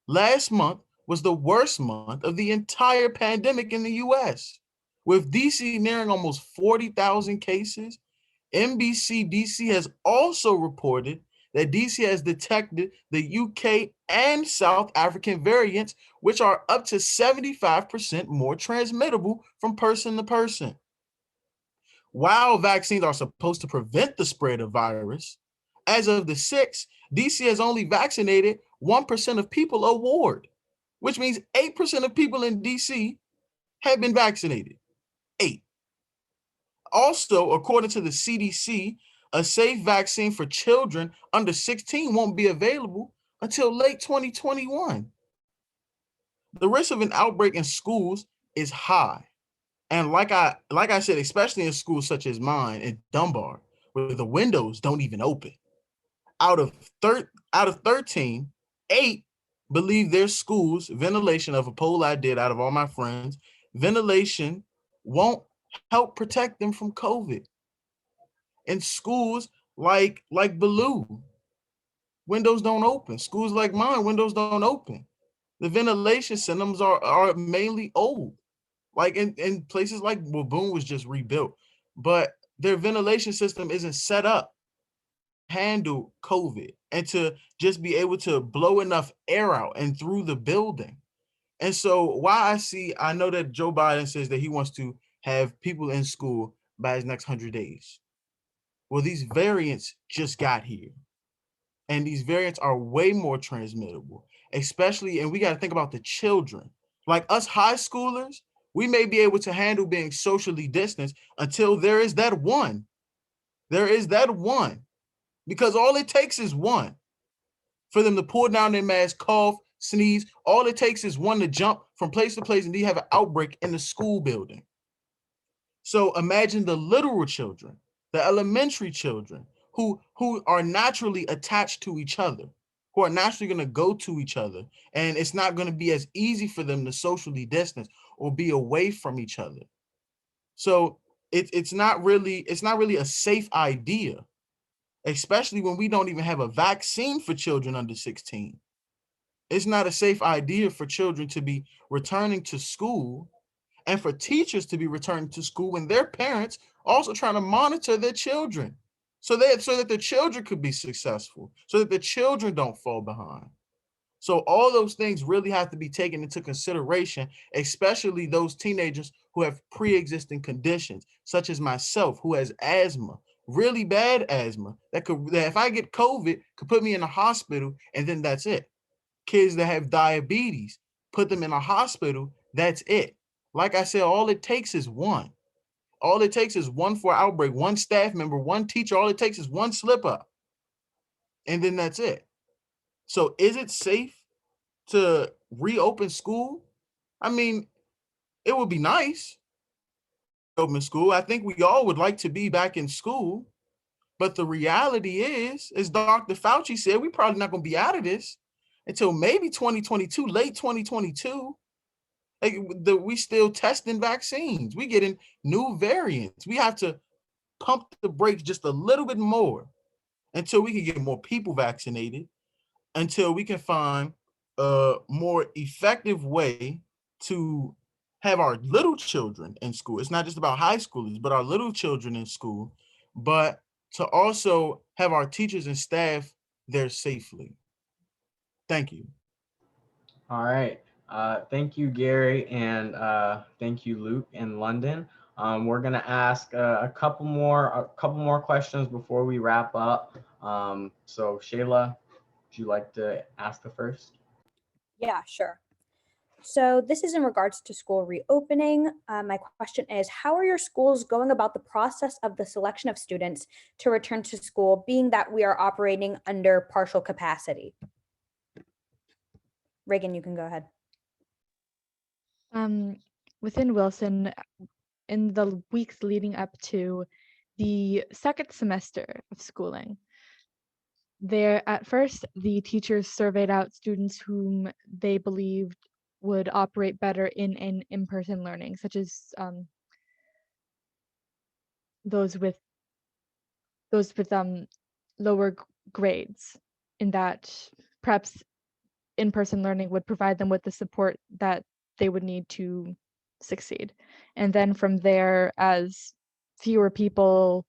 [SPEAKER 10] Last month was the worst month of the entire pandemic in the US. With DC nearing almost 40,000 cases, NBC DC has also reported that DC has detected the UK and South African variants, which are up to 75% more transmittable from person to person. While vaccines are supposed to prevent the spread of virus, as of the 6th, DC has only vaccinated 1% of people a ward, which means 8% of people in DC have been vaccinated. 8. Also, according to the CDC, a safe vaccine for children under 16 won't be available until late 2021. The risk of an outbreak in schools is high. And like I said, especially in schools such as mine in Dunbar, where the windows don't even open. Out of 13, 8 believe their schools, ventilation of a poll I did out of all my friends, ventilation won't help protect them from COVID. In schools like Ballou, windows don't open. Schools like mine, windows don't open. The ventilation systems are mainly old. Like in places like Boone was just rebuilt, but their ventilation system isn't set up to handle COVID and to just be able to blow enough air out and through the building. And so I know that Joe Biden says that he wants to have people in school by his next 100 days. Well, these variants just got here. And these variants are way more transmittable, especially, and we got to think about the children. Like us high schoolers, we may be able to handle being socially distanced until there is that one. There is that one. Because all it takes is one for them to pull down their mask, cough, sneeze. All it takes is one to jump from place to place and you have an outbreak in the school building. So imagine the literal children, the elementary children who are naturally attached to each other, who are naturally going to go to each other. And it's not going to be as easy for them to socially distance or be away from each other. So it's not really a safe idea, especially when we don't even have a vaccine for children under 16. It's not a safe idea for children to be returning to school and for teachers to be returning to school when their parents also trying to monitor their children so that the children could be successful, so that the children don't fall behind. So all those things really have to be taken into consideration, especially those teenagers who have pre-existing conditions, such as myself, who has asthma, really bad asthma, that if I get COVID, could put me in a hospital, and then that's it. Kids that have diabetes, put them in a hospital, that's it. Like I said, all it takes is one. All it takes is one for outbreak, one staff member, one teacher. All it takes is one slip up. And then that's it. So is it safe to reopen school? I mean, it would be nice to open school. I think we all would like to be back in school. But the reality is, as Dr. Fauci said, we're probably not going to be out of this until maybe 2022, late 2022. Like we still testing vaccines. We getting new variants. We have to pump the brakes just a little bit more until we can get more people vaccinated, until we can find a more effective way to have our little children in school. It's not just about high schoolers, but our little children in school, but to also have our teachers and staff there safely. Thank you.
[SPEAKER 1] All right. Thank you, Gary, and thank you, Luke and Londyn. We're gonna ask a couple more questions before we wrap up. So Shayla, would you like to ask the first?
[SPEAKER 2] Yeah, sure. So this is in regards to school reopening. My question is, how are your schools going about the process of the selection of students to return to school, being that we are operating under partial capacity? Reagan, you can go ahead.
[SPEAKER 9] Within Wilson, in the weeks leading up to the second semester of schooling, at first, the teachers surveyed out students whom they believed would operate better in an in-person learning, such as those with lower grades, in that perhaps in-person learning would provide them with the support that they would need to succeed. And then from there, as fewer people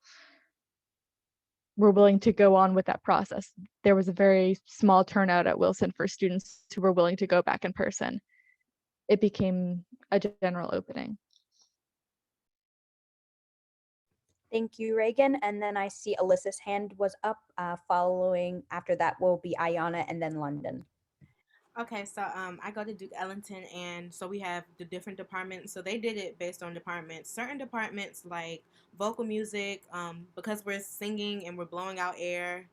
[SPEAKER 9] were willing to go on with that process, there was a very small turnout at Wilson for students who were willing to go back in person. It became a general opening.
[SPEAKER 2] Thank you, Reagan. And then I see Alyssa's hand was up. Following after that will be Iyana and then Londyn.
[SPEAKER 8] Okay, so I go to Duke Ellington, and so we have the different departments. So they did it based on departments. Certain departments like vocal music, because we're singing and we're blowing out air.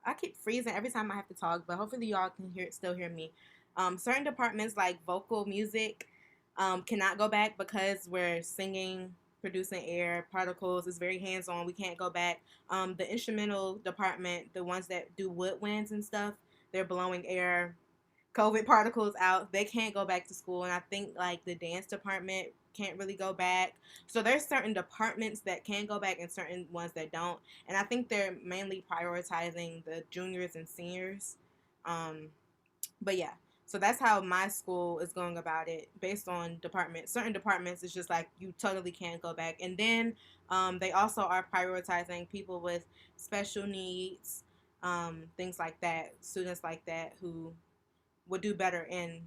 [SPEAKER 8] I keep freezing every time I have to talk, but hopefully y'all can still hear me. Certain departments like vocal music cannot go back because we're singing, producing air particles. It's very hands on. We can't go back. The instrumental department, the ones that do woodwinds and stuff, they're blowing air COVID particles out. They can't go back to school. And I think like the dance department can't really go back. So there's certain departments that can go back and certain ones that don't. And I think they're mainly prioritizing the juniors and seniors. But yeah, so that's how my school is going about it based on departments. Certain departments, it's just like you totally can't go back. And then they also are prioritizing people with special needs, things like that, students like that who would do better in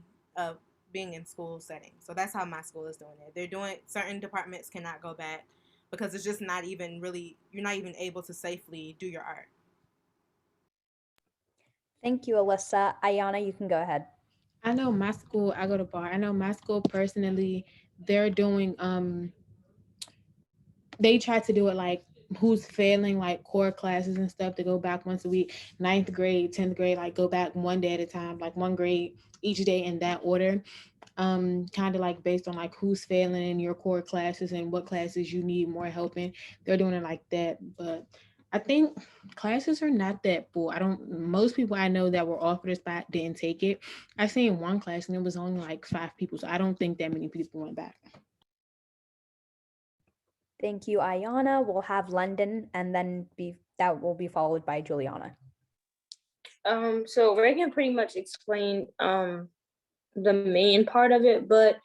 [SPEAKER 8] being in school setting. So that's how my school is doing it. They're doing certain departments cannot go back because it's just not even really, you're not even able to safely do your art.
[SPEAKER 2] Thank you, Alyssa. Iyana, you can go ahead.
[SPEAKER 3] I know my school, I go to bar. I know my school personally, they're doing they try to do it like who's failing like core classes and stuff to go back once a week. 9th grade, 10th grade, like go back one day at a time, like one grade each day in that order. Kind of like based on like who's failing in your core classes and what classes you need more help in. They're doing it like that. But I think classes are not that full. Most people I know that were offered a spot didn't take it. I seen one class and it was only like 5 people. So I don't think that many people went back.
[SPEAKER 2] Thank you, Iyana. We'll have Londyn, and then that will be followed by Juliana.
[SPEAKER 17] So Reagan pretty much explained the main part of it, but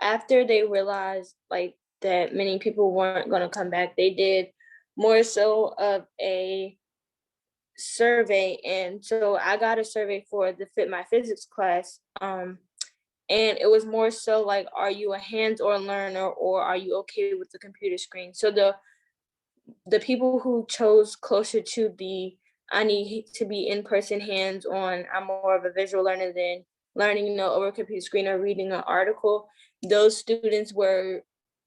[SPEAKER 17] after they realized like that many people weren't going to come back, they did more so of a survey. And so I got a survey for my physics class. And it was more so like, are you a hands-on learner or are you okay with the computer screen? So the people who chose closer to I need to be in-person hands-on, I'm more of a visual learner than learning, over a computer screen or reading an article, those students were,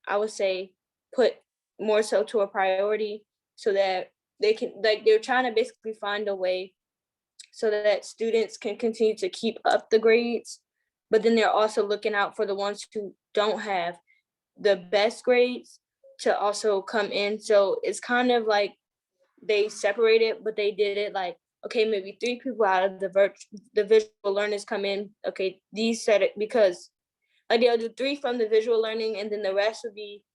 [SPEAKER 17] I would say, put more so to a priority so that they can, like, they're trying to basically find a way so that students can continue to keep up the grades, but then they're also looking out for the ones who don't have the best grades to also come in. So it's kind of like they separated, but they did it like, okay, maybe 3 people out of the visual learners come in. Okay, these said it because like they'll do 3 from the visual learning, and then the rest would be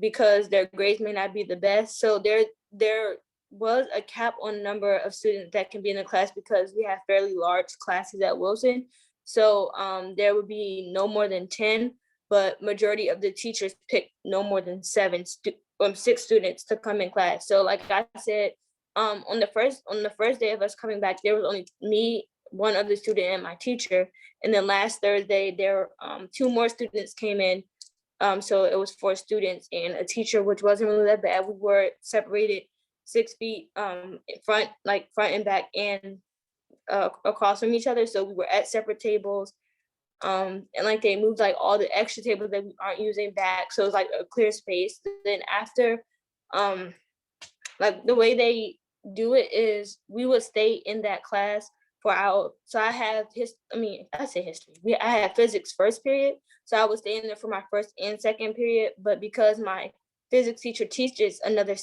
[SPEAKER 17] because their grades may not be the best. So there was a cap on number of students that can be in the class because we have fairly large classes at Wilson. So there would be no more than 10, but majority of the teachers picked no more than 6 students to come in class. So like I said, on the first day of us coming back, there was only me, one other student, and my teacher. And then last Thursday, there 2 more students came in. So it was 4 students and a teacher, which wasn't really that bad. We were separated 6 feet front and back and across from each other. So we were at separate tables. And like they moved like all the extra tables that we aren't using back. So it was like a clear space. Then after, like the way they do it is we would stay in that class for our, so I have history. I have physics first period. So I was staying there for my first and second period, but because my physics teacher teaches another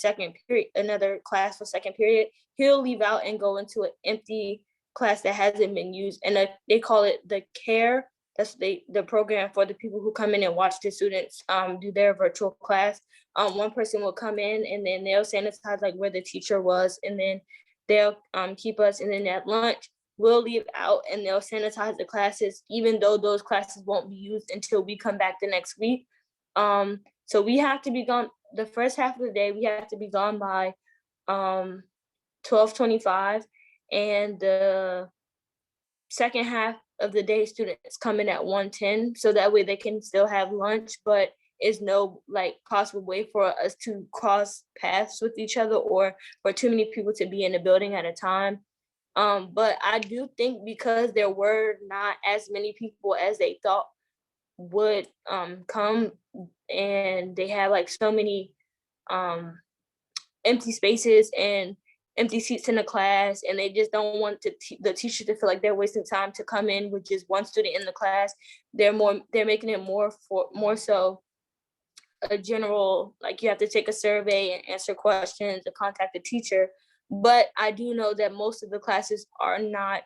[SPEAKER 17] class for second period, he'll leave out and go into an empty class that hasn't been used. And they call it the CARE. That's the program for the people who come in and watch the students do their virtual class. One person will come in and then they'll sanitize like where the teacher was, and then they'll keep us. And then at lunch, we'll leave out and they'll sanitize the classes, even though those classes won't be used until we come back the next week. So we have to be gone the first half of the day. We have to be gone by 12:25, and the second half of the day, students come in at 1:10, so that way they can still have lunch, but is no like possible way for us to cross paths with each other or for too many people to be in the building at a time. But I do think because there were not as many people as they thought would come, and they have like so many empty spaces and empty seats in the class, and they just don't want the teachers to feel like they're wasting time to come in with just one student in the class. They're making it more so a general, like you have to take a survey and answer questions and contact the teacher. But I do know that most of the classes are not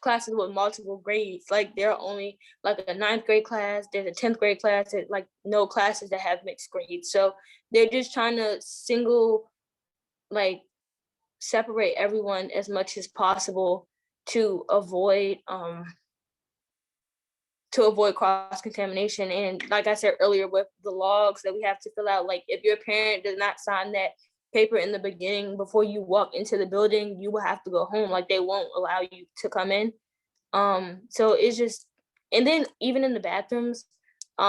[SPEAKER 17] classes with multiple grades. Like there are only like a 9th grade class, there's a 10th grade class, and like no classes that have mixed grades. So they're just trying to separate everyone as much as possible to avoid cross-contamination. And like I said earlier, with the logs that we have to fill out, like if your parent does not sign that paper in the beginning before you walk into the building, you will have to go home. Like they won't allow you to come in. So it's just, and then even in the bathrooms,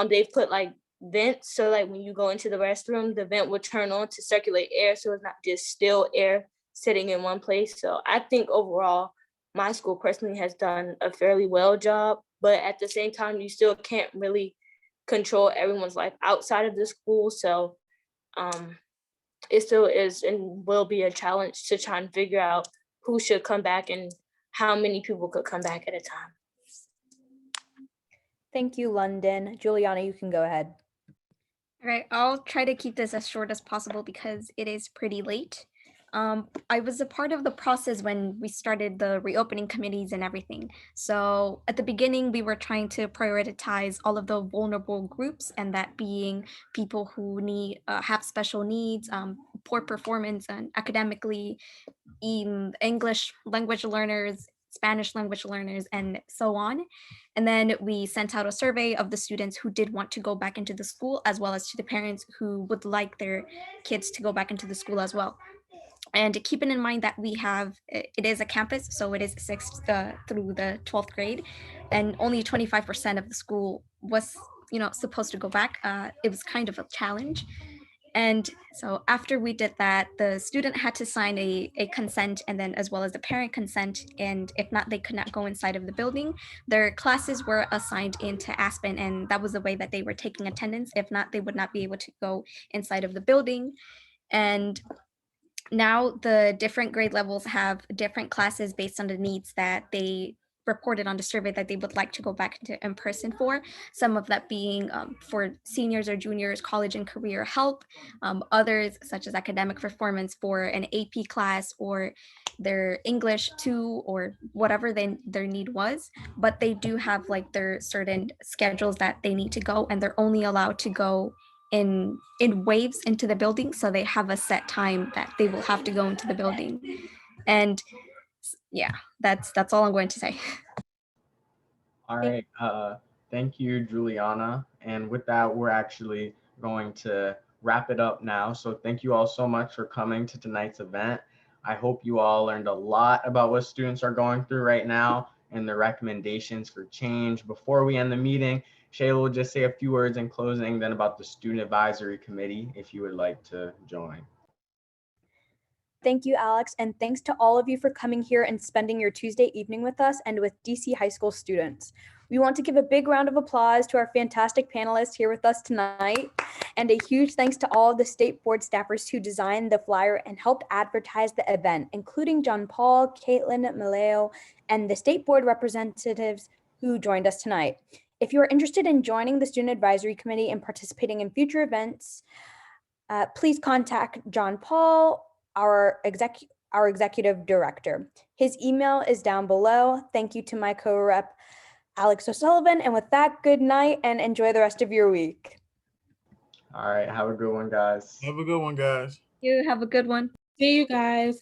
[SPEAKER 17] they've put like vents, so like when you go into the restroom, the vent will turn on to circulate air, so it's not just still air sitting in one place. So I think overall, my school personally has done a fairly well job, but at the same time, you still can't really control everyone's life outside of the school. So it still is and will be a challenge to try and figure out who should come back and how many people could come back at a time.
[SPEAKER 2] Thank you, Londyn. Juliana, you can go ahead.
[SPEAKER 4] All right, I'll try to keep this as short as possible because it is pretty late. I was a part of the process when we started the reopening committees and everything. So at the beginning, we were trying to prioritize all of the vulnerable groups, and that being people who have special needs, poor performance and academically, English language learners, Spanish language learners, and so on. And then we sent out a survey of the students who did want to go back into the school, as well as to the parents who would like their kids to go back into the school as well. And keeping in mind that it is a campus, so it is 6th through the 12th grade, and only 25% of the school was, supposed to go back. It was kind of a challenge. And so after we did that, the student had to sign a consent, and then as well as the parent consent. And if not, they could not go inside of the building. Their classes were assigned into Aspen, and that was the way that they were taking attendance. If not, they would not be able to go inside of the building. And now the different grade levels have different classes based on the needs that they reported on the survey that they would like to go back into in person for. Some of that being for seniors or juniors, college and career help. Others, such as academic performance for an AP class or their English 2 or whatever their need was. But they do have like their certain schedules that they need to go, and they're only allowed to go in waves into the building. So they have a set time that they will have to go into the building. And yeah, that's all I'm going to say.
[SPEAKER 1] All right, thank you, Juliana. And with that, we're actually going to wrap it up now. So thank you all so much for coming to tonight's event. I hope you all learned a lot about what students are going through right now and the recommendations for change. Before we end the meeting, Shayla will just say a few words in closing, then about the Student Advisory Committee, if you would like to join.
[SPEAKER 2] Thank you, Alex, and thanks to all of you for coming here and spending your Tuesday evening with us and with DC high school students. We want to give a big round of applause to our fantastic panelists here with us tonight, and a huge thanks to all of the State Board staffers who designed the flyer and helped advertise the event, including John Paul, Caitlin Maleo, and the State Board representatives who joined us tonight. If you are interested in joining the Student Advisory Committee and participating in future events, please contact John Paul, our executive director. His email is down below. Thank you to my co-rep, Alex O'Sullivan. And with that, good night and enjoy the rest of your week.
[SPEAKER 1] All right, have a good one, guys.
[SPEAKER 10] Have a good one, guys.
[SPEAKER 4] You have a good one.
[SPEAKER 3] See you guys.